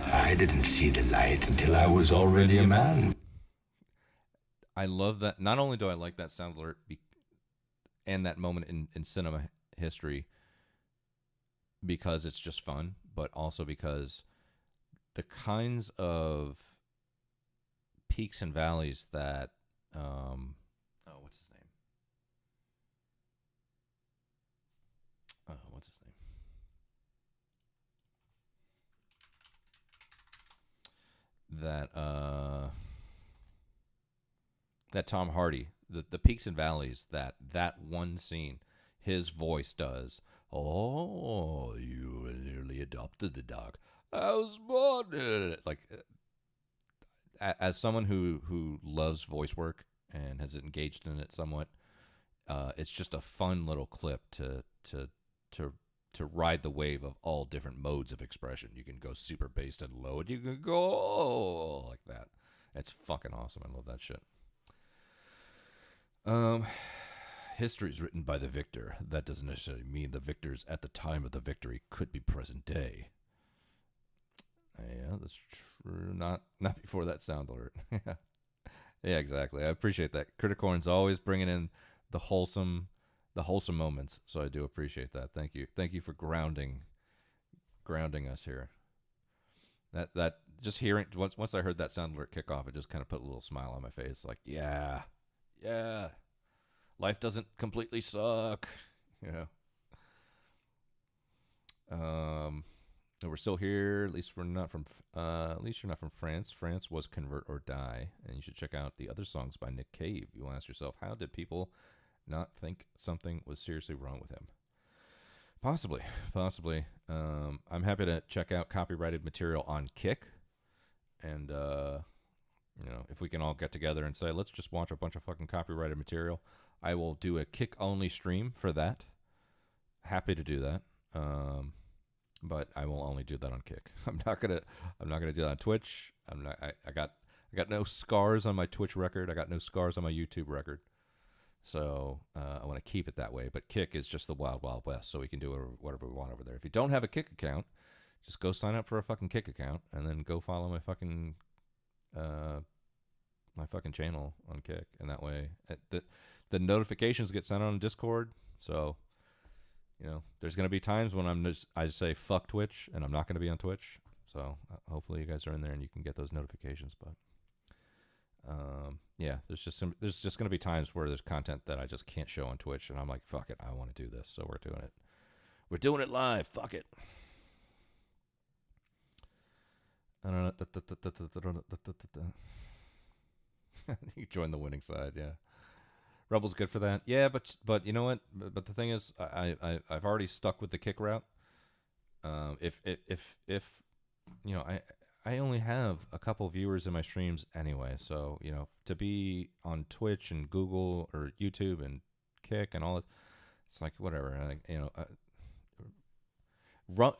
I didn't see the light until I was already a man. I love that. Not only do I like that sound alert and that moment in cinema history because it's just fun, but also because the kinds of peaks and valleys that what's his name? What's his name? That Tom Hardy, the peaks and valleys that one scene, his voice does. Oh, you nearly adopted the dog. I was born. Like, as someone who loves voice work and has engaged in it somewhat, it's just a fun little clip to ride the wave of all different modes of expression. You can go super bass and low, and you can go like that. It's fucking awesome. I love that shit. History is written by the victor. That doesn't necessarily mean the victors at the time of the victory could be present day. Yeah, that's true. Not before that sound alert. Yeah, exactly. I appreciate that. Criticorn's always bringing in the wholesome moments. So I do appreciate that. Thank you. Thank you for grounding us here. That just hearing once I heard that sound alert kick off, it just kind of put a little smile on my face. Like, yeah, life doesn't completely suck. We're still here. At least we're not from. At least you're not from France. France was Convert or Die, and you should check out the other songs by Nick Cave. You will ask yourself, how did people not think something was seriously wrong with him? Possibly. I'm happy to check out copyrighted material on Kick, and if we can all get together and say, let's just watch a bunch of fucking copyrighted material, I will do a Kick only stream for that. Happy to do that. But I will only do that on Kick. I'm not gonna do that on Twitch. I got no scars on my Twitch record. I got no scars on my YouTube record. So I want to keep it that way. But Kick is just the wild, wild west, so we can do whatever we want over there. If you don't have a Kick account, just go sign up for a fucking Kick account, and then go follow my fucking channel on Kick, and that way the notifications get sent on Discord. So there's gonna be times when I say fuck Twitch, and I'm not gonna be on Twitch. So hopefully you guys are in there and you can get those notifications. But yeah, there's just gonna be times where there's content that I just can't show on Twitch, and I'm like, fuck it, I want to do this, so we're doing it. We're doing it live. Fuck it. I don't know. You join the winning side, yeah. Rebel's good for that, yeah. But you know what? But the thing is, I've already stuck with the Kick route. If I only have a couple viewers in my streams anyway, so to be on Twitch and Google or YouTube and Kick and all that, it's like whatever.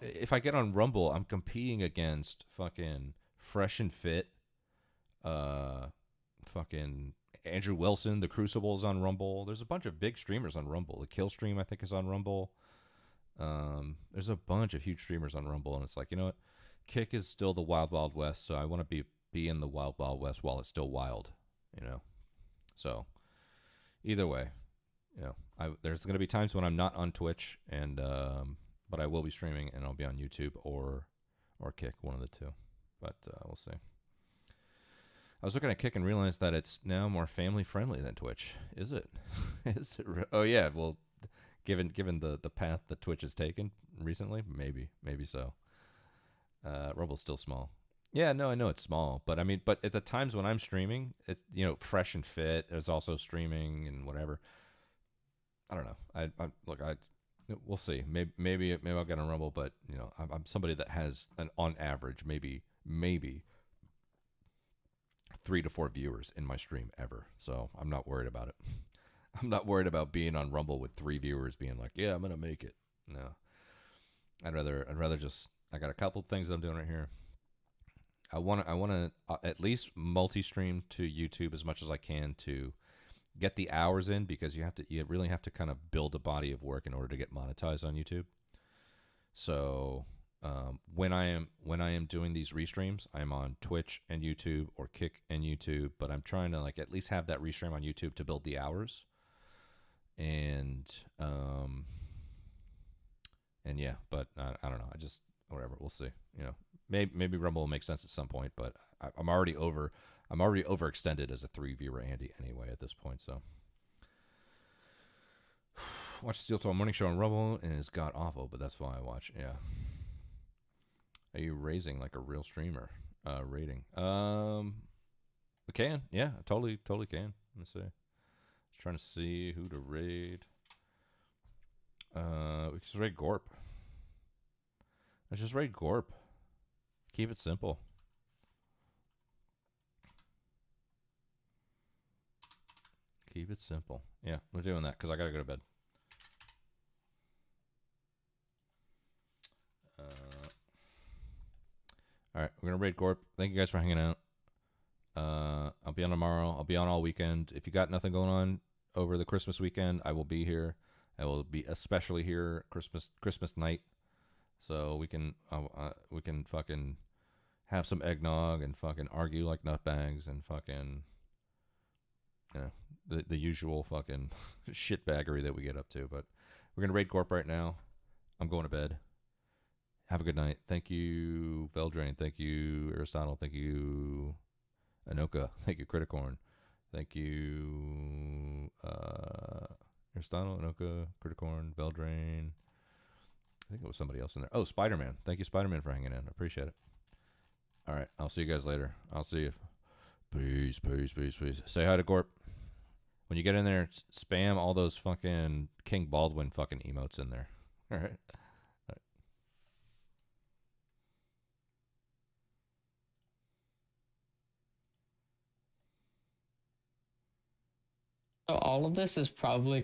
If I get on Rumble, I'm competing against fucking Fresh and Fit, fucking Andrew Wilson. The Crucible's on Rumble. There's a bunch of big streamers on Rumble. The Kill Stream, I think, is on Rumble. There's a bunch of huge streamers on Rumble, and it's like, you know what? Kick is still the wild, wild west, so I want to be in the wild, wild west while it's still wild, So either way, there's going to be times when I'm not on Twitch, and but I will be streaming, and I'll be on YouTube or Kick, one of the two. But we'll see. I was looking at Kick and realized that it's now more family friendly than Twitch. Is it? Is it? Oh yeah. Well, given the path that Twitch has taken recently, maybe so. Rumble's still small. Yeah, no, I know it's small, but at the times when I'm streaming, it's Fresh and Fit is also streaming and whatever. I don't know. We'll see. Maybe I'll get on Rumble, but I'm somebody that has on average maybe 3 to 4 viewers in my stream ever, so I'm not worried about it. I'm not worried about being on Rumble with 3 viewers being like, yeah, I'm gonna make it. No, I'd rather just. I got a couple things I'm doing right here. I want to at least multi-stream to YouTube as much as I can to get the hours in, because you really have to kind of build a body of work in order to get monetized on YouTube. So When I am doing these restreams, I'm on Twitch and YouTube or Kick and YouTube, but I'm trying to like at least have that restream on YouTube to build the hours. And yeah, but I don't know. I just whatever. We'll see. You know, maybe Rumble will make sense at some point, but I'm already overextended as a 3-viewer Andy anyway at this point. So watch Steel Toe Morning Show on Rumble and it's god awful, but that's why I watch. Yeah. Are you raising like a real streamer rating? We can. Yeah, totally can. Let me see. Just trying to see who to raid. We can just raid Gorp. Let's just raid Gorp. Keep it simple. Keep it simple. Yeah, we're doing that because I gotta go to bed. All right, we're gonna raid Gorp. Thank you guys for hanging out. I'll be on tomorrow. I'll be on all weekend. If you got nothing going on over the Christmas weekend, I will be here. I will be especially here Christmas night, so we can fucking have some eggnog and fucking argue like nutbags and fucking, you know, the usual fucking shitbaggery that we get up to. But we're gonna raid Gorp right now. I'm going to bed. Have a good night. Thank you, Veldrain. Thank you, Aristotle. Thank you, Anoka. Thank you, Criticorn. Thank you, Aristotle, Anoka, Criticorn, Veldrain. I think it was somebody else in there. Oh, Spider-Man. Thank you, Spider-Man, for hanging in. I appreciate it. All right. I'll see you guys later. I'll see you. Peace, peace, peace, peace. Say hi to Gorp. When you get in there, spam all those fucking King Baldwin fucking emotes in there. All right. So all of this is probably